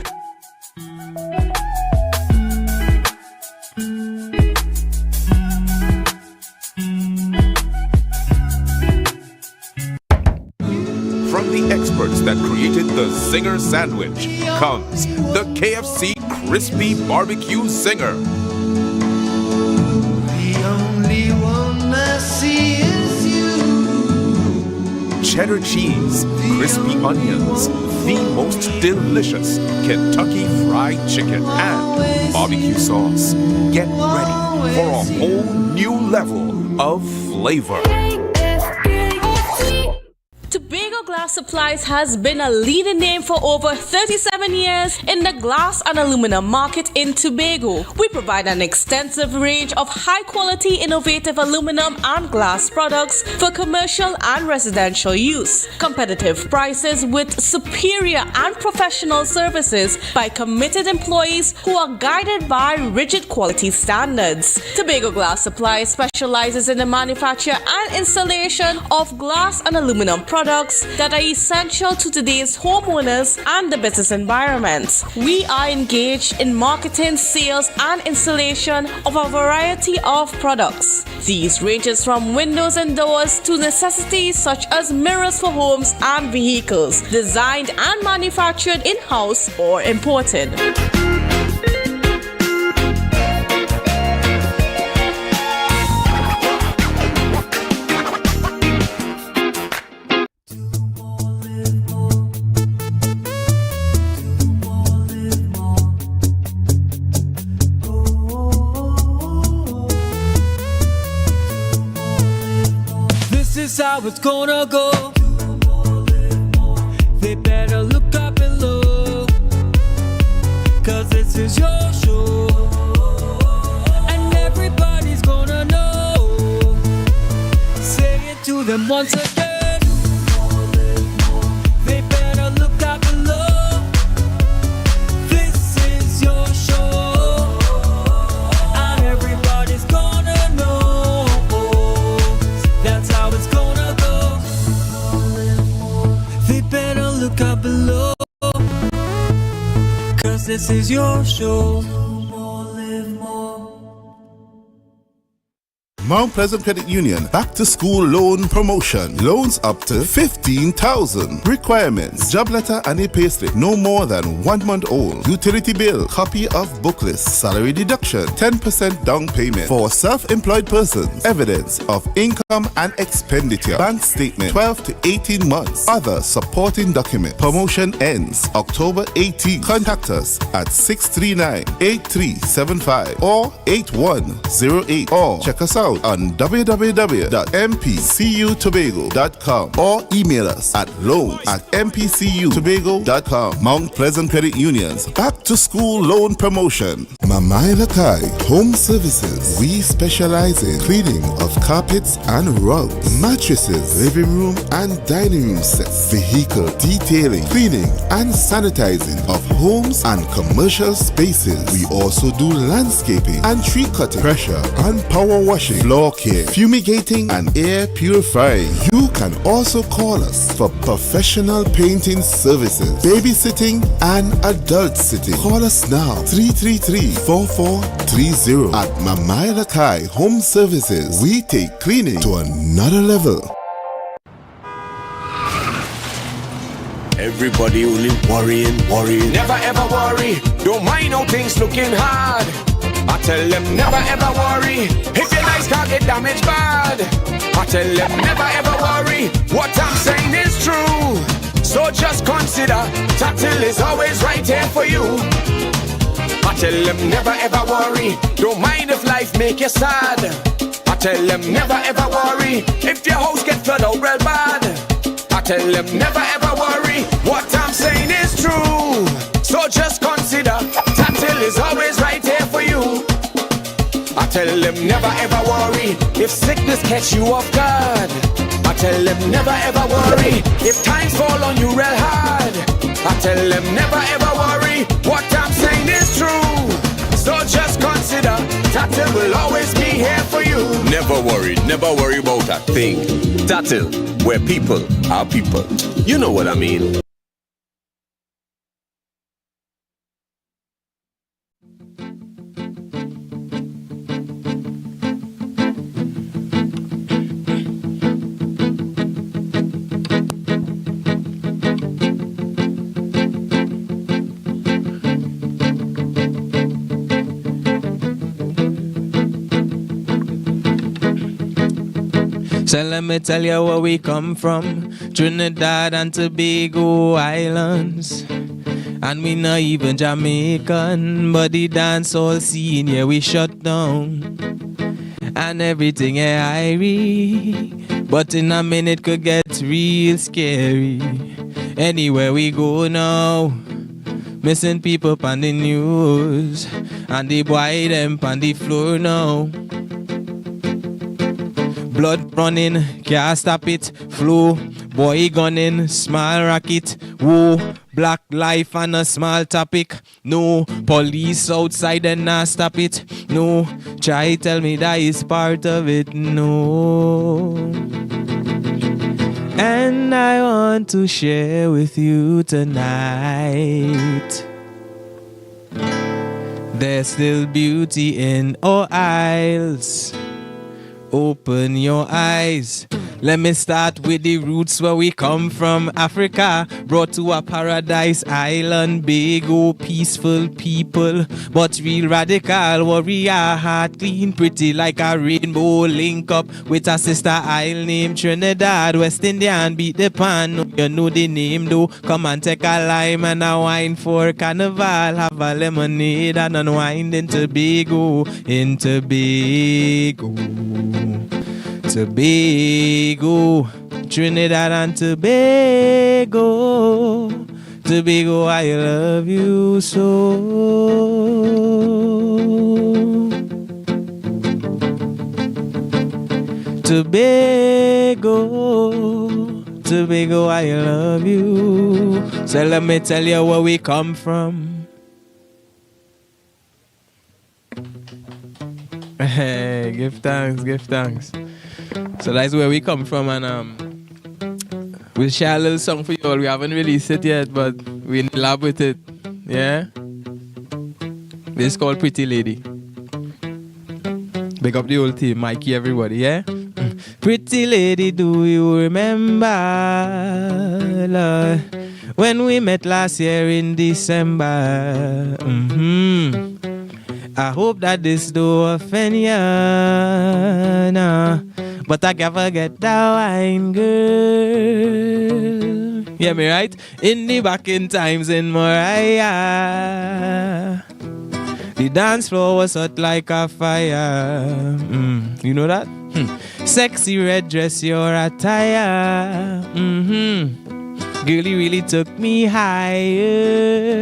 From the experts that created the Zinger Sandwich comes the KFC Crispy Barbecue Zinger. The only one I see is you. Cheddar cheese, crispy onions, the most delicious Kentucky Fried Chicken, and barbecue sauce. Get ready for a whole new level of flavor. Tobago Glass Supplies has been a leading name for over 37 years in the glass and aluminum market in Tobago. We provide an extensive range of high-quality, innovative aluminum and glass products for commercial and residential use. Competitive prices with superior and professional services by committed employees who are guided by rigid quality standards. Tobago Glass Supplies specializes in the manufacture and installation of glass and aluminum products that are essential to today's homeowners and the business environment. We are engaged in marketing, sales, and installation of a variety of products. These ranges from windows and doors to necessities such as mirrors for homes and vehicles, designed and manufactured in-house or imported. This is how it's gonna go. They better look up and look, 'cause this is your show, and everybody's gonna know. Say it to them once again. They better look up and look. This is your show, and everybody's gonna know. That's how it's gonna go. They better look up below, 'cause this is your show. Mount Pleasant Credit Union Back to School Loan Promotion. Loans up to $15,000. Requirements: job letter and a payslip no more than 1 month old. Utility bill, copy of book list, salary deduction, 10% down payment. For self-employed persons, evidence of income and expenditure, bank statement, 12 to 18 months. Other supporting document. Promotion ends October 18. Contact us at 639-8375 or 8108, or check us out on www.mpcutobago.com or email us at loan@mpcutobago.com. Mount Pleasant Credit Union's Back to School Loan Promotion. Mamai Lakai Home Services. We specialize in cleaning of carpets and rugs, mattresses, living room and dining room sets, vehicle detailing, cleaning and sanitizing of homes and commercial spaces. We also do landscaping and tree cutting, pressure and power washing, floor care, fumigating and air purifying. You can also call us for professional painting services, babysitting and adult sitting. Call us now, 333-4430. At Mamai Lakai Home Services, we take cleaning to another level. Everybody only worrying. Never ever worry. Don't mind how things looking hard. I tell them never ever worry. If your nice car get damaged bad, I tell them never ever worry. What I'm saying consider Tatil is always right here for you. I tell them never ever worry. Don't mind if life make you sad. I tell them never ever worry. If your house get flooded out real bad. I tell them never ever worry. What I'm saying is true. So just consider Tatil is always right here for you. I tell them never ever worry. If sickness catch you off guard. I tell them never ever worry. If times fall on you real hard. I tell them never ever worry. What I'm saying is true. So just consider Tatil will always be here for you. Never worry about a thing. Tatil, where people are people. You know what I mean. So let me tell you where we come from, Trinidad and Tobago Islands. And we not even Jamaican, but the dancehall scene, yeah, we shut down. And everything, yeah, irie, but in a minute could get real scary. Anywhere we go now, missing people on the news, and the boy them on the floor now. Blood running, can't stop it. Flow, boy gunning, small rocket. Whoa, black life and a small topic. No, police outside and not stop it. No, try tell me that is part of it. No. And I want to share with you tonight. There's still beauty in our isles. Open your eyes. Let me start with the roots where we come from. Africa, brought to a paradise island, big, oh, peaceful people, but real radical, warrior, heart clean, pretty like a rainbow. Link up with a sister isle named Trinidad, West Indian, beat the pan. You know the name though. Come and take a lime and a wine for carnival. Have a lemonade and unwind in Tobago, in Tobago. Tobago, Trinidad and Tobago. Tobago, I love you so. Tobago, Tobago, I love you. So let me tell you where we come from. Hey, give thanks, give thanks. So that's where we come from, and we'll share a little song for you all. We haven't released it yet, but we're in love with it. Yeah? This is called Pretty Lady. Big up the whole team, Mikey, everybody, yeah? Pretty lady, do you remember, Lord, when we met last year in December? I hope that this don't offend ya, nah. But I can't forget that wine, girl. Hear me right? In the back in times in Mariah, the dance floor was hot like a fire. You know that? Sexy red dress, your attire. Girl, you really took me higher.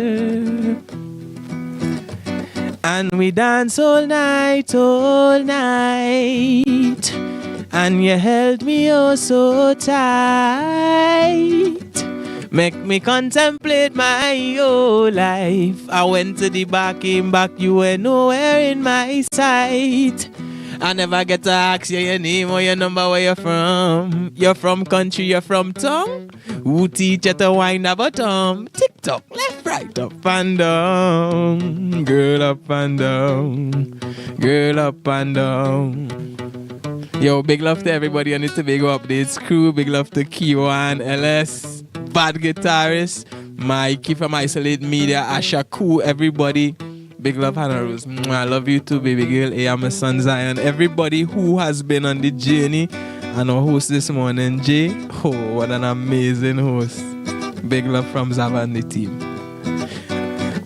And we dance all night, and you held me oh so tight. Make me contemplate my whole life. I went to the bar, came back, you were nowhere in my sight. I never get to ask you your name or your number, where you're from. You're from country, you're from town. Who teach you to wind a bottom? Tick-tock, left, right, up and down. Girl up and down. Girl up and down. Yo, big love to everybody on the Tobago Updates crew. Big love to Kiwan, LS, bad guitarist, Mikey from Isolate Media, Asha Koo, everybody. Big love, Hannah Rose. I love you too, baby girl. Hey, I'm a son, Zion. Everybody who has been on the journey, and our host this morning, Jay. Oh, what an amazing host. Big love from Zava and the team.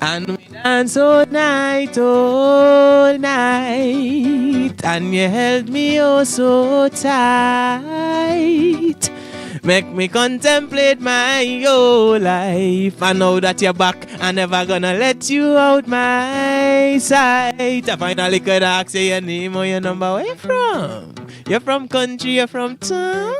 And we dance all night, and you held me oh so tight. Make me contemplate my whole life. I know that you're back, I'm never gonna let you out my sight. I finally could ask you your name or your number. Where you from? You're from country, you're from town?